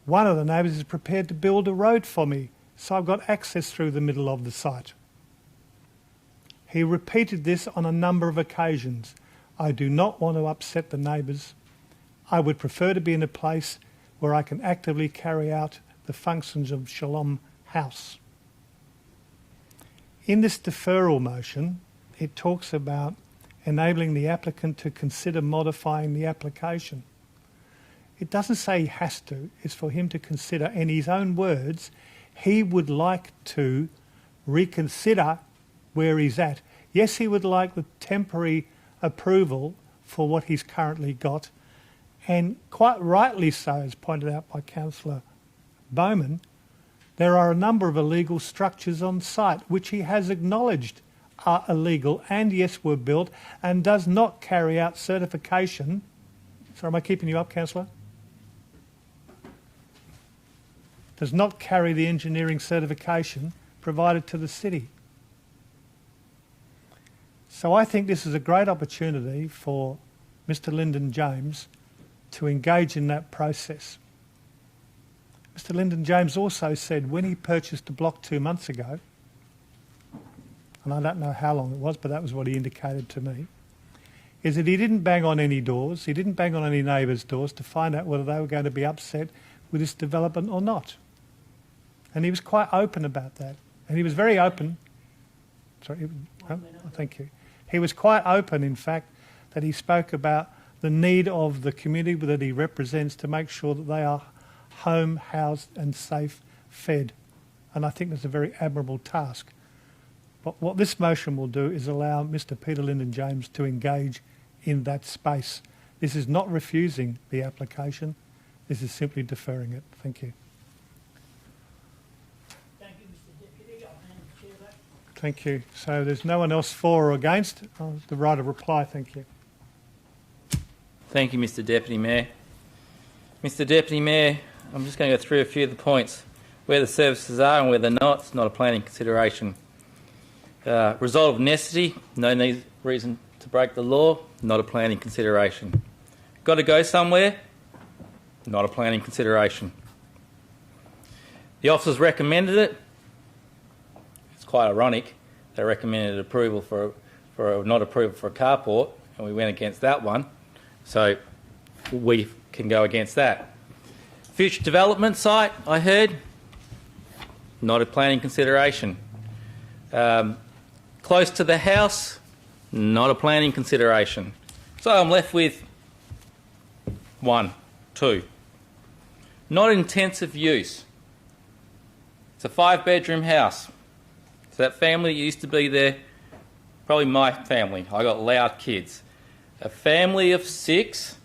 one of the neighbours is prepared to build a road for me, so I've got access through the middle of the site." He repeated this on a number of occasions. I do not want to upset the neighbours. I would prefer to be in a place where I can actively carry out the functions of Shalom House. In this deferral motion, it talks about enabling the applicant to consider modifying the application. It doesn't say he has to, it's for him to consider. In his own words, he would like to reconsider where he's at. Yes, he would like the temporary approval for what he's currently got, and quite rightly so, as pointed out by Councillor Bowman, there are a number of illegal structures on site which he has acknowledged are illegal and, yes, were built and does not carry out certification. Sorry, am I keeping you up, Councillor? Does not carry the engineering certification provided to the city. So I think this is a great opportunity for Mr Lyndon James to engage in that process. Mr Lyndon James also said when he purchased a block 2 months ago, and I don't know how long it was, but that was what he indicated to me, is that he didn't bang on any doors, he didn't bang on any neighbours' doors to find out whether they were going to be upset with this development or not. And he was quite open about that. And he was very open. Sorry, thank you. He was quite open, in fact, that he spoke about the need of the community that he represents to make sure that they are home, housed and safe fed. And I think that's a very admirable task. But what this motion will do is allow Mr Peter Lyndon James to engage in that space. This is not refusing the application. This is simply deferring it. Thank you. Thank you, Mr Deputy. I'll hand the chair back. Thank you. So there's no one else for or against. The right of reply. Thank you. Thank you, Mr Deputy Mayor. Mr Deputy Mayor, I'm just going to go through a few of the points. Where the services are and where they're not, it's not a planning consideration. Result of necessity, no reason to break the law, not a planning consideration. Got to go somewhere, not a planning consideration. The officers recommended it. It's quite ironic. They recommended approval for not approval for a carport, and we went against that one. So we can go against that. Future development site, I heard, not a planning consideration. Close to the house, not a planning consideration. So I'm left with 1, 2. Not intensive use. It's a 5-bedroom house. So that family that used to be there, probably my family. I got loud kids. A family of 6,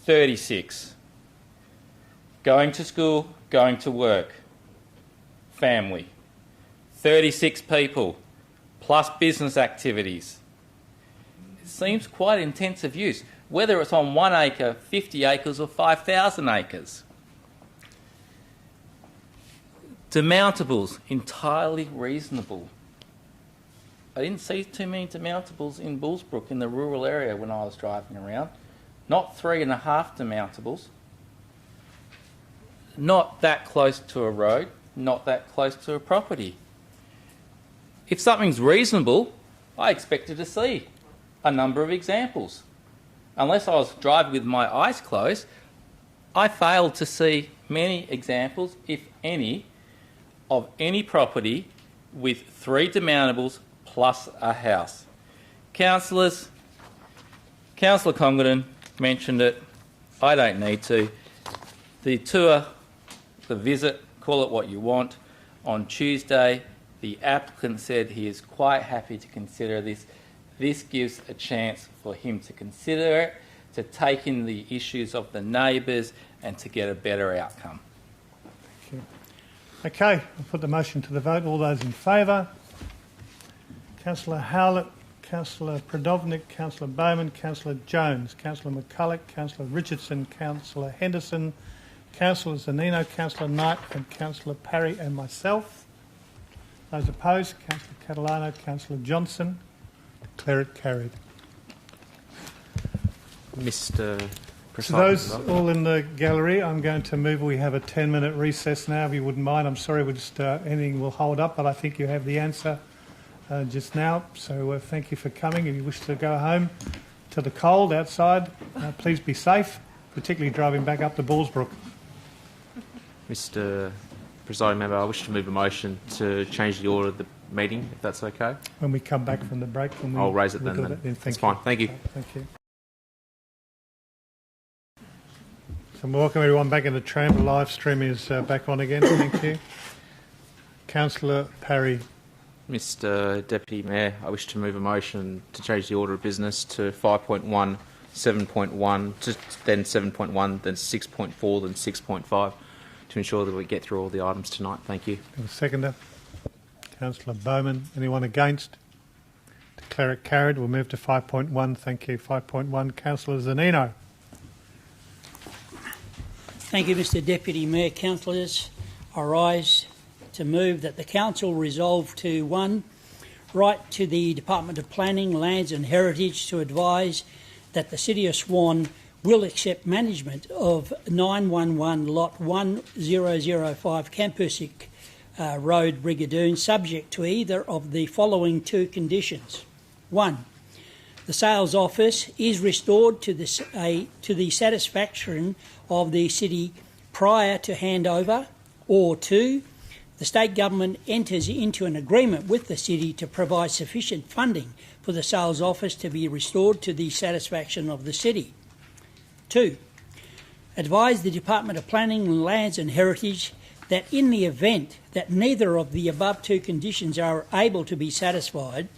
36. Going to school, going to work. Family. 36 people, plus business activities. It seems quite intensive use, whether it's on 1 acre, 50 acres or 5,000 acres. Demountables, entirely reasonable. I didn't see too many demountables in Bullsbrook in the rural area when I was driving around. Not 3.5 demountables. Not that close to a road, not that close to a property. If something's reasonable, I expected to see a number of examples. Unless I was driving with my eyes closed, I failed to see many examples, if any, of any property with 3 demountables plus a house. Councillors, Councillor Congdon mentioned it. I don't need to. The tour, the visit, call it what you want, on Tuesday, the applicant said he is quite happy to consider this. This gives a chance for him to consider it, to take in the issues of the neighbours and to get a better outcome. Thank you. Okay, I'll put the motion to the vote. All those in favour? Councillor Howlett, Councillor Pradovnik, Councillor Bowman, Councillor Jones, Councillor McCulloch, Councillor Richardson, Councillor Henderson, Councillor Zanino, Councillor Knight and Councillor Parry and myself. Those opposed, Councillor Catalano, Councillor Johnson. Declare it carried. Mr. So President. those all in the gallery, I'm going to move. We have a 10-minute recess now, if you wouldn't mind. I'm sorry, we'll just anything will hold up, but I think you have the answer just now. So thank you for coming. If you wish to go home to the cold outside, please be safe, particularly driving back up to Bullsbrook. Mr. Presiding Member, I wish to move a motion to change the order of the meeting, if that's okay. When we come back from the break, I'll raise it then. That's fine. Thank you. Thank you. So welcome everyone back in the tram. The live stream is back on again. Thank you. Councillor Parry. Mr. Deputy Mayor, I wish to move a motion to change the order of business to 5.1, 7.1, then 7.1, then 6.4, then 6.5 to ensure that we get through all the items tonight. Thank you. And a seconder. Councillor Bowman. Anyone against? Declare it carried. We'll move to 5.1. Thank you. 5.1. Councillor Zanino. Thank you, Mr. Deputy Mayor. Councillors, I rise to move that the Council resolve to 1. Write to the Department of Planning, Lands and Heritage to advise that the City of Swan will accept management of 911 Lot 1005 Campersick Road, Brigadoon, subject to either of the following 2 conditions. 1. The sales office is restored to the satisfaction of the City prior to handover, or 2. the state government enters into an agreement with the city to provide sufficient funding for the sales office to be restored to the satisfaction of the city. 2. Advise the Department of Planning, Lands and Heritage that in the event that neither of the above two conditions are able to be satisfied,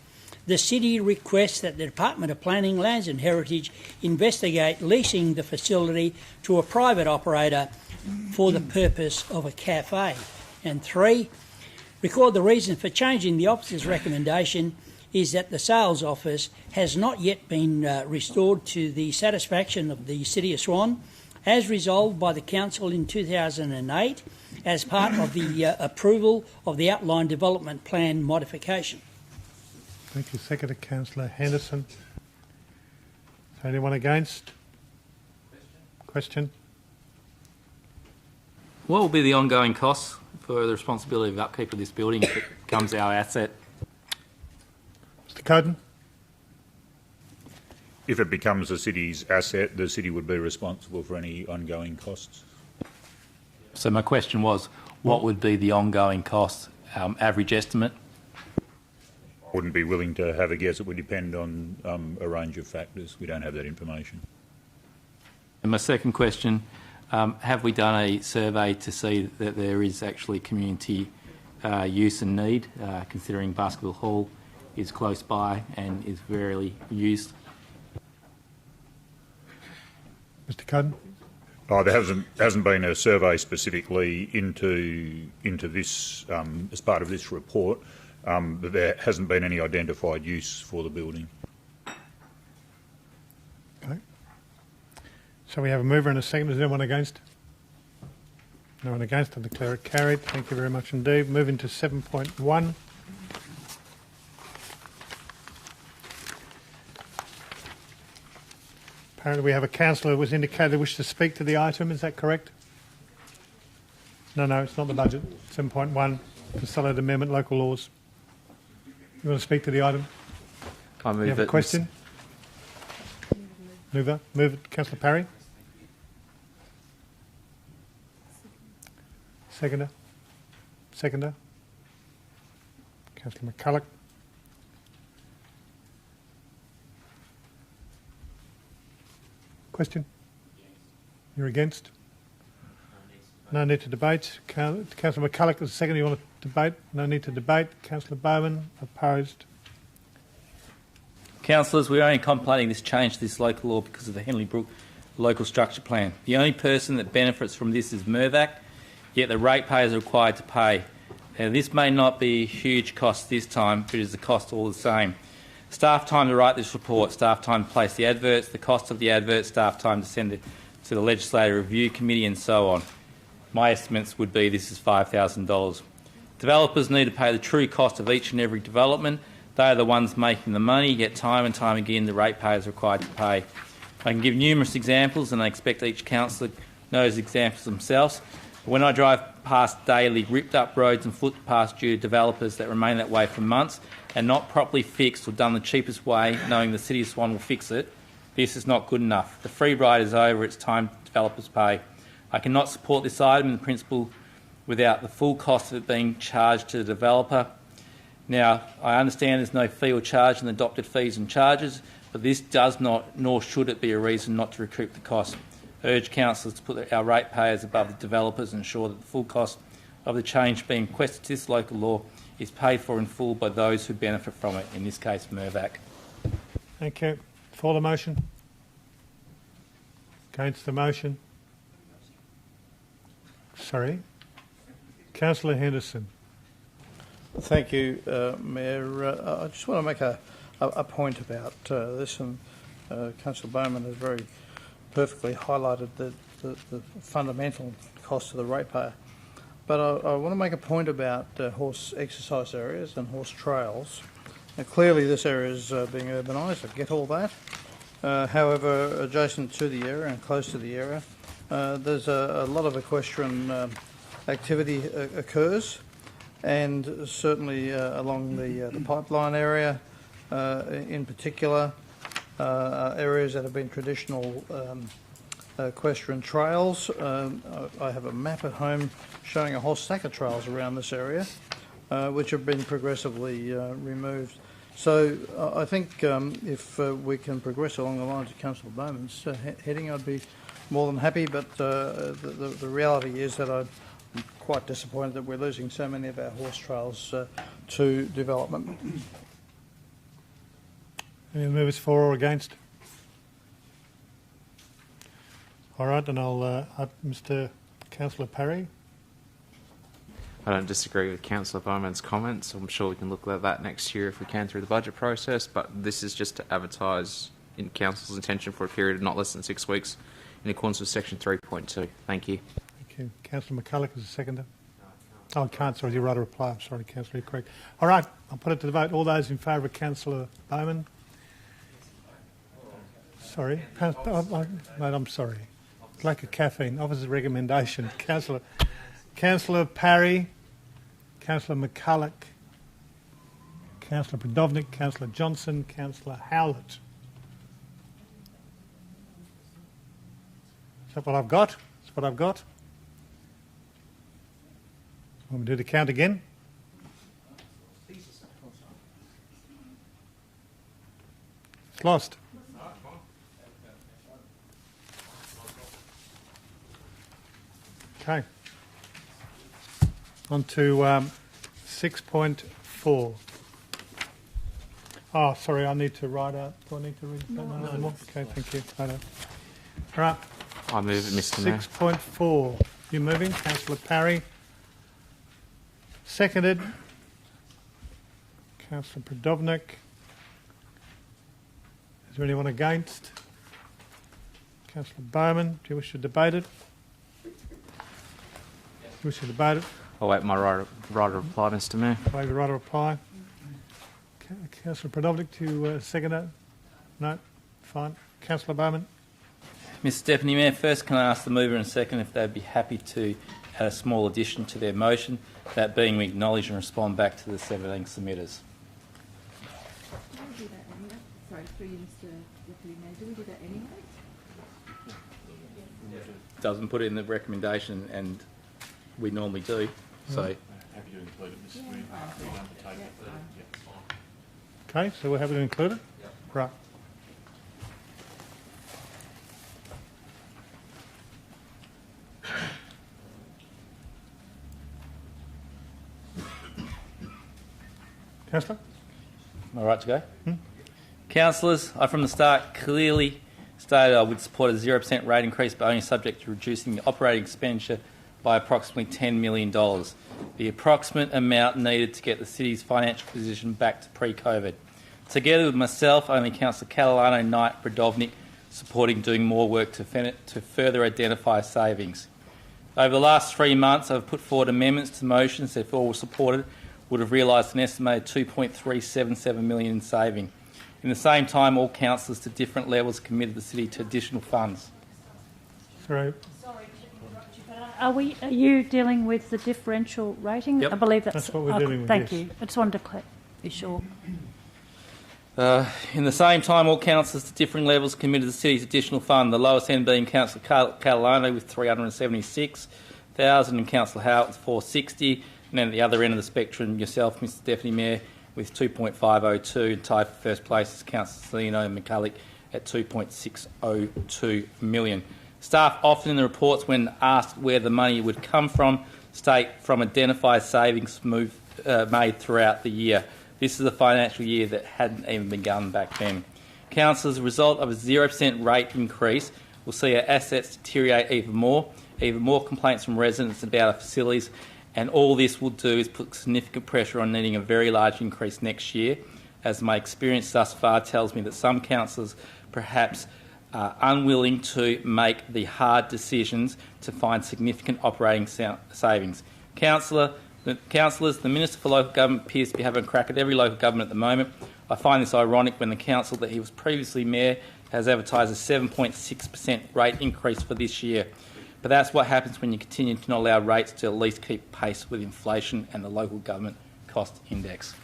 the city requests that the Department of Planning, Lands and Heritage investigate leasing the facility to a private operator for the purpose of a cafe. And 3, record the reason for changing the officer's recommendation is that the sales office has not yet been restored to the satisfaction of the City of Swan, as resolved by the Council in 2008 as part of the approval of the outline development plan modification. Thank you. Seconder, Councillor Henderson. Is there anyone against? Question? What will be the ongoing costs for the responsibility of upkeep of this building if it becomes our asset? Mr Coden? If it becomes the city's asset, the city would be responsible for any ongoing costs. So my question was, what would be the ongoing cost, average estimate? I wouldn't be willing to have a guess. It would depend on a range of factors. We don't have that information. And my second question, have we done a survey to see that there is actually community use and need, considering Basketball Hall is close by and is rarely used? Mr Coden? Oh, there hasn't been a survey specifically into this as part of this report, but there hasn't been any identified use for the building. Okay. So we have a mover and a second. Is anyone against? No one against. I declare it carried. Thank you very much indeed. Moving to 7.1. Apparently we have a councillor who was indicated they wish to speak to the item. Is that correct? No, it's not the budget. 7.1, Consolidated Amendment, Local Laws. You want to speak to the item? I move you have a question? Move it. Councillor Parry. Seconder. Councillor McCulloch. Question? You're against? No need to debate. Councillor McCulloch is the second. You want to debate? No need to debate. Councillor Bowman, opposed. Councillors, we're only contemplating this change to this local law because of the Henley Brook local structure plan. The only person that benefits from this is Mirvac, yet the ratepayers are required to pay. Now, this may not be a huge cost this time, but it is a cost all the same. Staff time to write this report, staff time to place the adverts, the cost of the adverts, staff time to send it to the Legislative Review Committee and so on. My estimates would be this is $5,000. Developers need to pay the true cost of each and every development. They are the ones making the money, yet time and time again the ratepayers are required to pay. I can give numerous examples and I expect each councillor knows examples themselves. But when I drive past daily ripped up roads and footpaths due to developers that remain that way for months and not properly fixed or done the cheapest way, knowing the City of Swan will fix it, this is not good enough. The free ride is over, it's time developers pay. I cannot support this item in principle without the full cost of it being charged to the developer. Now, I understand there's no fee or charge in the adopted fees and charges, but this does not, nor should it be a reason not to recoup the cost. I urge councillors to put our ratepayers above the developers and ensure that the full cost of the change being requested to this local law is paid for in full by those who benefit from it, in this case Mirvac. Thank you. For the motion? Against the motion? Sorry? Councillor Henderson. Thank you, Mayor. I just want to make a point about this, and Councillor Bowman has very perfectly highlighted the fundamental cost of the ratepayer. But I want to make a point about horse exercise areas and horse trails. Now, clearly this area is being urbanised, I get all that. However, adjacent to the area and close to the area, there's a lot of equestrian activity occurs, and certainly along the pipeline area in particular, areas that have been traditional equestrian trails. I have a map at home showing a whole stack of trails around this area, which have been progressively removed. So I think if we can progress along the lines of Councillor Bowman's heading, I'd be more than happy. But the reality is that I'm quite disappointed that we're losing so many of our horse trails to development. Any movers for or against? All right, then I'll Mr. Councillor Parry. I don't disagree with Councillor Bowman's comments. I'm sure we can look at that next year if we can through the budget process, but this is just to advertise in Council's intention for a period of not less than 6 weeks in accordance with Section 3.2. Thank you. Thank you. Councillor McCulloch is a seconder. Oh, I can't. Sorry, you're right to reply. I'm sorry, Councillor, you're correct. All right, I'll put it to the vote. All those in favour of Councillor Bowman? Sorry. Mate, I'm sorry. Lack of caffeine. Officer's recommendation. Councillor Parry, Councillor McCulloch, Councillor Predovnik, Councillor Johnson, Councillor Howlett. Is that what I've got? That's what I've got. Want me to do the count again? It's lost. Okay. On to 6.4. Oh, sorry, I need to write out. Do I need to read that one anymore? Okay, thank you. All right. I move it, Mr. Mayor. 6.4. You moving? Councillor Parry. Seconded. Councillor Predovnik. Is there anyone against? Councillor Bowman, do you wish to debate it? Do you wish to debate it? I'll wait my right of reply, Mr. Mayor. Wait the right of reply. Councillor Predovnik, do you second that? No? Fine. Councillor Bowman. Mr. Deputy Mayor, first can I ask the mover and second if they'd be happy to add a small addition to their motion, that being we acknowledge and respond back to the 17 submitters. Sorry, through you, Mr. Deputy Mayor. Do we do that anyway? Doesn't put it in the recommendation, and we normally do. So. Happy to include it, Mr. Mayor. We undertake it. Okay, so we're happy to include it? Yep. Right. Councillor? Am I right to go? Councillors, I from the start clearly stated I would support a 0% rate increase, but only subject to reducing the operating expenditure by approximately $10 million, the approximate amount needed to get the city's financial position back to pre-COVID. Together with myself, only Councillor Catalano, Knight, Predovnik, supporting doing more work to further identify savings. Over the last 3 months, I've put forward amendments to motions that, if all were supported, would have realised an estimated $2.377 million in saving. In the same time, all councillors to different levels committed the city to additional funds. Sorry. Are you dealing with the differential rating? Yep. I believe that's what we're dealing with. Thank yes. you. I just wanted to be sure. In the same time, all councillors to different levels committed the city's additional fund, the lowest end being Councillor Catalano with $376,000 and Councillor Howard with $460,000, and then at the other end of the spectrum, yourself, Mr. Deputy Mayor, with $2.502, and tied for first place is Councillor Salino McCulloch at $2.602 million. Staff often in the reports, when asked where the money would come from, state from identified savings made throughout the year. This is a financial year that hadn't even begun back then. Council, as a result of a 0% rate increase, will see our assets deteriorate even more complaints from residents about our facilities, and all this will do is put significant pressure on needing a very large increase next year, as my experience thus far tells me that some councillors perhaps are unwilling to make the hard decisions to find significant operating savings. Councillors, the Minister for Local Government appears to be having a crack at every local government at the moment. I find this ironic when the council that he was previously mayor has advertised a 7.6% rate increase for this year. But that's what happens when you continue to not allow rates to at least keep pace with inflation and the local government cost index.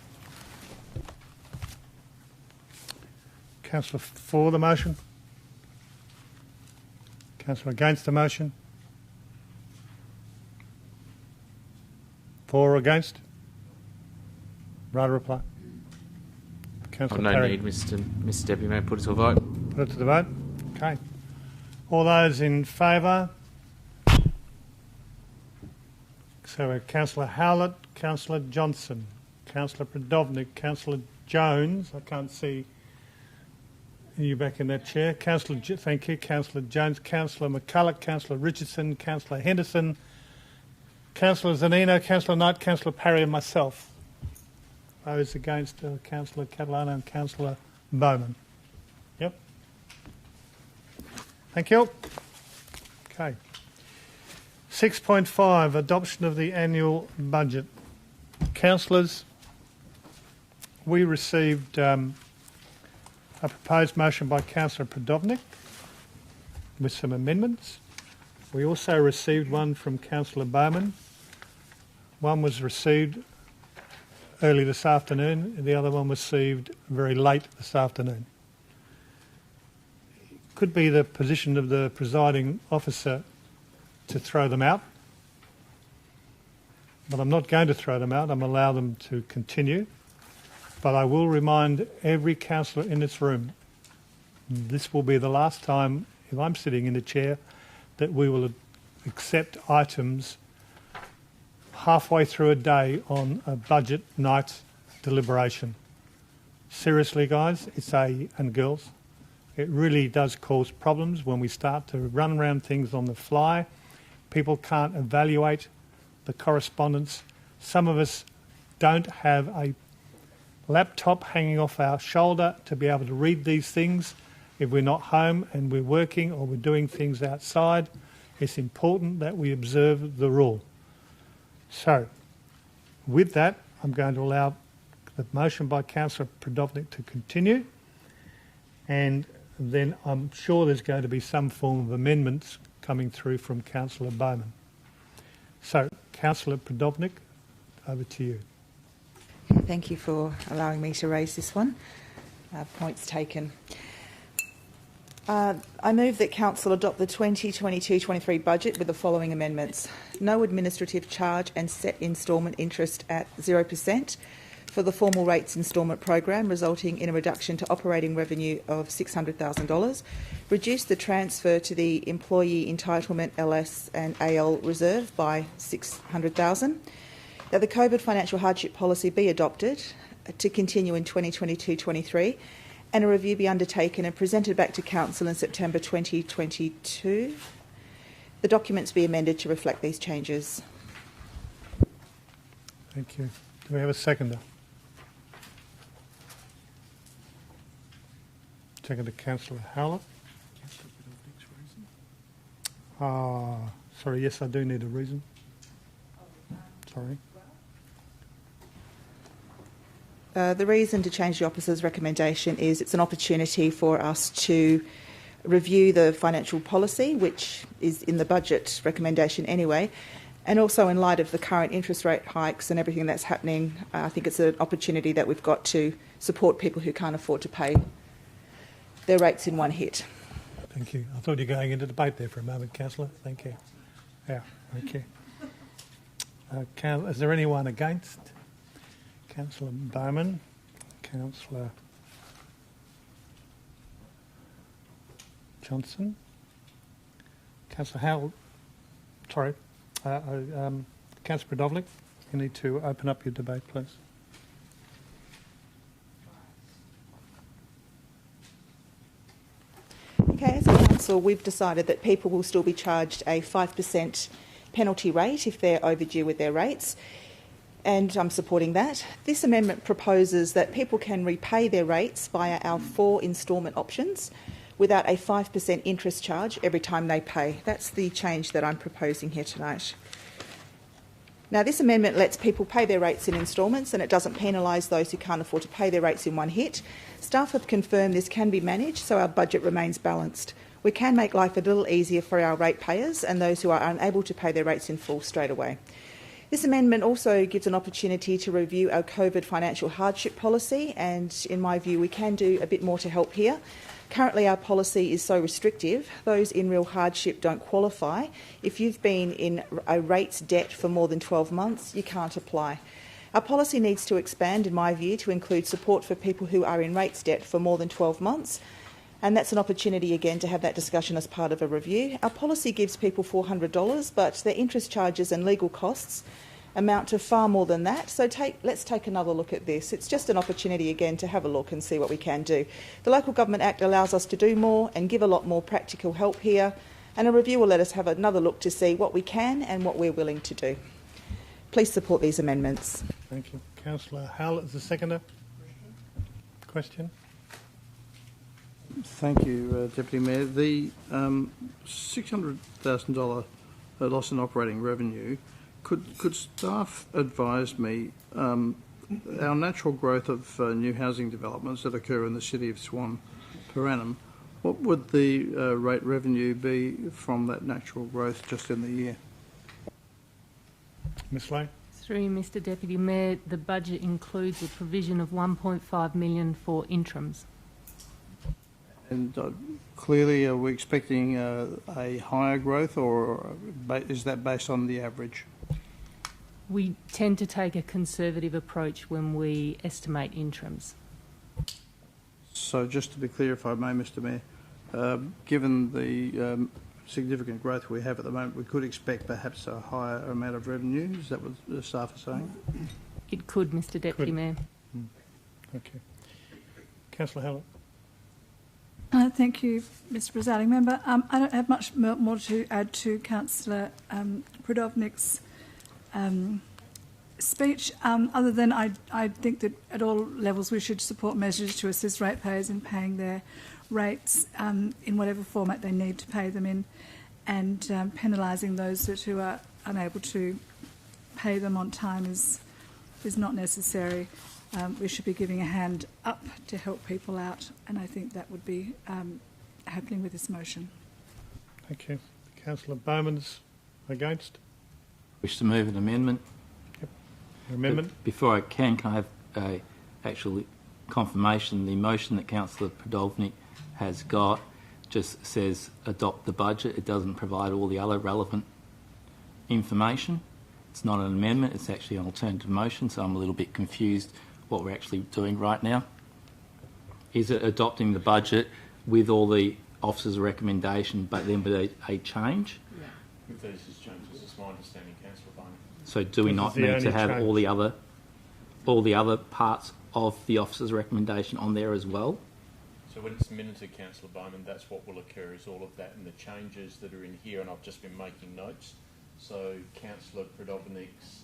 Councillor for the motion? Councillor against the motion? For or against? Right reply. Councillor No Parry. need, Mr Deputy Mayor. Put it to a vote. Put it to the vote. Okay. All those in favour? So we have Councillor Howlett, Councillor Johnson, Councillor Prodovnik, Councillor Jones. I can't see you back in that chair. Thank you. Councillor Jones, Councillor McCulloch, Councillor Richardson, Councillor Henderson, Councillor Zanino, Councillor Knight, Councillor Parry and myself. Those against Councillor Catalano and Councillor Bowman. Yep. Thank you. Okay. 6.5, adoption of the annual budget. Councillors, we received a proposed motion by Councillor Prodovnik with some amendments. We also received one from Councillor Bowman. One was received early this afternoon, and the other one was received very late this afternoon. It could be the position of the presiding officer to throw them out, but I'm not going to throw them out. I'm going to allow them to continue. But I will remind every councillor in this room, this will be the last time, if I'm sitting in the chair, that we will accept items halfway through a day on a budget night deliberation. Seriously, guys, and girls, it really does cause problems when we start to run around things on the fly. People can't evaluate the correspondence. Some of us don't have a laptop hanging off our shoulder to be able to read these things. If we're not home and we're working or we're doing things outside, it's important that we observe the rule. So, with that, I'm going to allow the motion by Councillor Prodovnik to continue, and then I'm sure there's going to be some form of amendments coming through from Councillor Bowman. So, Councillor Prodovnik, over to you. Thank you for allowing me to raise this one. Points taken. I move that Council adopt the 2022-23 budget with the following amendments. No administrative charge and set instalment interest at 0% for the formal rates instalment program, resulting in a reduction to operating revenue of $600,000. Reduce the transfer to the employee entitlement LS and AL reserve by $600,000. That the COVID financial hardship policy be adopted to continue in 2022-23, and a review be undertaken and presented back to Council in September 2022. The documents be amended to reflect these changes. Thank you. Do we have a seconder? Second to Councillor Howlett. Sorry, yes, I do need a reason. Sorry. The reason to change the officer's recommendation is it's an opportunity for us to review the financial policy, which is in the budget recommendation anyway, and also in light of the current interest rate hikes and everything that's happening, I think it's an opportunity that we've got to support people who can't afford to pay their rates in one hit. Thank you. I thought you were going into debate there for a moment, Councillor. Thank you. Yeah, thank you. Is there anyone against? Councillor Bowman, Councillor Johnson, Councillor Howell, sorry, Councillor Prodovnik, you need to open up your debate, please. Okay, as a council, we've decided that people will still be charged a 5% penalty rate if they're overdue with their rates, and I'm supporting that. This amendment proposes that people can repay their rates via our 4 instalment options without a 5% interest charge every time they pay. That's the change that I'm proposing here tonight. Now, this amendment lets people pay their rates in instalments, and it doesn't penalise those who can't afford to pay their rates in one hit. Staff have confirmed this can be managed, so our budget remains balanced. We can make life a little easier for our ratepayers and those who are unable to pay their rates in full straight away. This amendment also gives an opportunity to review our COVID financial hardship policy, and in my view we can do a bit more to help here. Currently our policy is so restrictive, those in real hardship don't qualify. If you've been in a rates debt for more than 12 months, you can't apply. Our policy needs to expand, in my view, to include support for people who are in rates debt for more than 12 months, and that's an opportunity again to have that discussion as part of a review. Our policy gives people $400, but their interest charges and legal costs amount to far more than that. So let's take another look at this. It's just an opportunity again to have a look and see what we can do. The Local Government Act allows us to do more and give a lot more practical help here, and a review will let us have another look to see what we can and what we're willing to do. Please support these amendments. Thank you. Councillor Howlett is the seconder. Question? Thank you, Deputy Mayor. The $600,000 loss in operating revenue, could staff advise me, our natural growth of new housing developments that occur in the City of Swan per annum, what would the rate revenue be from that natural growth just in the year? Ms Lay? Through you, Mr Deputy Mayor, the budget includes a provision of $1.5 million for interims. And clearly, are we expecting a higher growth, or is that based on the average? We tend to take a conservative approach when we estimate interims. So just to be clear, if I may, Mr Mayor, given the significant growth we have at the moment, we could expect perhaps a higher amount of revenue. Is that what the staff are saying? It could, Mr Deputy Mayor. Okay. Councillor Howlett. Thank you, Mr Presiding Member. I don't have much more to add to Councillor Pridovnik's speech, other than I think that at all levels we should support measures to assist ratepayers in paying their rates in whatever format they need to pay them in, and penalising those who are unable to pay them on time is not necessary. We should be giving a hand up to help people out, and I think that would be happening with this motion. Thank you. Councillor Bowman's against. Wish to move an amendment. Yep. Your amendment. But before I can I have a actual confirmation? The motion that Councillor Pridovnik has got just says adopt the budget. It doesn't provide all the other relevant information. It's not an amendment. It's actually an alternative motion, so I'm a little bit confused what we're actually doing right now. Is it adopting the budget with all the officers' recommendation, but then with a change? Yeah. With those changes, it's my understanding, Councillor Bowman. So do we not need to have all the other parts of the officers' recommendation on there as well? So when it's minuted, Councillor Bowman, that's what will occur, is all of that and the changes that are in here, and I've just been making notes. So Councillor Pridovnik's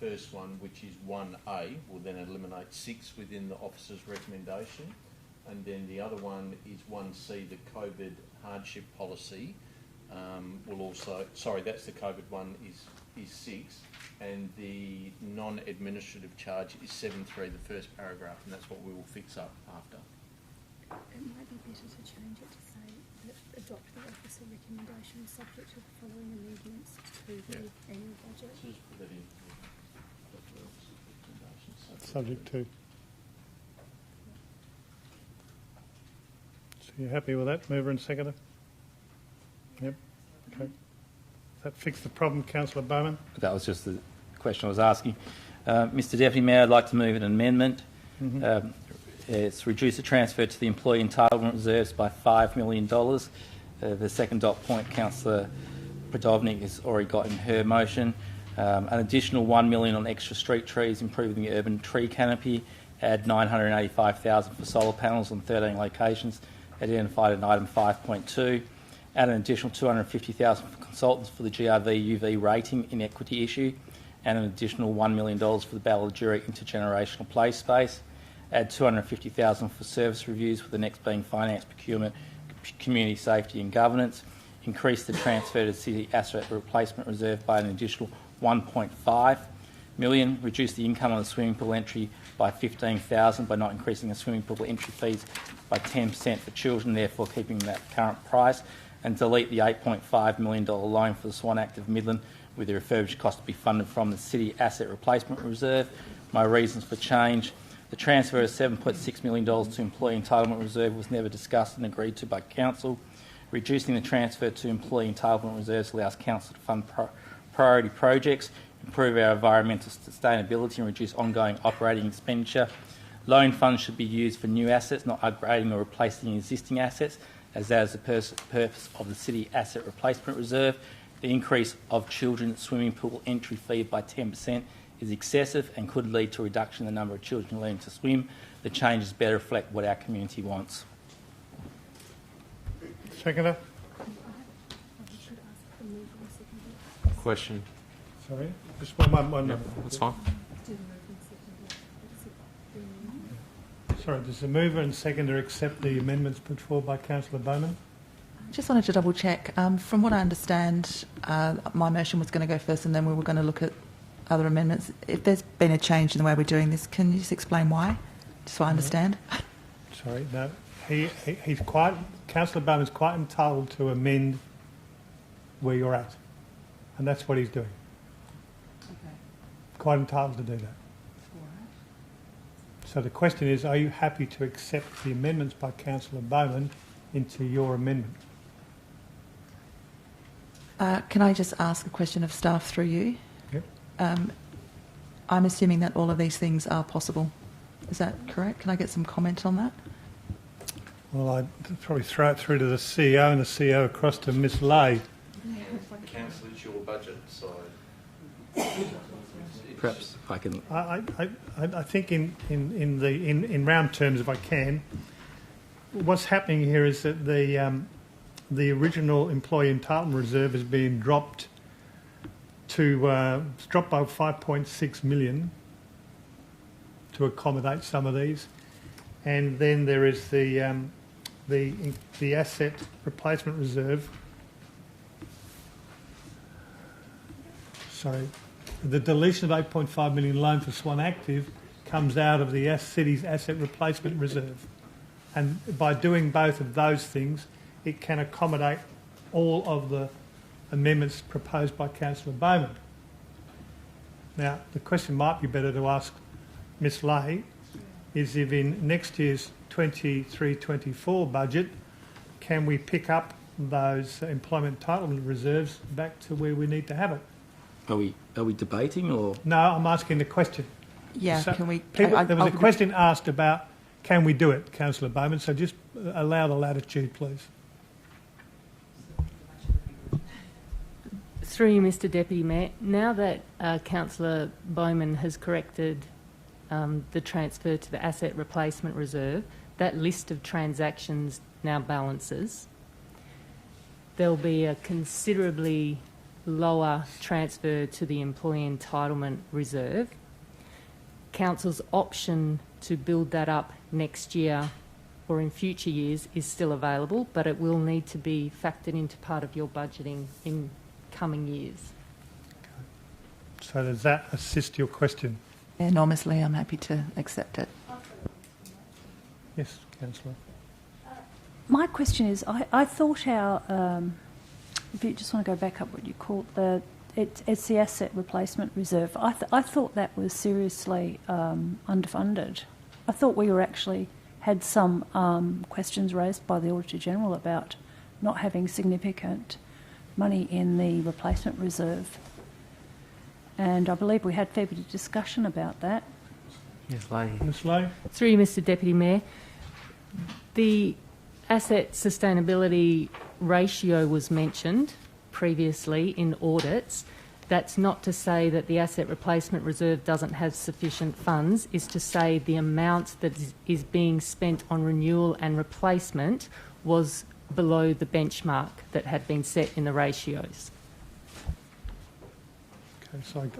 first one, which is 1A, will then eliminate 6 within the officer's recommendation, and then the other one is 1C, the COVID hardship policy, will also, sorry, that's the COVID one, is 6, and the non-administrative charge is 7.3, the first paragraph, and that's what we will fix up after. It might be better to change it to say that adopt the officer recommendation subject to the following amendments to the annual budget. Just put that in. Subject to. So you're happy with that, mover and seconder? Yep. Okay. Does that fix the problem, Councillor Bowman? That was just the question I was asking. Mr Deputy Mayor, I'd like to move an amendment. It's reduce the transfer to the employee entitlement reserves by $5 million. The second dot point, Councillor Pridovnik has already got in her motion. An additional $1 million on extra street trees, improving the urban tree canopy. Add $985,000 for solar panels on 13 locations, identified in item 5.2. Add an additional $250,000 for consultants for the GRV UV rating inequity issue, and an additional $1 million for the Balladura intergenerational play space. Add $250,000 for service reviews, with the next being finance, procurement, community safety and governance. Increase the transfer to City Asset Replacement Reserve by an additional $1.5 million. Reduce the income on the swimming pool entry by $15,000 by not increasing the swimming pool entry fees by 10% for children, therefore keeping that current price. And delete the $8.5 million loan for the Swan Active Midland, with the refurbished cost to be funded from the City Asset Replacement Reserve. My reasons for change: the transfer of $7.6 million to Employee Entitlement Reserve was never discussed and agreed to by Council. Reducing the transfer to Employee Entitlement Reserves allows Council to fund priority projects, improve our environmental sustainability and reduce ongoing operating expenditure. Loan funds should be used for new assets, not upgrading or replacing existing assets, as that is the purpose of the City Asset Replacement Reserve. The increase of children's swimming pool entry fee by 10% is excessive and could lead to a reduction in the number of children learning to swim. The changes better reflect what our community wants. Seconder? Question. Sorry? Just one. Yep, that's fine. Sorry, does the mover and seconder accept the amendments put forward by Councillor Bowman? Just wanted to double check. From what I understand, my motion was going to go first and then we were going to look at other amendments. If there's been a change in the way we're doing this, can you just explain why? Just so I understand. Sorry, no. He's quite, Councillor Bowman's quite entitled to amend where you're at. And that's what he's doing. Okay. Quite entitled to do that. So the question is, are you happy to accept the amendments by Councillor Bowman into your amendment? Can I just ask a question of staff through you? Yep. I'm assuming that all of these things are possible. Is that correct? Can I get some comment on that? Well, I'd probably throw it through to the CEO and the CEO across to Miss Lay. Council, it's your budget, so Perhaps if I can. I think in round terms, if I can, what's happening here is that the original employee entitlement reserve is being dropped to dropped by 5.6 million to accommodate some of these, and then there is the asset replacement reserve. Sorry, the deletion of 8.5 million loan for Swan Active comes out of the city's asset replacement reserve, and by doing both of those things, it can accommodate all of the amendments proposed by Councillor Bowman. Now, the question might be better to ask Ms Lay is if in next year's 23-24 budget, can we pick up those employment entitlement reserves back to where we need to have it? Are we debating or? No, I'm asking the question. Yeah, So can we... there was a question asked about can we do it, Councillor Bowman, so just allow the latitude, please. Through you, Mr Deputy Mayor, now that Councillor Bowman has corrected the transfer to the Asset Replacement Reserve, that list of transactions now balances. There'll be a considerably lower transfer to the Employee Entitlement Reserve. Council's option to build that up next year or in future years is still available, but it will need to be factored into part of your budgeting in coming years. So does that assist your question? Enormously, I'm happy to accept it. Yes, Councillor. My question is, I thought our, if you just want to go back up what you call it's the Asset Replacement Reserve. I thought that was seriously underfunded. I thought we were actually had some questions raised by the Auditor General about not having significant money in the replacement reserve. And I believe we had a fair bit of discussion about that. Ms Lay. Ms Lay. Through you, Mr Deputy Mayor, the asset sustainability ratio was mentioned previously in audits. That's not to say that the Asset Replacement Reserve doesn't have sufficient funds, is to say the amount that is being spent on renewal and replacement was below the benchmark that had been set in the ratios. Okay, so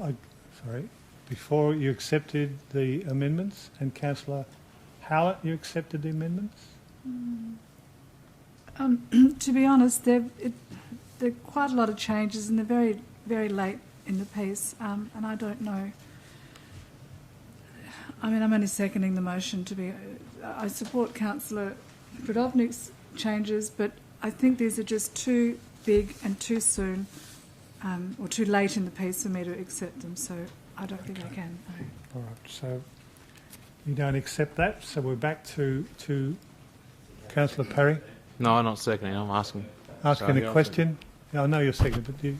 sorry, before you accepted the amendments, and Councillor Howlett, you accepted the amendments? To be honest, there are quite a lot of changes and they're very, very late in the piece, and I don't know. I mean, I'm only seconding the motion I support Councillor Prodovnik's changes, but I think these are just too big and too soon or too late in the piece for me to accept them, so I don't think I can. No. All right, so you don't accept that, so we're back to Councillor Parry. No, I'm not seconding. I'm asking. Asking a question. Yeah, I know you're second, but you...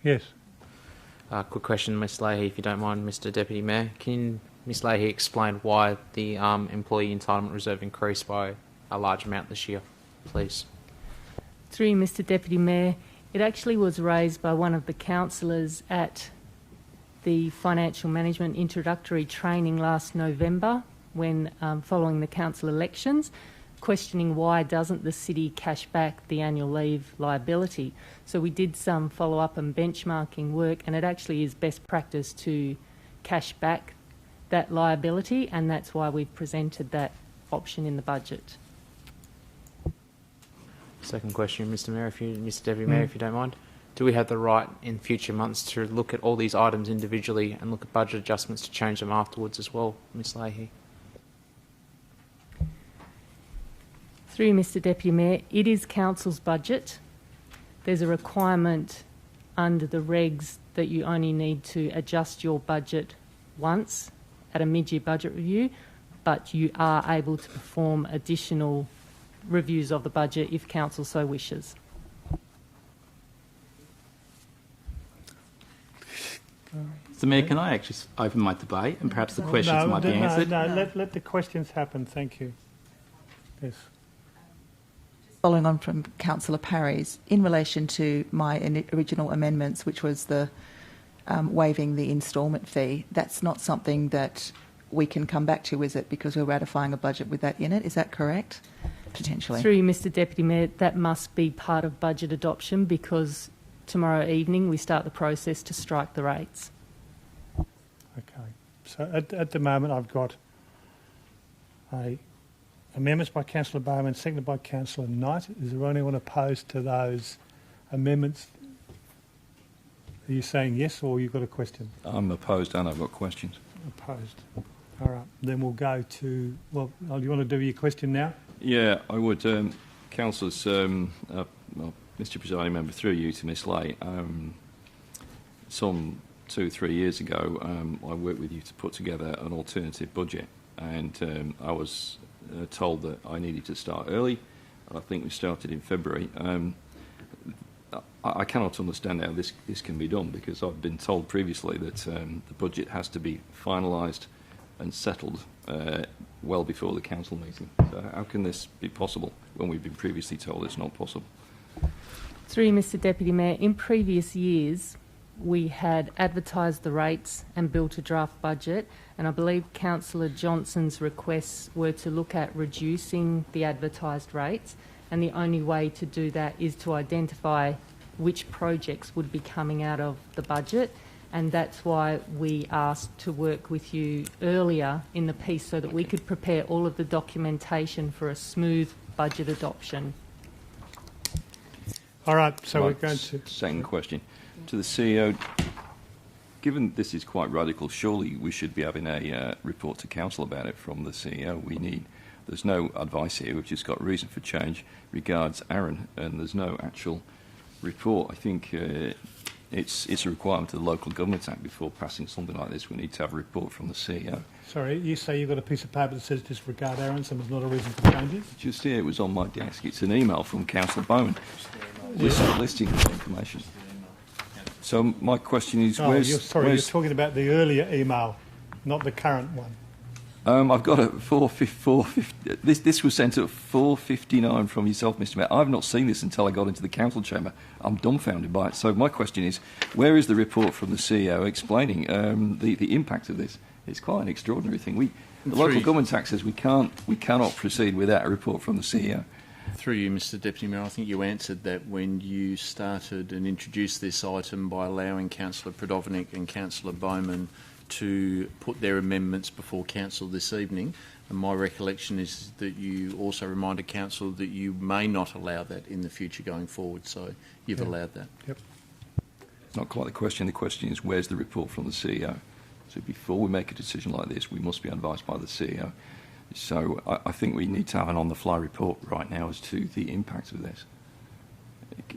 Yes. Quick question, Ms Leahy, if you don't mind, Mr Deputy Mayor. Can Ms Leahy explain why the employee entitlement reserve increased by a large amount this year, please? Through you, Mr Deputy Mayor, it actually was raised by one of the councillors at the financial management introductory training last November when following the council elections, questioning why doesn't the city cash back the annual leave liability. So we did some follow-up and benchmarking work, and it actually is best practice to cash back that liability, and that's why we've presented that option in the budget. Second question, Mr Deputy Mayor, if you don't mind. Do we have the right in future months to look at all these items individually and look at budget adjustments to change them afterwards as well, Ms Leahy? Through you, Mr Deputy Mayor, it is council's budget. There's a requirement under the regs that you only need to adjust your budget once at a mid-year budget review, but you are able to perform additional reviews of the budget if council so wishes. So, Mayor, can I actually open my debate and perhaps the questions might be answered? No, let the questions happen. Thank you. Yes. Following on from Councillor Parry's, in relation to my original amendments, which was the waiving the instalment fee, that's not something that we can come back to, is it? Because we're ratifying a budget with that in it. Is that correct? Potentially. Through you, Mr Deputy Mayor, that must be part of budget adoption because tomorrow evening we start the process to strike the rates. Okay. So at the moment I've got amendments by Councillor Bowman, seconded by Councillor Knight. Is there anyone opposed to those amendments? Are you saying yes, or you've got a question? I'm opposed and I've got questions. Opposed. All right. Then we'll go to... Well, do you want to do your question now? Yeah, I would. Councillors, Mr Presiding Member, through you to Ms Leigh, some 2-3 years ago, I worked with you to put together an alternative budget, and I was told that I needed to start early. I think we started in February. I cannot understand how this can be done, because I've been told previously that the budget has to be finalised and settled well before the council meeting. So how can this be possible when we've been previously told it's not possible? Through you, Mr Deputy Mayor, in previous years we had advertised the rates and built a draft budget, and I believe Councillor Johnson's requests were to look at reducing the advertised rates, and the only way to do that is to identify which projects would be coming out of the budget, and that's why we asked to work with you earlier in the piece so that we could prepare all of the documentation for a smooth budget adoption. All right, so we're going to... Second question. To the CEO, given this is quite radical, surely we should be having a report to council about it from the CEO. There's no advice here, we've just got reason for change. Regards, Aaron, and there's no actual report. I think it's a requirement of the Local Government Act before passing something like this. We need to have a report from the CEO. Sorry, you say you've got a piece of paper that says disregard Aaron, so there's not a reason for changes? Just here, it was on my desk. It's an email from Councillor Bowman listing the information. So my question is, you're talking about the earlier email, not the current one. I've got a 450. This was sent at 4:59 from yourself, Mr. Mayor. I've not seen this until I got into the council chamber. I'm dumbfounded by it. So my question is, where is the report from the CEO explaining the impact of this? It's quite an extraordinary thing. The Local Government Act says we cannot proceed without a report from the CEO. Through you, Mr Deputy Mayor, I think you answered that when you started and introduced this item by allowing Councillor Prodovnik and Councillor Bowman to put their amendments before council this evening. And my recollection is that you also reminded council that you may not allow that in the future going forward. So you've allowed that. Yep. It's not quite the question. The question is, where's the report from the CEO? So before we make a decision like this, we must be advised by the CEO. So I think we need to have an on-the-fly report right now as to the impact of this.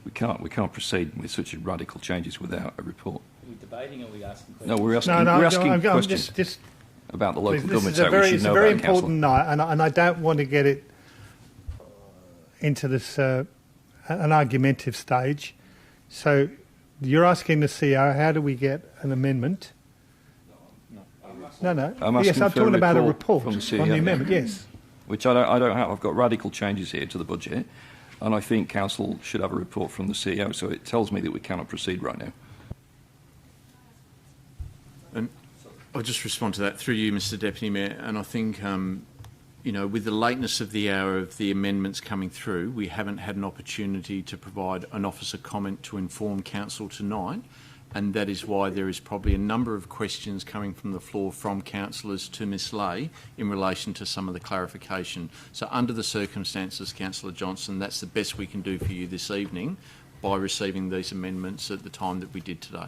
We can't proceed with such radical changes without a report. Are we debating or are we asking questions? No, we're asking, No, we're asking I'm questions just about the local Please, government this is act. We should it's know a very about, Councillor. important night, and I don't want to get it into this an argumentative stage. So you're asking the CEO, how do we get an amendment? No. I'm asking Yes, I'm for talking about a report from the CEO, on the amendment. Yes. Which I don't have. I've got radical changes here to the budget, and I think Council should have a report from the CEO. So it tells me that we cannot proceed right now. And I'll just respond to that through you, Mr Deputy Mayor. And I think, with the lateness of the hour of the amendments coming through, we haven't had an opportunity to provide an officer comment to inform Council tonight. And that is why there is probably a number of questions coming from the floor from councillors to Ms Lay in relation to some of the clarification. So under the circumstances, Councillor Johnston, that's the best we can do for you this evening by receiving these amendments at the time that we did today.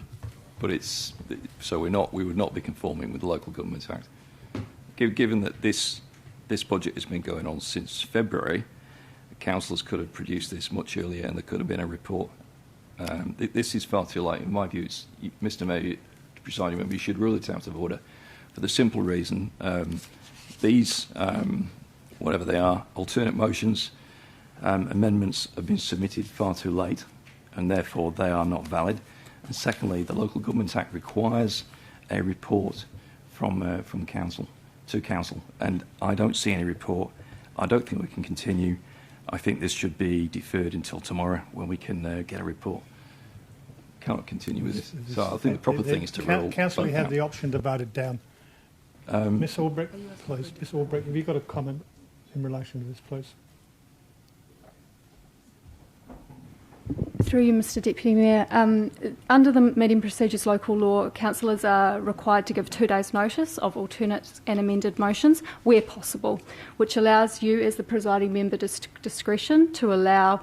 But it's so we would not be conforming with the Local Government Act. Given that this budget has been going on since February, councillors could have produced this much earlier, and there could have been a report. This is far too late. In my view, Mr Mayor, presiding member, you should rule it out of order for the simple reason these, whatever they are, alternate motions, amendments have been submitted far too late, and therefore they are not valid. And secondly, the Local Government Act requires a report from council to council, and I don't see any report. I don't think we can continue. I think this should be deferred until tomorrow when we can get a report. Cannot continue with this. So I think the proper thing is to rule. Council, we vote have out. the option to vote it down. Ms Albrecht, please. Ms Albrecht, have you got a comment in relation to this, please? Through you, Mr Deputy Mayor. Under the Meeting Procedures Local Law, councillors are required to give 2 days' notice of alternate and amended motions where possible, which allows you as the presiding member discretion to allow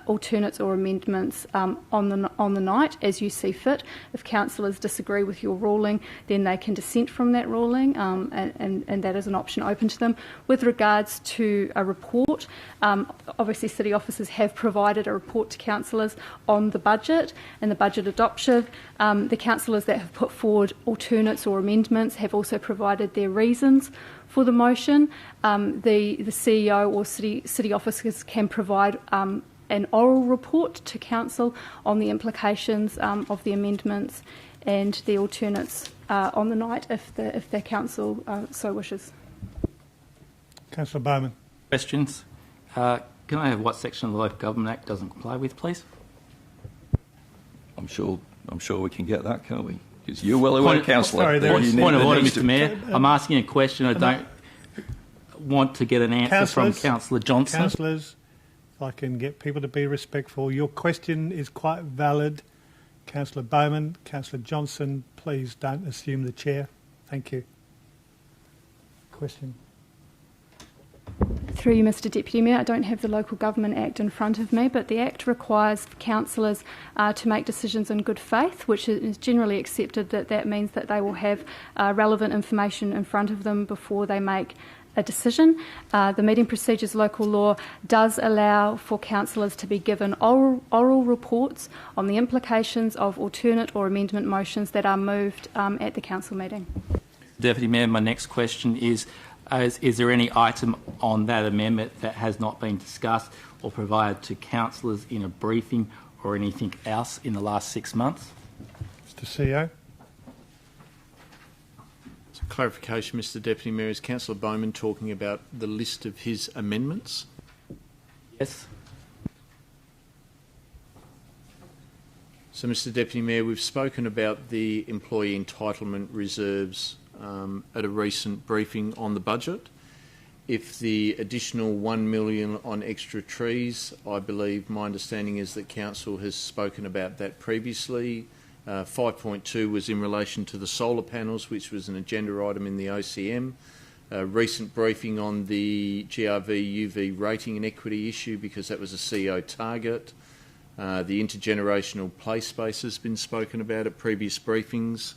alternates or amendments on the night as you see fit. If councillors disagree with your ruling, then they can dissent from that ruling, and that is an option open to them. With regards to a report, obviously city officers have provided a report to councillors on the budget and the budget adoption. The councillors that have put forward alternates or amendments have also provided their reasons for the motion. The CEO or city officers can provide an oral report to council on the implications of the amendments and the alternates on the night if the council so wishes. Councillor Bowman. Questions? Can I have what section of the Local Government Act doesn't comply with, please? I'm sure we can get that, can't we? Because you're well aware, Councillor. Point of order, Mr Mayor. I'm asking a question. I don't want to get an answer from Councillor Johnston. Councillors, if I can get people to be respectful, your question is quite valid. Councillor Bowman, Councillor Johnston, please don't assume the chair. Thank you. Question. Through you, Mr Deputy Mayor, I don't have the Local Government Act in front of me, but the Act requires councillors to make decisions in good faith, which is generally accepted that means that they will have relevant information in front of them before they make a decision. The Meeting Procedures Local Law does allow for councillors to be given oral reports on the implications of alternate or amendment motions that are moved at the council meeting. Deputy Mayor, my next question is there any item on that amendment that has not been discussed or provided to councillors in a briefing or anything else in the last 6 months? Mr CEO. So clarification, Mr Deputy Mayor, is Councillor Bowman talking about the list of his amendments? Yes. So, Mr Deputy Mayor, we've spoken about the employee entitlement reserves at a recent briefing on the budget. If the additional $1 million on extra trees, I believe my understanding is that Council has spoken about that previously. 5.2 was in relation to the solar panels, which was an agenda item in the OCM. Recent briefing on the GRV UV rating and equity issue, because that was a CO target. The intergenerational play space has been spoken about at previous briefings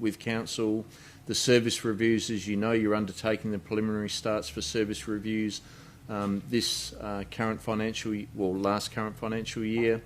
with Council. The service reviews, as you know, you're undertaking the preliminary starts for service reviews this last current financial year.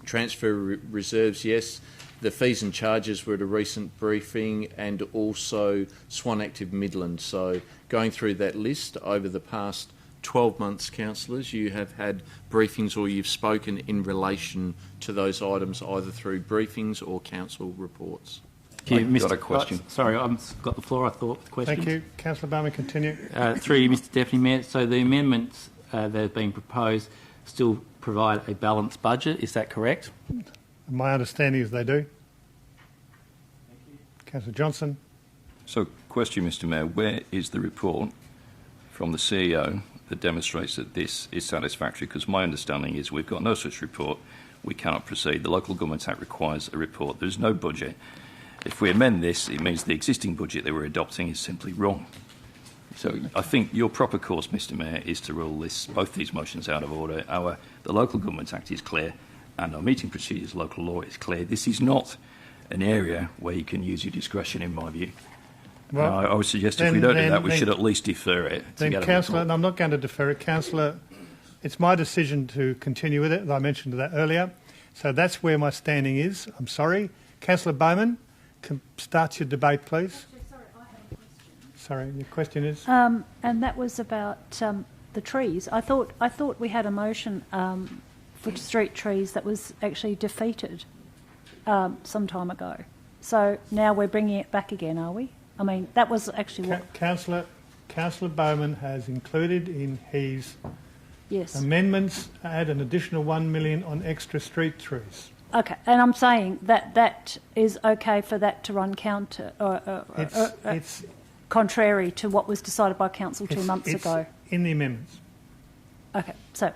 Transfer reserves, yes. The fees and charges were at a recent briefing, and also Swan Active Midland. So going through that list over the past 12 months, councillors, you have had briefings or you've spoken in relation to those items either through briefings or council reports. Thank you, Got a question. Sorry, I've got the floor. I thought the question. Thank you. Councillor Bowman, continue. Through you, Mr Deputy Mayor. So the amendments that have been proposed still provide a balanced budget. Is that correct? My understanding is they do. Councillor Johnson. So, question, Mr Mayor, where is the report from the CEO that demonstrates that this is satisfactory? Because my understanding is we've got no such report. We cannot proceed. The Local Government Act requires a report. There's no budget. If we amend this, it means the existing budget that we're adopting is simply wrong. So I think your proper course, Mr Mayor, is to rule both these motions out of order. The Local Government Act is clear and our meeting procedures, local law is clear. This is not an area where you can use your discretion, in my view. Well, I would suggest if we don't do that, we should at least defer it. Then, Councillor, and I'm not going to defer it, Councillor, it's my decision to continue with it, as I mentioned that earlier. So that's where my standing is. I'm sorry. Councillor Bowman, start your debate, please. Sorry, I have a question. Sorry, your question is? And that was about the trees. I thought we had a motion for street trees that was actually defeated some time ago. So now we're bringing it back again, are we? I mean, that was actually what... Councillor Bowman has included in his amendments add an additional $1 million on extra street trees. Okay, and I'm saying that that is okay for that to run counter... it's contrary to what was decided by Council 2 months ago. In the amendments. Okay, so...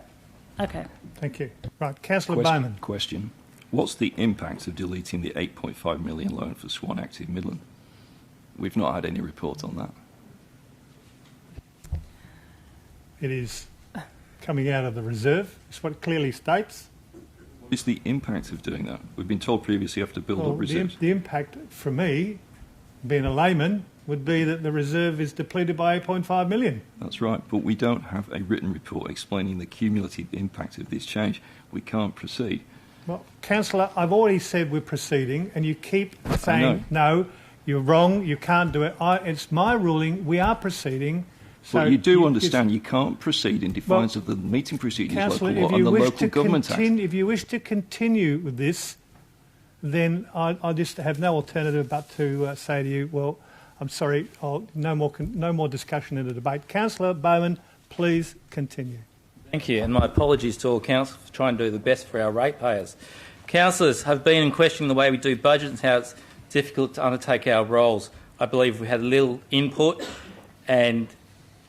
Okay. Thank you. Right, Councillor Bowman. Question. What's the impact of deleting the $8.5 million loan for Swan Active Midland? We've not had any report on that. It is coming out of the reserve. It's what it clearly states. What is the impact of doing that? We've been told previously you have to build up reserves. The impact for me, being a layman, would be that the reserve is depleted by $8.5 million. That's right, but we don't have a written report explaining the cumulative impact of this change. We can't proceed. Well, Councillor, I've already said we're proceeding, and you keep saying, no, you're wrong, you can't do it. It's my ruling, we are proceeding. So but you do understand you can't proceed in defiance of the meeting procedures, local law, and the Local Government Act. If you wish to continue with this, then I just have no alternative but to say to you, well, I'm sorry, no more discussion in the debate. Councillor Bowman, please continue. Thank you, and my apologies to all councillors for trying to do the best for our ratepayers. Councillors have been in questioning the way we do budgets and how it's difficult to undertake our roles. I believe we had little input, and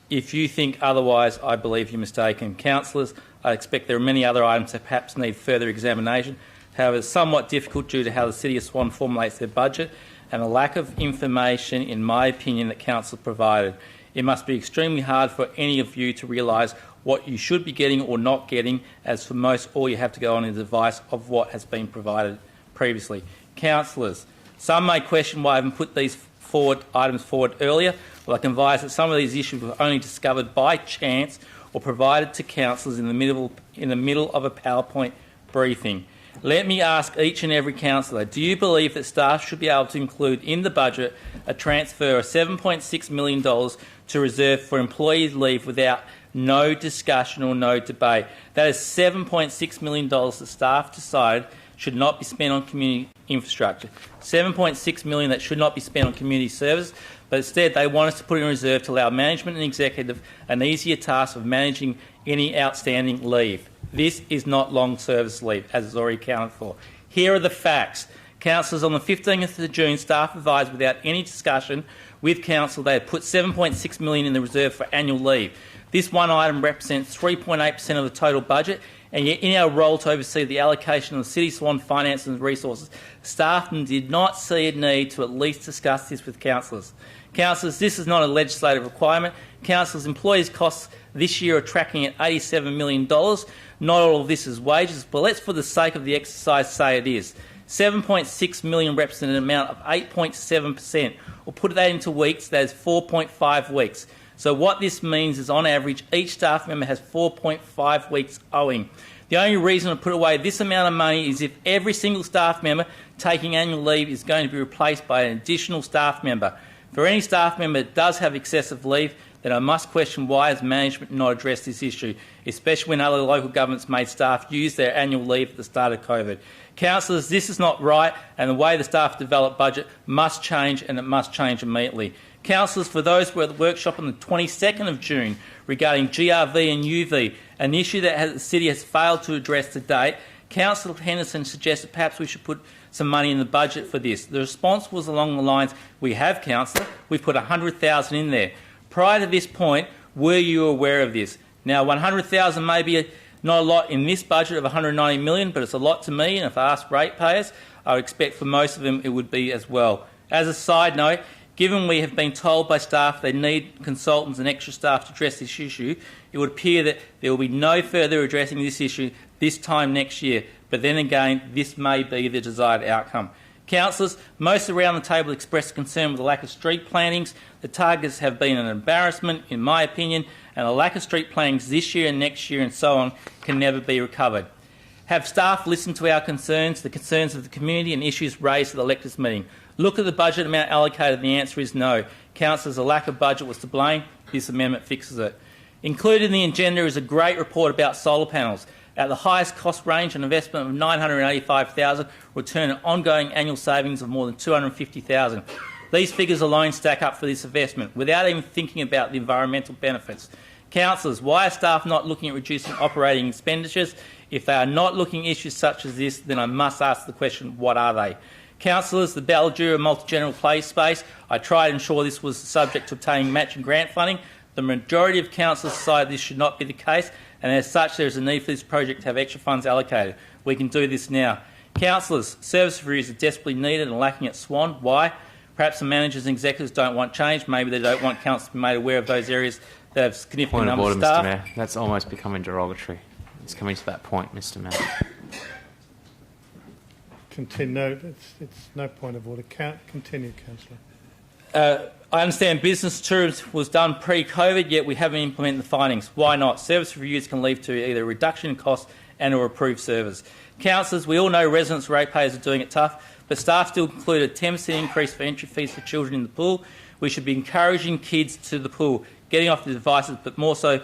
if you think otherwise, I believe you're mistaken. Councillors, I expect there are many other items that perhaps need further examination. However, it's somewhat difficult due to how the City of Swan formulates their budget and a lack of information, in my opinion, that Council provided. It must be extremely hard for any of you to realise what you should be getting or not getting, as for most, all you have to go on is advice of what has been provided previously. Councillors, some may question why I haven't put these items forward earlier. Well, I can advise that some of these issues were only discovered by chance or provided to councillors in the middle of a PowerPoint briefing. Let me ask each and every councillor, do you believe that staff should be able to include in the budget a transfer of $7.6 million to reserve for employees' leave without no discussion or no debate? That is $7.6 million that staff decided should not be spent on community infrastructure. $7.6 million that should not be spent on community service, but instead they want us to put in reserve to allow management and executive an easier task of managing any outstanding leave. This is not long service leave, as is already accounted for. Here are the facts. Councillors, on the 15th of June, staff advised without any discussion with Council they had put $7.6 million in the reserve for annual leave. This one item represents 3.8% of the total budget, and yet in our role to oversee the allocation of the City of Swan finances and resources, staff did not see a need to at least discuss this with councillors. Councillors, this is not a legislative requirement. Councillors' employees' costs this year are tracking at $87 million. Not all of this is wages, but let's, for the sake of the exercise, say it is. $7.6 million represents an amount of 8.7%, or put that into weeks, that is 4.5 weeks. So what this means is, on average, each staff member has 4.5 weeks owing. The only reason to put away this amount of money is if every single staff member taking annual leave is going to be replaced by an additional staff member. For any staff member that does have excessive leave, then I must question why has management not addressed this issue, especially when other local governments made staff use their annual leave at the start of COVID. Councillors, this is not right, and the way the staff develop budget must change, and it must change immediately. Councillors, for those who were at the workshop on the 22nd of June regarding GRV and UV, an issue that the City has failed to address to date, Councillor Henderson suggested perhaps we should put some money in the budget for this. The response was along the lines, we have, Councillor, we've put $100,000 in there. Prior to this point, were you aware of this? Now, $100,000 may be not a lot in this budget of $190 million, but it's a lot to me, and if I ask ratepayers, I would expect for most of them it would be as well. As a side note, given we have been told by staff they need consultants and extra staff to address this issue, it would appear that there will be no further addressing this issue this time next year. But then again, this may be the desired outcome. Councillors, most around the table expressed concern with the lack of street plantings. The targets have been an embarrassment, in my opinion, and the lack of street plantings this year and next year and so on can never be recovered. Have staff listened to our concerns, the concerns of the community and issues raised at the electors' meeting? Look at the budget amount allocated, and the answer is no. Councillors, the lack of budget was to blame. This amendment fixes it. Included in the agenda is a great report about solar panels. At the highest cost range, an investment of $985,000 will return an ongoing annual savings of more than $250,000. These figures alone stack up for this investment, without even thinking about the environmental benefits. Councillors, why are staff not looking at reducing operating expenditures? If they are not looking at issues such as this, then I must ask the question, what are they? Councillors, the Baldura multi-general play space, I tried to ensure this was subject to obtaining matching grant funding. The majority of councillors decided this should not be the case, and as such there is a need for this project to have extra funds allocated. We can do this now. Councillors, service reviews are desperately needed and lacking at Swan. Why? Perhaps the managers and executives don't want change. Maybe they don't want council to be made aware of those areas that have significant number of staff. Mr Mayor. That's almost becoming derogatory. It's coming to that point, Mr Mayor. Continue. No, it's no point of order. Continue, Councillor. I understand business tourism was done pre-COVID, yet we haven't implemented the findings. Why not? Service reviews can lead to either a reduction in cost and or improved service. Councillors, we all know residents and ratepayers are doing it tough, but staff still include a 10% increase for entry fees for children in the pool. We should be encouraging kids to the pool, getting off the devices, but more so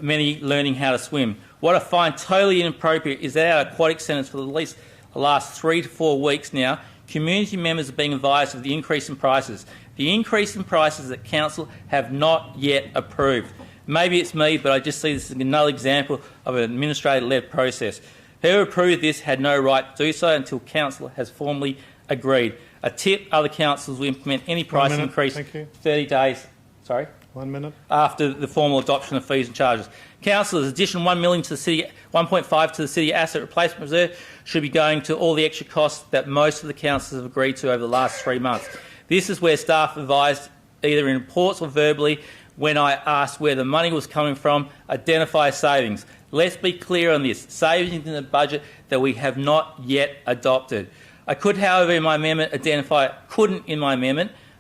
many learning how to swim. What I find totally inappropriate is that our aquatic centres for at least the last 3 to 4 weeks now, community members are being advised of the increase in prices. The increase in prices that council have not yet approved. Maybe it's me, but I just see this as another example of an administrator-led process. Whoever approved this had no right to do so until council has formally agreed. A tip, other councils will implement any price increase 30 days. Sorry? 1 minute. After the formal adoption of fees and charges. Councillors, addition $1 million to the city, 1.5 to the city asset replacement reserve should be going to all the extra costs that most of the councillors have agreed to over the last 3 months. This is where staff advised, either in reports or verbally, when I asked where the money was coming from, identify savings. Let's be clear on this. Savings in the budget that we have not yet adopted. I could, however, in my amendment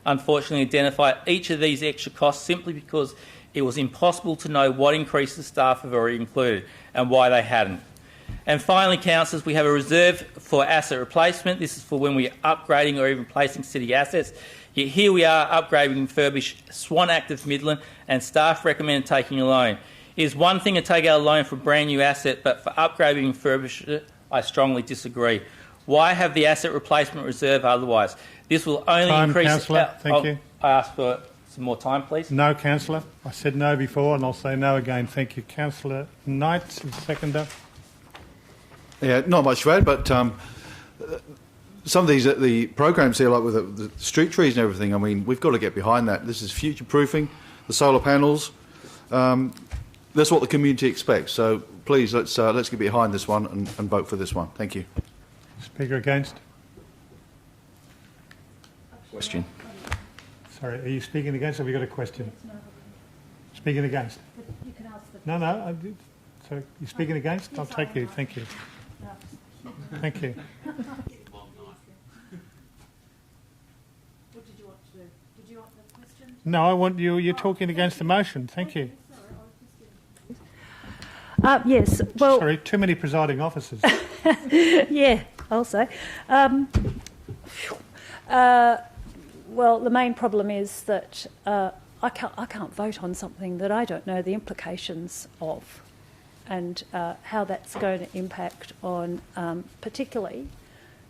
unfortunately identify each of these extra costs simply because it was impossible to know what increases staff have already included and why they hadn't. And finally, councillors, we have a reserve for asset replacement. This is for when we are upgrading or even replacing city assets. Yet here we are upgrading and refurbish Swan Active Midland, and staff recommend taking a loan. It is one thing to take out a loan for a brand new asset, but for upgrading and refurbish it, I strongly disagree. Why have the asset replacement reserve otherwise? This will only increase... Councillor. Thank you. I ask for some more time, please. No, Councillor. I said no before, and I'll say no again. Thank you. Councillor Knight, seconder. Yeah, not much to add, but some of these the programs here, like with the street trees and everything, I mean, we've got to get behind that. This is future-proofing, the solar panels. That's what the community expects. So please, let's get behind this one and vote for this one. Thank you. Speaker against? Question. Sorry, are you speaking against or have you got a question? Speaking against? You can ask the... No. So you're speaking against? I'll take you. Thank you. Thank you. what did you want to do? Did you want the question? No, I want you. You're talking against the motion. Thank you. Yes, well... Sorry, too many presiding officers. Yeah, I'll say. Well, the main problem is that I can't vote on something that I don't know the implications of and how that's going to impact on particularly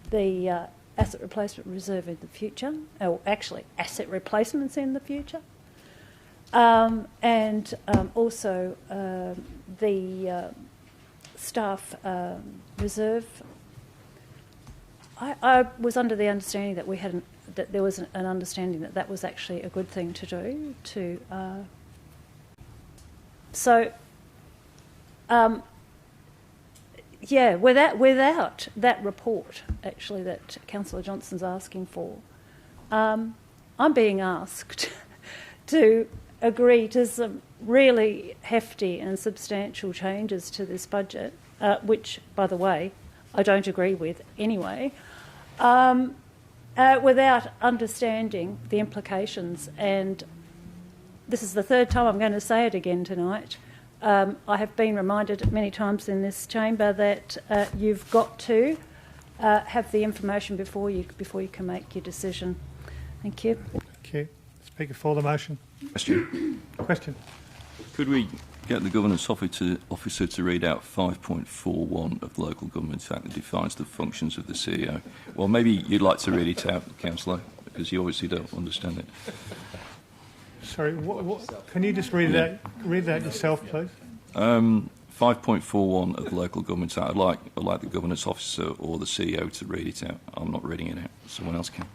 the asset replacement reserve in the future, or actually asset replacements in the future, and also the staff reserve. I was under the understanding that there was an understanding that that was actually a good thing to do. Without that report, actually, that Councillor Johnston's asking for, I'm being asked to agree to some really hefty and substantial changes to this budget, which, by the way, I don't agree with anyway, without understanding the implications. And this is the third time I'm going to say it again tonight. I have been reminded many times in this chamber that you've got to have the information before you can make your decision. Thank you. Thank you. Speaker for the motion. Question. Could we get the Governance Officer to read out 5.41 of the Local Government Act that defines the functions of the CEO? Well, maybe you'd like to read it out, Councillor, because you obviously don't understand it. Sorry, can you just read that yourself, please? 5.41 of the Local Government Act. I'd like the Governance Officer or the CEO to read it out. I'm not reading it out. Someone else can.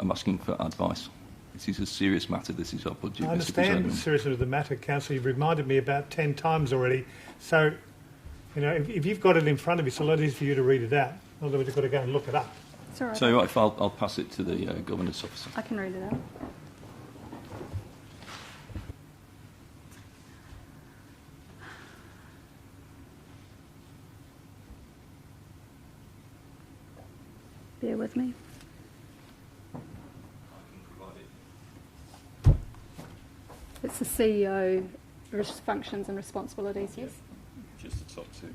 I'm asking for advice. This is a serious matter. This is our budget. I understand the seriousness of the matter, Councillor. You've reminded me about 10 times already. So, if you've got it in front of you, it's a lot easier for you to read it out. Otherwise, you've got to go and look it up. It's all right. So if I'll pass it to the Governance Officer. I can read it out. Bear with me. It's the CEO functions and responsibilities, yes? Just the top two.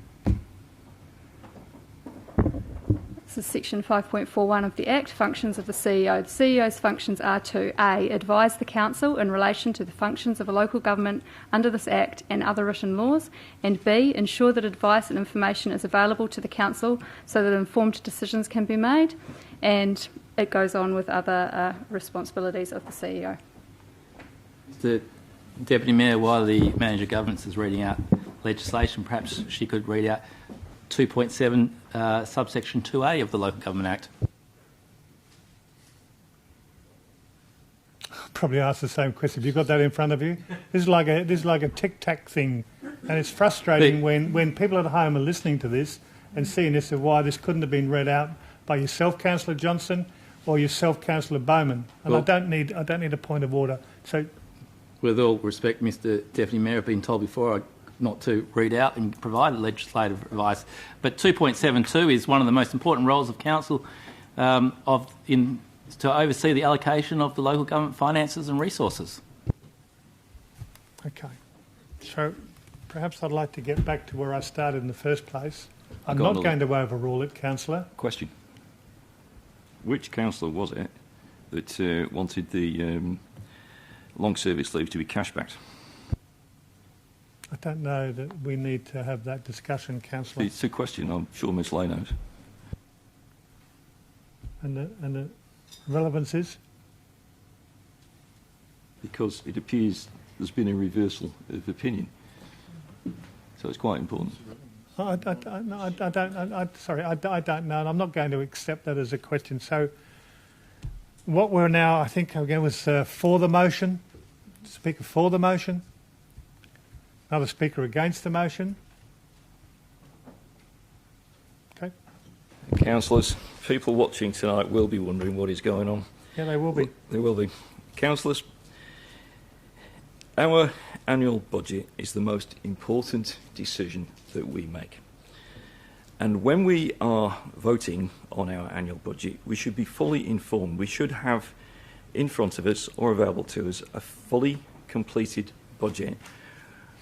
This is section 5.41 of the Act, functions of the CEO. The CEO's functions are to A, advise the Council in relation to the functions of a local government under this Act and other written laws, and B, ensure that advice and information is available to the Council so that informed decisions can be made, and it goes on with other responsibilities of the CEO. The Deputy Mayor, while the Manager of Governance is reading out legislation, perhaps she could read out 2.7 subsection 2A of the Local Government Act. Probably ask the same question. Have you got that in front of you? This is like a tic-tac thing, and it's frustrating when people at home are listening to this and seeing this of why this couldn't have been read out by yourself, Councillor Johnston, or yourself, Councillor Bowman. And I don't need a point of order. So, with all respect, Mr. Deputy Mayor, I've been told before not to read out and provide legislative advice. But 2.72 is one of the most important roles of council to oversee the allocation of the local government finances and resources. Okay. So perhaps I'd like to get back to where I started in the first place. I'm not going to overrule it, Councillor. Question. Which councillor was it that wanted the long service leave to be cash backed? I don't know that we need to have that discussion, Councillor. It's a question. I'm sure Ms Lay knows. And the relevance is? Because it appears there's been a reversal of opinion. So it's quite important. I don't know, and I'm not going to accept that as a question. So what we're now, I think, again, was for the motion. Speaker for the motion. Another speaker against the motion. Okay. Councillors, people watching tonight will be wondering what is going on. Yeah, they will be. They will be. Councillors, our annual budget is the most important decision that we make. And when we are voting on our annual budget, we should be fully informed. We should have in front of us or available to us a fully completed budget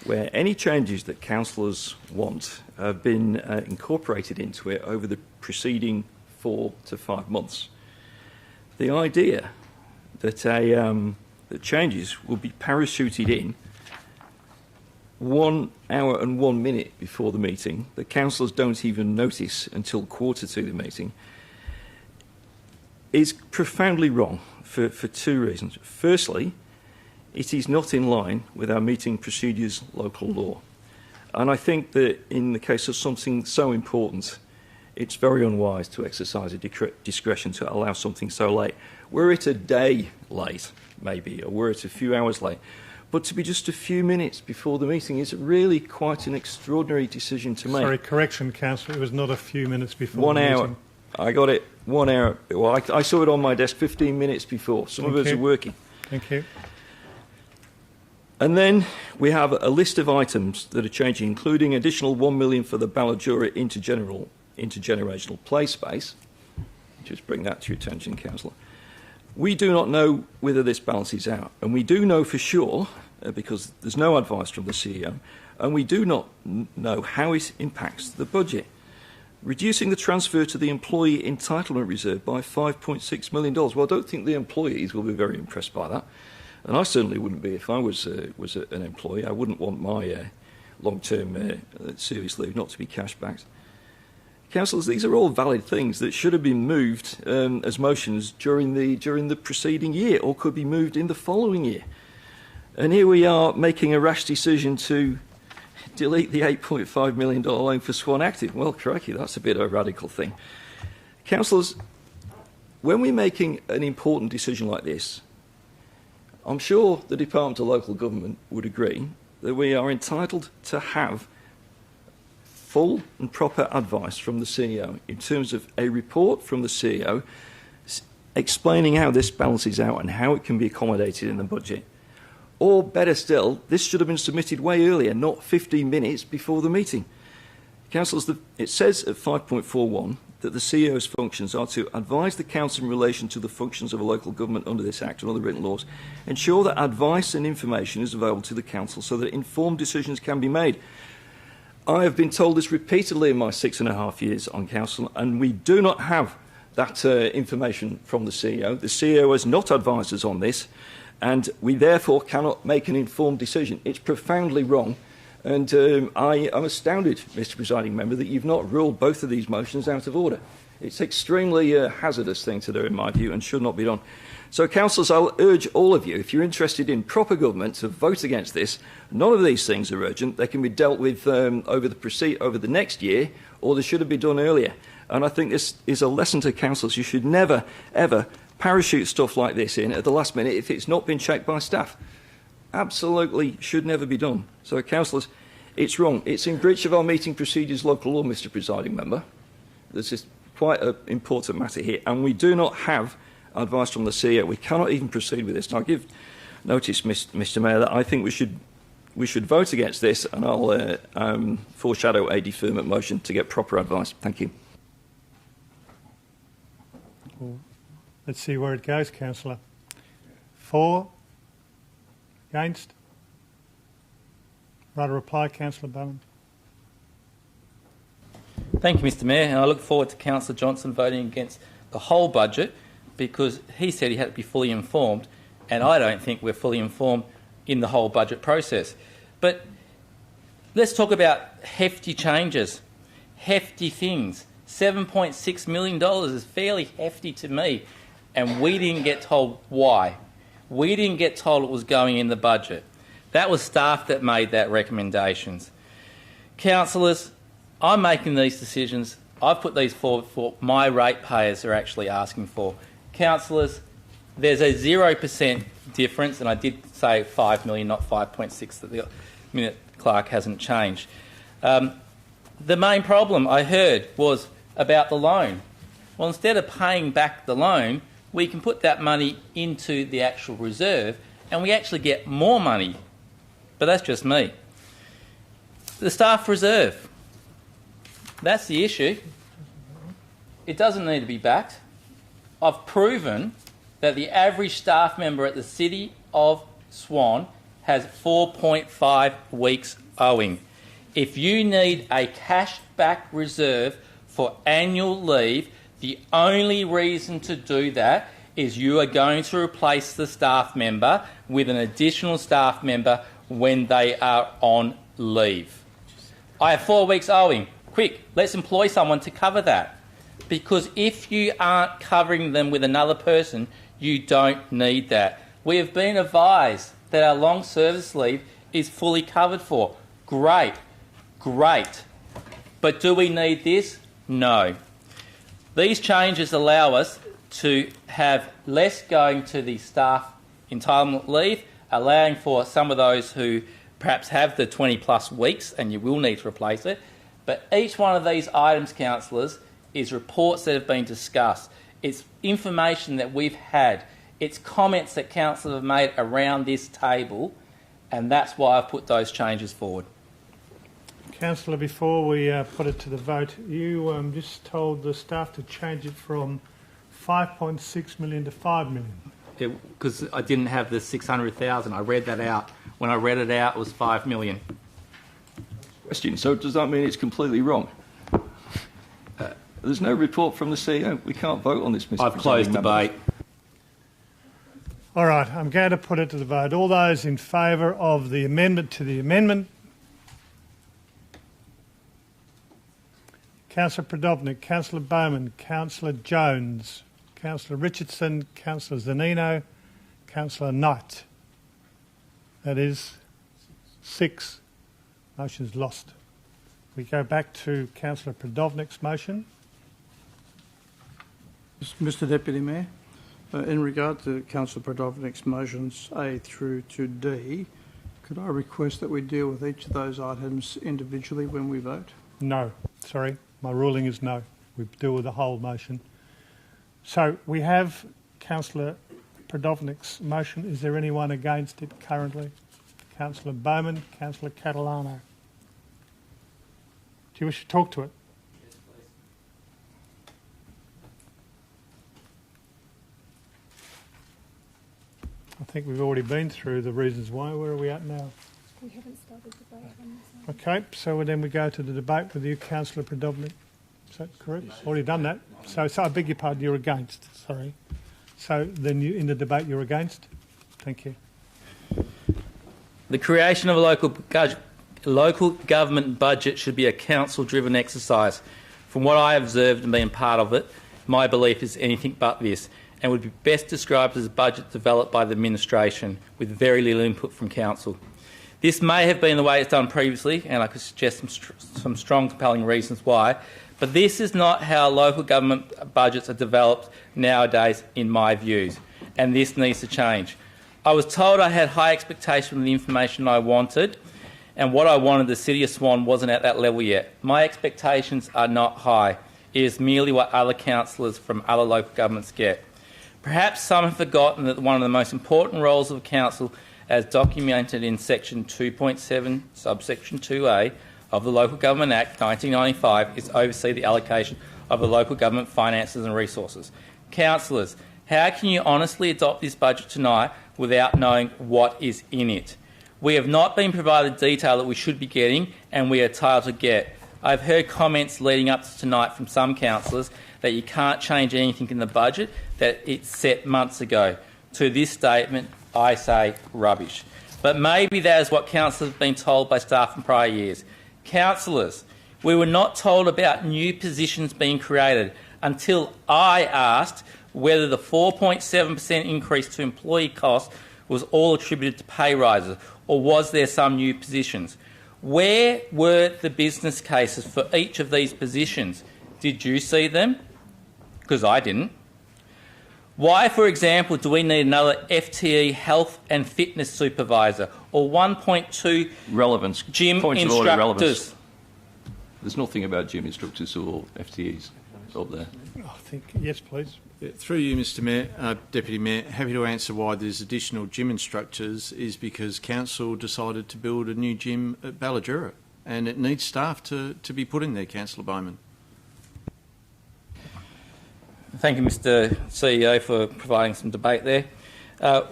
where any changes that councillors want have been incorporated into it over the preceding 4 to 5 months. The idea that that changes will be parachuted in 1 hour and 1 minute before the meeting, that councillors don't even notice until quarter to the meeting, is profoundly wrong for 2 reasons. Firstly, it is not in line with our meeting procedures local law. And I think that in the case of something so important, it's very unwise to exercise a discretion to allow something so late. Were it a day late, maybe, or were it a few hours late, but to be just a few minutes before the meeting is really quite an extraordinary decision to make. Sorry, correction, Councillor, it was not a few minutes before 1 the hour. meeting. I got it, 1 hour. Well, I saw it on my desk 15 minutes before. Some of us are working. Thank you. And then we have a list of items that are changing, including additional 1 million for the Ballajura intergenerational play space. Just bring that to your attention, Councillor. We do not know whether this balances out, and we do know for sure, because there's no advice from the CEO, and we do not know how it impacts the budget. Reducing the transfer to the employee entitlement reserve by $5.6 million. Well, I don't think the employees will be very impressed by that, and I certainly wouldn't be if I was an employee. I wouldn't want my long-term service leave not to be cash backed. Councillors, these are all valid things that should have been moved as motions during the preceding year, or could be moved in the following year. And here we are making a rash decision to delete the $8.5 million loan for Swan Active. Well, crikey, that's a bit of a radical thing. Councillors, when we're making an important decision like this, I'm sure the Department of Local Government would agree that we are entitled to have full and proper advice from the CEO in terms of a report from the CEO explaining how this balances out and how it can be accommodated in the budget. Or better still, this should have been submitted way earlier, not 15 minutes before the meeting. Councillors, it says at 5.41 that the CEO's functions are to advise the Council in relation to the functions of a local government under this Act and other written laws, ensure that advice and information is available to the Council so that informed decisions can be made. I have been told this repeatedly in my 6.5 years on Council, and we do not have that information from the CEO. The CEO has not advised us on this, and we therefore cannot make an informed decision. It's profoundly wrong, and I am astounded, Mr Presiding Member, that you've not ruled both of these motions out of order. It's an extremely hazardous thing to do, in my view, and should not be done. So, councillors, I'll urge all of you, if you're interested in proper government, to vote against this. None of these things are urgent. They can be dealt with over the next year, or they should have been done earlier. And I think this is a lesson to councillors. You should never, ever parachute stuff like this in at the last minute if it's not been checked by staff. Absolutely should never be done. So, councillors, it's wrong. It's in breach of our meeting procedures local law, Mr Presiding Member. This is quite an important matter here, and we do not have advice from the CEO. We cannot even proceed with this. And I'll give notice, Mr Mayor, that I think we should vote against this, and I'll foreshadow a deferment motion to get proper advice. Thank you. Well, let's see where it goes, Councillor. For? Against? Right, a reply, Councillor Bowman. Thank you, Mr Mayor, and I look forward to Councillor Johnson voting against the whole budget, because he said he had to be fully informed, and I don't think we're fully informed in the whole budget process. But let's talk about hefty changes, hefty things. $7.6 million is fairly hefty to me, and we didn't get told why. We didn't get told it was going in the budget. That was staff that made that recommendations. Councillors, I'm making these decisions. I've put these forward for my ratepayers are actually asking for. Councillors, there's a 0% difference, and I did say 5 million, not 5.6, that the minute clerk hasn't changed. The main problem I heard was about the loan. Well, instead of paying back the loan, we can put that money into the actual reserve, and we actually get more money. But that's just me. The staff reserve. That's the issue. It doesn't need to be backed. I've proven that the average staff member at the City of Swan has 4.5 weeks owing. If you need a cash-back reserve for annual leave, the only reason to do that is you are going to replace the staff member with an additional staff member when they are on leave. I have 4 weeks owing. Quick, let's employ someone to cover that. Because if you aren't covering them with another person, you don't need that. We have been advised that our long service leave is fully covered for. Great. But do we need this? No. These changes allow us to have less going to the staff entitlement leave, allowing for some of those who perhaps have the 20 plus weeks, and you will need to replace it. But each one of these items, councillors, is reports that have been discussed. It's information that we've had. It's comments that councillors have made around this table, and that's why I've put those changes forward. Councillor, before we put it to the vote, you just told the staff to change it from 5.6 million to 5 million. Because I didn't have the 600,000. I read that out. When I read it out, it was 5 million. Question. So does that mean it's completely wrong? There's no report from the CEO. We can't vote on this, Mr. I've closed debate. All right, I'm going to put it to the vote. All those in favour of the amendment to the amendment? Councillor Prodovnik, Councillor Bowman, Councillor Jones, Councillor Richardson, Councillor Zanino, Councillor Knight. That is 6. Motion's lost. We go back to Councillor Prodovnik's motion. Mr Deputy Mayor, in regard to Councillor Prodovnik's motions A through to D, could I request that we deal with each of those items individually when we vote? No, sorry, my ruling is no. We deal with the whole motion. So we have Councillor Prodovnik's motion. Is there anyone against it currently? Councillor Bowman, Councillor Catalano. Do you wish to talk to it? Yes, please. I think we've already been through the reasons why. Where are we at now? We haven't started debate on this. Okay, so then we go to the debate with you, Councillor Prodovnik. Is that correct? Already done that. So I beg your pardon, you're against, sorry. So then in the debate you're against? Thank you. The creation of a local government budget should be a council-driven exercise. From what I observed and been part of it, my belief is anything but this, and would be best described as a budget developed by the administration with very little input from council. This may have been the way it's done previously, and I could suggest some strong, compelling reasons why, but this is not how local government budgets are developed nowadays, in my views, and this needs to change. I was told I had high expectations from the information I wanted, and what I wanted, the City of Swan, wasn't at that level yet. My expectations are not high. It is merely what other councillors from other local governments get. Perhaps some have forgotten that one of the most important roles of a council, as documented in section 2.7, subsection 2A of the Local Government Act 1995, is oversee the allocation of the local government finances and resources. Councillors, how can you honestly adopt this budget tonight without knowing what is in it? We have not been provided detail that we should be getting, and we are entitled to get. I've heard comments leading up to tonight from some councillors that you can't change anything in the budget, that it's set months ago. To this statement, I say rubbish. But maybe that is what councillors have been told by staff in prior years. Councillors, we were not told about new positions being created until I asked whether the 4.7% increase to employee costs was all attributed to pay rises, or was there some new positions? Where were the business cases for each of these positions? Did you see them? Because I didn't. Why, for example, do we need another FTE health and fitness supervisor or 1.2 relevance gym Point instructors? Of order, relevance. There's nothing about gym instructors or FTEs up there. I think, yes, please. Through you, Mr Mayor, Deputy Mayor, happy to answer why there's additional gym instructors is because Council decided to build a new gym at Ballajura. and it needs staff to be put in there, Councillor Bowman. Thank you, Mr CEO, for providing some debate there.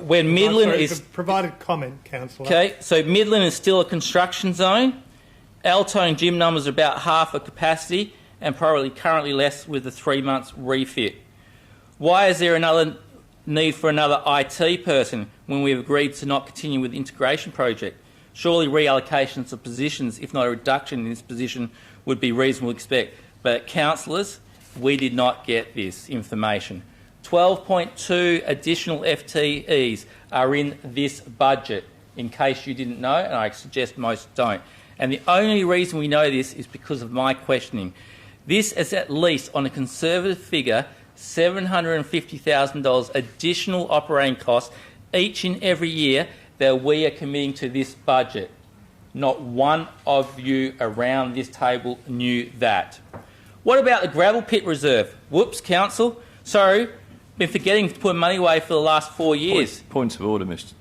When Midland is... Provided comment, Councillor. Okay, so Midland is still a construction zone. Altone gym numbers are about half of capacity and probably currently less with the 3 months refit. Why is there another need for another IT person when we've agreed to not continue with the integration project? Surely reallocations of positions, if not a reduction in this position, would be reasonable to expect. But councillors, we did not get this information. 12.2 additional FTEs are in this budget, in case you didn't know, and I suggest most don't. And the only reason we know this is because of my questioning. This is at least, on a conservative figure, $750,000 additional operating costs each and every year that we are committing to this budget. Not one of you around this table knew that. What about the gravel pit reserve? Whoops, council. Sorry, been forgetting to put money away for the last 4 years. Point of order, Mr.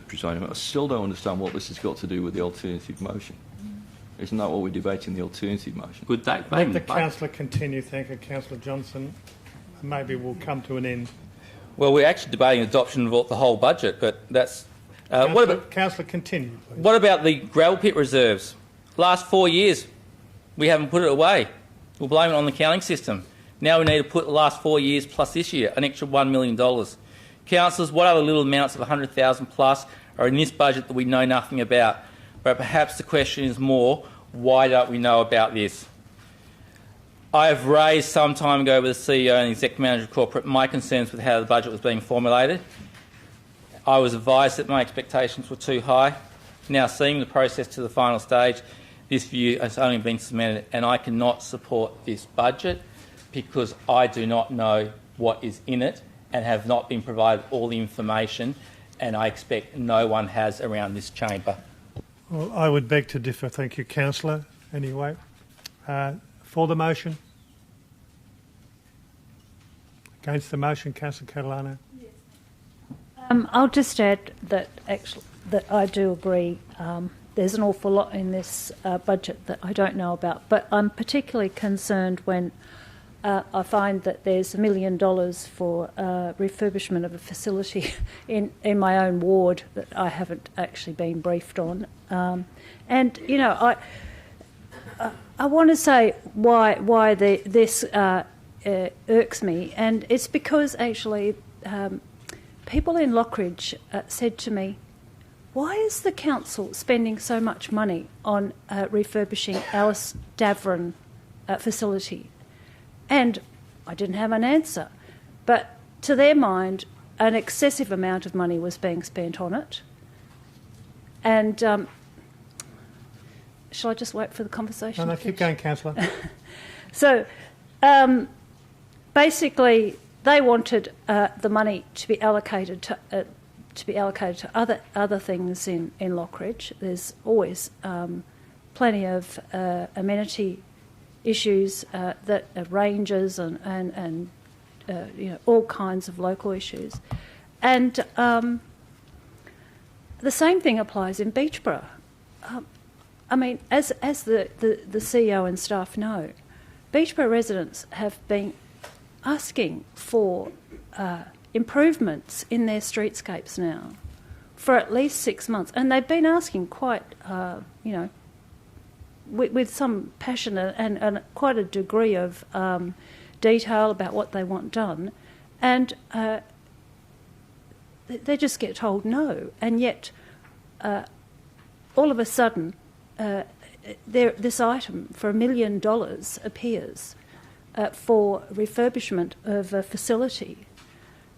President. I still don't understand what this has got to do with the alternative motion. Isn't that what we're debating, the alternative motion? Good day. Let the councillor continue. Thank you, Councillor Johnson. Maybe we'll come to an end. Well, we're actually debating adoption of the whole budget, but that's... Councillor, continue, please. What about the gravel pit reserves? Last 4 years, we haven't put it away. We'll blame it on the counting system. Now we need to put the last 4 years plus this year, an extra $1 million. Councillors, what other little amounts of 100,000 plus are in this budget that we know nothing about? But perhaps the question is more, why don't we know about this? I have raised some time ago with the CEO and the Executive Manager of Corporate my concerns with how the budget was being formulated. I was advised that my expectations were too high. Now, seeing the process to the final stage, this view has only been cemented, and I cannot support this budget because I do not know what is in it and have not been provided all the information, and I expect no one has around this chamber. Well, I would beg to differ. Thank you, Councillor. Anyway, for the motion? Against the motion, Councillor Catalano? I'll just add that I do agree. There's an awful lot in this budget that I don't know about, but I'm particularly concerned when I find that there's $1 million for refurbishment of a facility in my own ward that I haven't actually been briefed on. And you know, I want to say why this irks me, and it's because actually people in Lockridge said to me, why is the council spending so much money on refurbishing Alice Davern facility? And I didn't have an answer. But to their mind, an excessive amount of money was being spent on it. And shall I just wait for the conversation? No, keep going, Councillor. So basically, they wanted the money to be allocated to other things in Lockridge. There's always plenty of amenity issues that ranges and you know, all kinds of local issues, and the same thing applies in Beachborough. I mean, as the CEO and staff know, Beachborough residents have been asking for improvements in their streetscapes now for at least 6 months, and they've been asking quite, you know, with some passion and quite a degree of detail about what they want done, and they just get told no, and yet all of a sudden this item for $1 million appears for refurbishment of a facility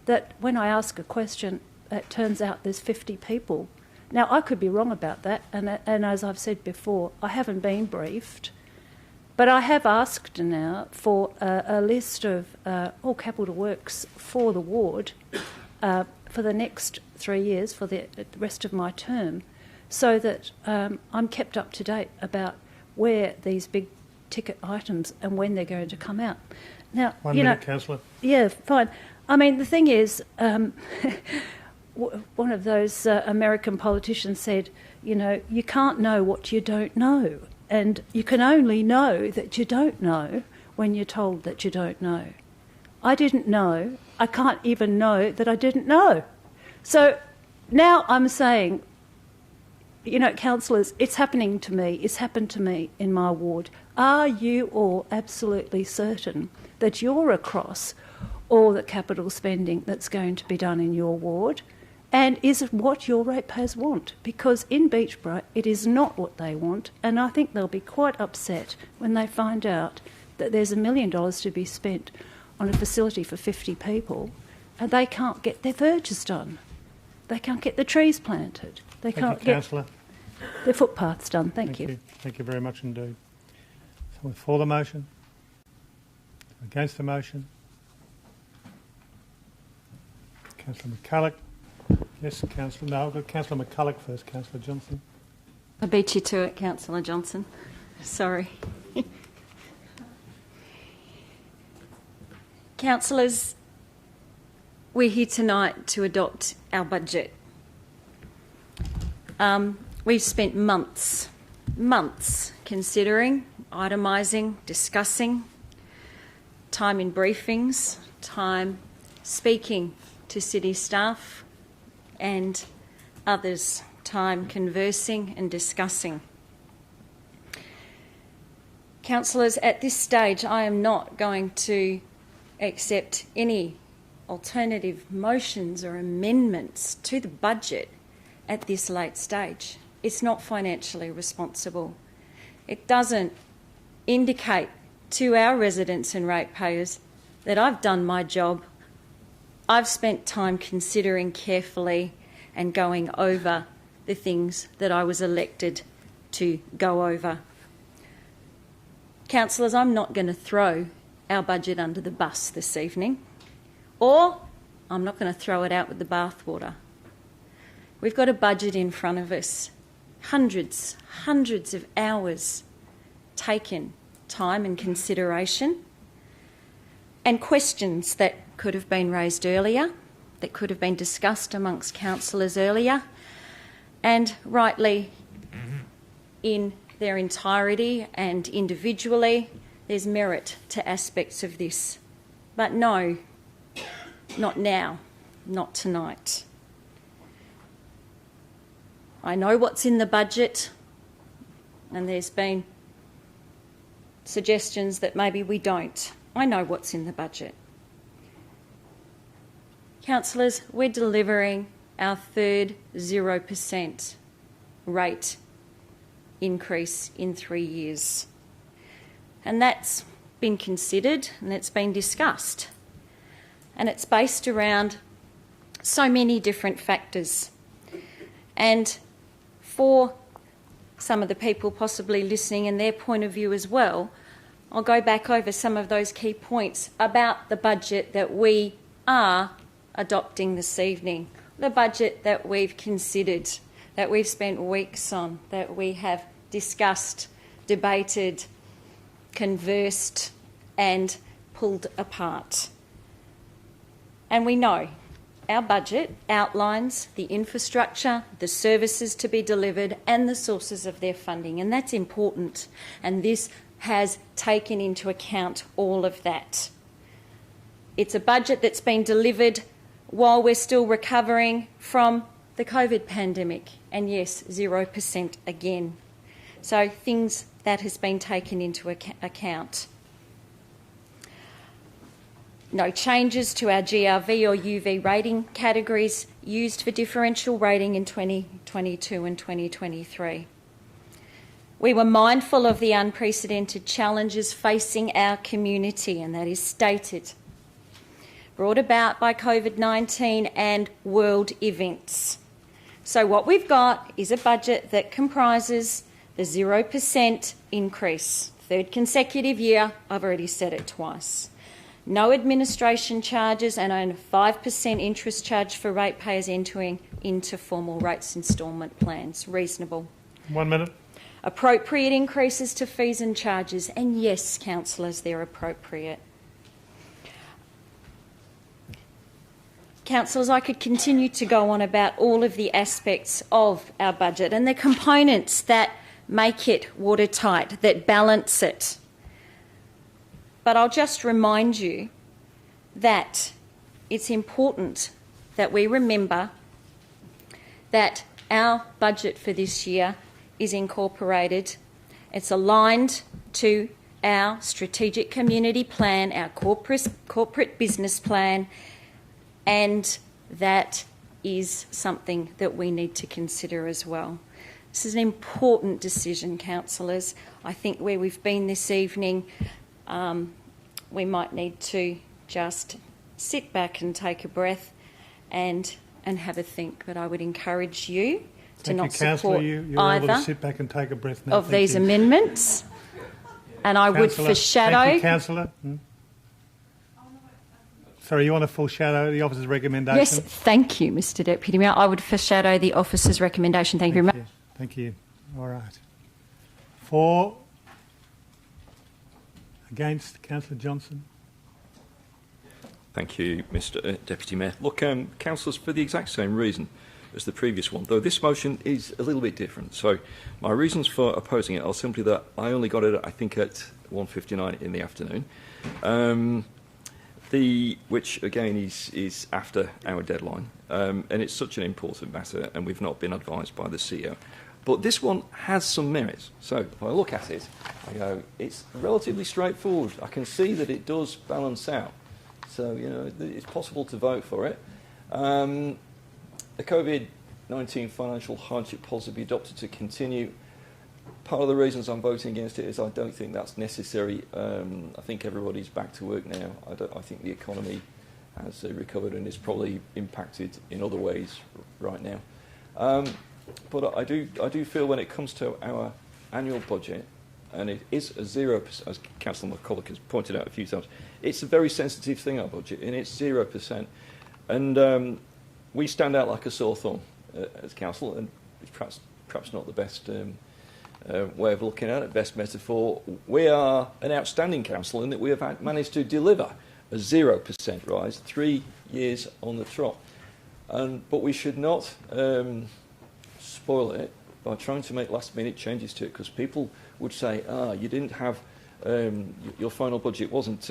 that when I ask a question, it turns out there's 50 people. Now, I could be wrong about that, and as I've said before, I haven't been briefed, but I have asked now for a list of all capital works for the ward for the next 3 years, for the rest of my term, so that I'm kept up to date about where these big ticket items and when they're going to come out. Now, One minute, Councillor. Yeah, fine. I mean, the thing is, one of those American politicians said, you know, you can't know what you don't know. And you can only know that you don't know when you're told that you don't know. I didn't know. I can't even know that I didn't know. So now I'm saying, you know, councillors, it's happening to me. It's happened to me in my ward. Are you all absolutely certain that you're across all the capital spending that's going to be done in your ward? And is it what your ratepayers want? Because in Beachborough, it is not what they want, and I think they'll be quite upset when they find out that there's $1 million to be spent on a facility for 50 people, and they can't get their verges done. They can't get the trees planted. They can't get their footpaths done. Thank you. Thank you very much indeed. Someone for the motion? Against the motion? Councillor McCulloch? Yes, Councillor. No, I've got Councillor McCulloch first. Councillor Johnson. I beat you to it, Councillor Johnson. Sorry. Councillors, we're here tonight to adopt our budget. We've spent months considering, itemising, discussing, time in briefings, time speaking to city staff and others, time conversing and discussing. Councillors, at this stage I am not going to accept any alternative motions or amendments to the budget at this late stage. It's not financially responsible. It doesn't indicate to our residents and ratepayers that I've done my job. I've spent time considering carefully and going over the things that I was elected to go over. Councillors, I'm not going to throw our budget under the bus this evening, or I'm not going to throw it out with the bathwater. We've got a budget in front of us, hundreds of hours taken, time and consideration, and questions that could have been raised earlier, that could have been discussed amongst councillors earlier, and rightly in their entirety and individually, there's merit to aspects of this. But no, not now, not tonight. I know what's in the budget, and there's been suggestions that maybe we don't. I know what's in the budget. Councillors, we're delivering our third 0% rate increase in 3 years. And that's been considered and it's been discussed. And it's based around so many different factors. And for some of the people possibly listening and their point of view as well, I'll go back over some of those key points about the budget that we are adopting this evening, the budget that we've considered, that we've spent weeks on, that we have discussed, debated, conversed and pulled apart. And we know our budget outlines the infrastructure, the services to be delivered and the sources of their funding, and that's important, and this has taken into account all of that. It's a budget that's been delivered while we're still recovering from the COVID pandemic, and yes, 0% again. So things that has been taken into account. No changes to our GRV or UV rating categories used for differential rating in 2022 and 2023. We were mindful of the unprecedented challenges facing our community, and that is stated, brought about by COVID-19 and world events. So what we've got is a budget that comprises the 0% increase. Third consecutive year, I've already said it twice. No administration charges and only 5% interest charge for ratepayers entering into formal rates instalment plans. Reasonable. 1 minute. Appropriate increases to fees and charges, and yes, councillors, they're appropriate. Councillors, I could continue to go on about all of the aspects of our budget and the components that make it watertight, that balance it. But I'll just remind you that it's important that we remember that our budget for this year is incorporated. It's aligned to our strategic community plan, our corporate business plan, and that is something that we need to consider as well. This is an important decision, councillors. I think where we've been this evening, we might need to just sit back and take a breath and have a think. But I would encourage you to not support you're able to either sit back and take a breath now. of these amendments. And I would Councillor, foreshadow... Thank you, Councillor. Sorry, you want to foreshadow the officer's recommendation? Yes, thank you, Mr Deputy Mayor. I would foreshadow the officer's recommendation. Thank you very much. Thank you. All right. For, against, Councillor Johnson. Thank you, Mr Deputy Mayor. Look, councillors, for the exact same reason as the previous one, though this motion is a little bit different. So my reasons for opposing it are simply that I only got it, I think, at 1:59 in the afternoon, which, again, is after our deadline. And it's such an important matter, and we've not been advised by the CEO. But this one has some merits. So if I look at it, I go, it's relatively straightforward. I can see that it does balance out. So, you know, it's possible to vote for it. The COVID-19 financial hardship policy be adopted to continue. Part of the reasons I'm voting against it is I don't think that's necessary. I think everybody's back to work now. I think the economy has recovered and is probably impacted in other ways right now. But I do feel when it comes to our annual budget, and it is a 0%, as Councillor McCulloch has pointed out a few times, it's a very sensitive thing, our budget, and it's 0%. And we stand out like a sore thumb as council, and it's perhaps not the best way of looking at it, best metaphor. We are an outstanding council in that we have managed to deliver a 0% rise 3 years on the trot. But we should not spoil it by trying to make last-minute changes to it, because people would say, you didn't have, your final budget wasn't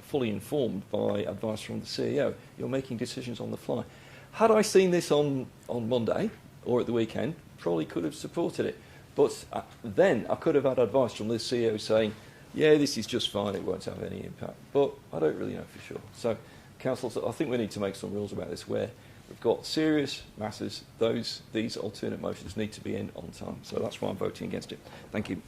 fully informed by advice from the CEO. You're making decisions on the fly. Had I seen this on Monday or at the weekend, probably could have supported it. But then I could have had advice from the CEO saying, yeah, this is just fine, it won't have any impact. But I don't really know for sure. So, council, I think we need to make some rules about this where we've got serious matters. These alternate motions need to be in on time. So that's why I'm voting against it. Thank you.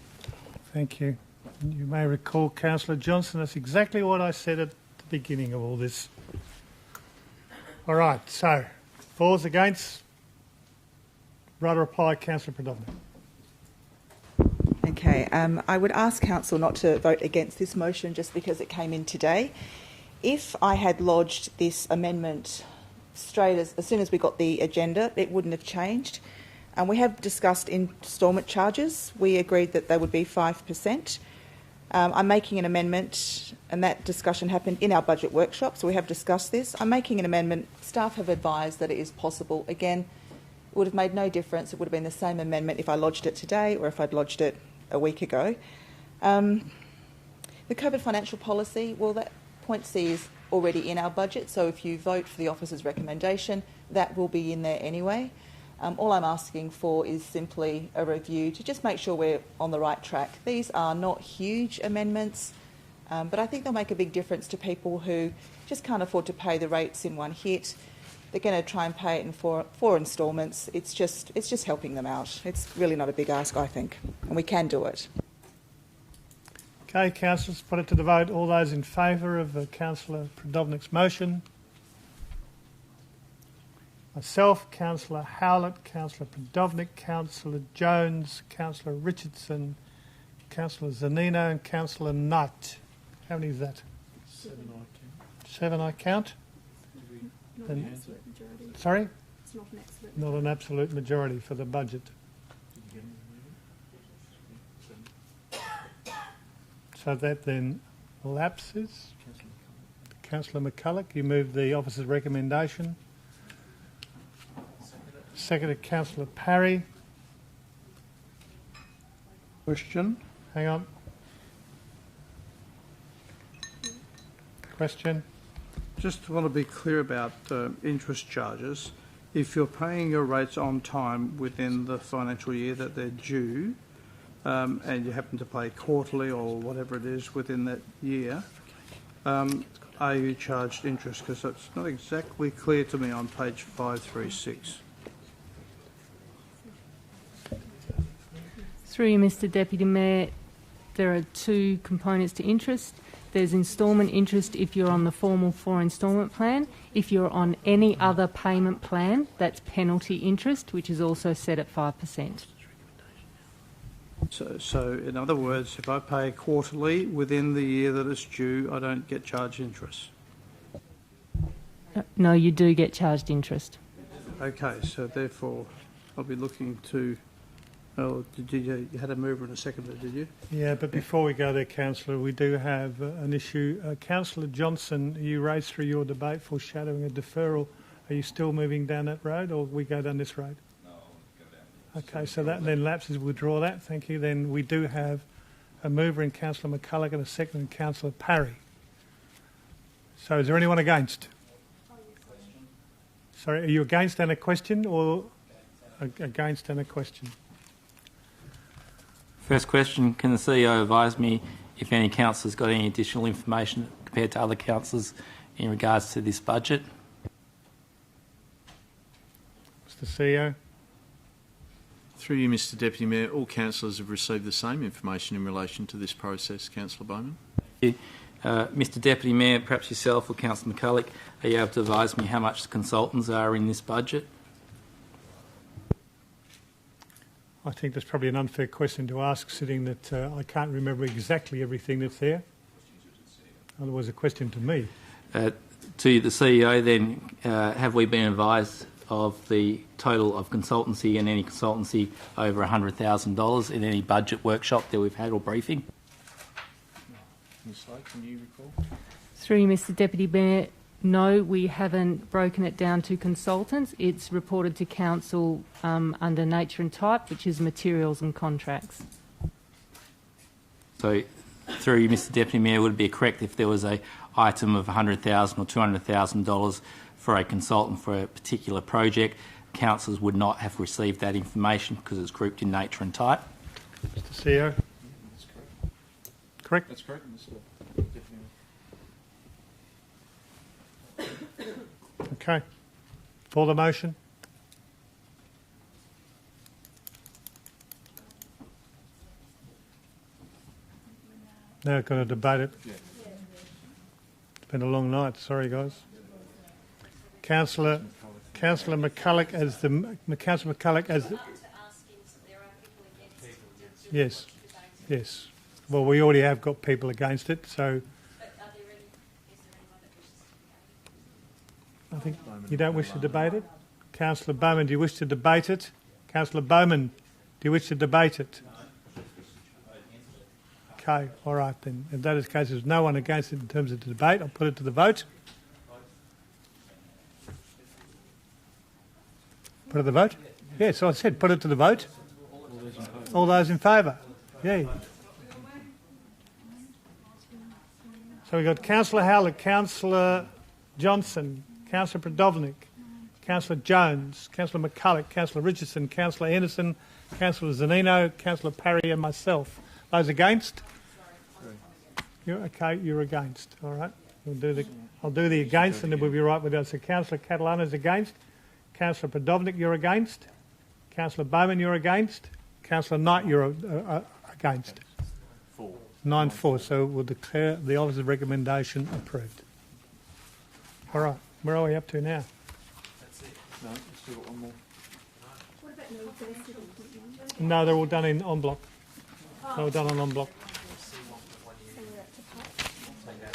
Thank you. You may recall, Councillor Johnson, that's exactly what I said at the beginning of all this. All right, so, fors, against? Right reply, Councillor Predovnik. Okay, I would ask Council not to vote against this motion just because it came in today. If I had lodged this amendment straight as soon as we got the agenda, it wouldn't have changed. And we have discussed instalment charges. We agreed that they would be 5%. I'm making an amendment, and that discussion happened in our budget workshop, so we have discussed this. I'm making an amendment. Staff have advised that it is possible. Again, it would have made no difference. It would have been the same amendment if I lodged it today or if I'd lodged it a week ago. The COVID financial policy, well, that point C is already in our budget, so if you vote for the officer's recommendation, that will be in there anyway. All I'm asking for is simply a review to just make sure we're on the right track. These are not huge amendments, but I think they'll make a big difference to people who just can't afford to pay the rates in one hit. They're going to try and pay it in four instalments. It's just helping them out. It's really not a big ask, I think, and we can do it. Okay, councillors, put it to the vote. All those in favour of Councillor Predovnik's motion? Myself, Councillor Howlett, Councillor Predovnik, Councillor Jones, Councillor Richardson, Councillor Zanino and Councillor Knight. How many is that? 7 I count. 7 I count? Not an absolute majority. Sorry? It's not an absolute Not an absolute majority for the budget. So that then lapses. Councillor McCulloch, you move the officer's recommendation. Seconded Councillor Parry. Question? Hang on. Question? Just want to be clear about interest charges. If you're paying your rates on time within the financial year that they're due, and you happen to pay quarterly or whatever it is within that year, are you charged interest? Because that's not exactly clear to me on page 536. Through you, Mr Deputy Mayor, there are two components to interest. There's instalment interest if you're on the formal 4 instalment plan. If you're on any other payment plan, that's penalty interest, which is also set at 5%. So in other words, if I pay quarterly within the year that it's due, I don't get charged interest? No, you do get charged interest. Okay, so therefore I'll be looking to... Oh, you had a mover and a seconder, did you? Yeah, but before we go there, Councillor, we do have an issue. Councillor Johnson, you raised through your debate foreshadowing a deferral. Are you still moving down that road, or we go down this road? No, I'll go down this. Okay, so that then lapses. Withdraw that. Thank you. Then we do have a mover in Councillor McCulloch and a second in Councillor Parry. So is there anyone against? Sorry, are you against and a question, or against and a question? First question, can the CEO advise me if any councillor's got any additional information compared to other councillors in regards to this budget? Mr CEO. Through you, Mr Deputy Mayor, all councillors have received the same information in relation to this process. Councillor Bowman. Thank you. Mr Deputy Mayor, perhaps yourself or Councillor McCulloch, are you able to advise me how much the consultants are in this budget? I think that's probably an unfair question to ask, sitting that I can't remember exactly everything that's there. Otherwise, a question to me. To the CEO, then, have we been advised of the total of consultancy and any consultancy over $100,000 in any budget workshop that we've had or briefing? Ms Slade, can you recall? Through you, Mr Deputy Mayor, no, we haven't broken it down to consultants. It's reported to Council under Nature and Type, which is materials and contracts. So, through you, Mr Deputy Mayor, would it be correct if there was a item of $100,000 or $200,000 for a consultant for a particular project, councillors would not have received that information because it's grouped in Nature and Type? Mr CEO. That's correct. Correct? That's correct, Mr Deputy Mayor. Okay. For the motion. Now we're going to debate it. It's been a long night. Sorry, guys. Councillor McCulloch as the Councillor McCulloch as the. Yes. Yes. Well, we already have got people against it, so. I think you don't wish to debate it. Councillor Bowman, do you wish to debate it? Councillor Bowman, do you wish to debate it? Okay, all right then. If that is the case, there's no one against it in terms of the debate. I'll put it to the vote. Put it to the vote? Yes, I said put it to the vote. All those in favour? Yay. So we've got Councillor Howlett, Councillor Johnson, Councillor Prodovnik, Councillor Jones, Councillor McCulloch, Councillor Richardson, Councillor Anderson, Councillor Zanino, Councillor Parry and myself. Those against? You're okay, you're against. All right. I'll do the against and then we'll be right with that. So Councillor Catalano is against. Councillor Prodovnik, you're against. Councillor Bowman, you're against. Councillor Knight, you're against. 9-4. So we'll declare the officer's recommendation approved. All right. Where are we up to now? That's it. No, we've still got one more. What about No, they're all done in en bloc. They're all done on en bloc.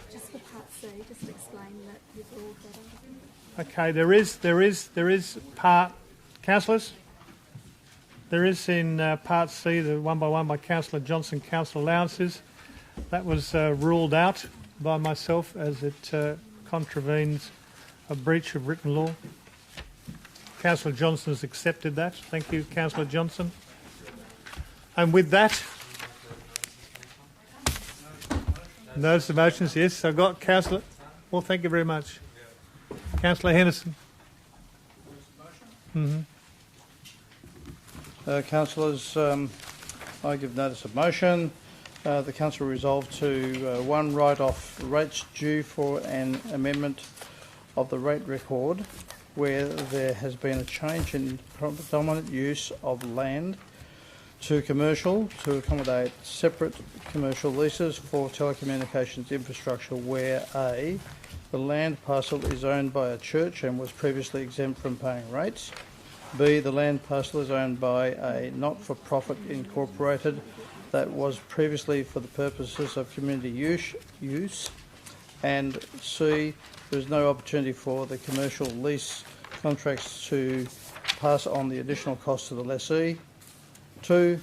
Just for part C, just explain that you've all got it. Okay, there is part, councillors. There is in part C, the one by Councillor Johnson, council allowances. That was ruled out by myself as it contravenes a breach of written law. Councillor Johnson has accepted that. Thank you, Councillor Johnson. And with that, Notice of motions, yes. I've got Councillor. Well, thank you very much. Councillor Henderson. Councillors, I give notice of motion. The Council resolved to, 1, write off rates due for an amendment of the rate record where there has been a change in predominant use of land to commercial to accommodate separate commercial leases for telecommunications infrastructure where A, the land parcel is owned by a church and was previously exempt from paying rates. B, the land parcel is owned by a not-for-profit incorporated that was previously for the purposes of community use. And C, there is no opportunity for the commercial lease contracts to pass on the additional cost to the lessee. 2,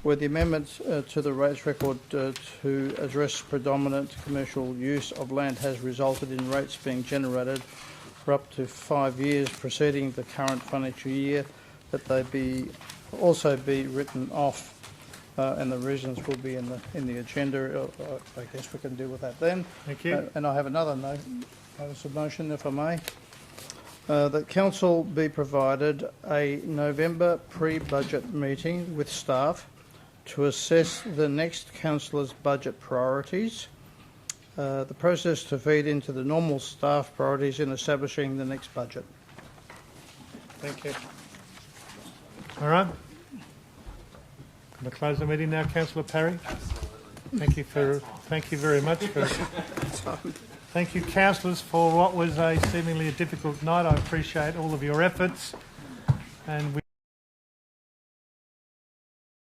where the amendment to the rates record to address predominant commercial use of land has resulted in rates being generated for up to 5 years preceding the current financial year, that they also be written off, and the reasons will be in the agenda. I guess we can deal with that then. Thank you. And I have another notice of motion, if I may. That Council be provided a November pre-budget meeting with staff to assess the next Councillor's budget priorities, the process to feed into the normal staff priorities in establishing the next budget. Thank you. All right. Going to close the meeting now, Councillor Parry. Thank you very much for. Thank you, councillors, for what was seemingly a difficult night. I appreciate all of your efforts, and we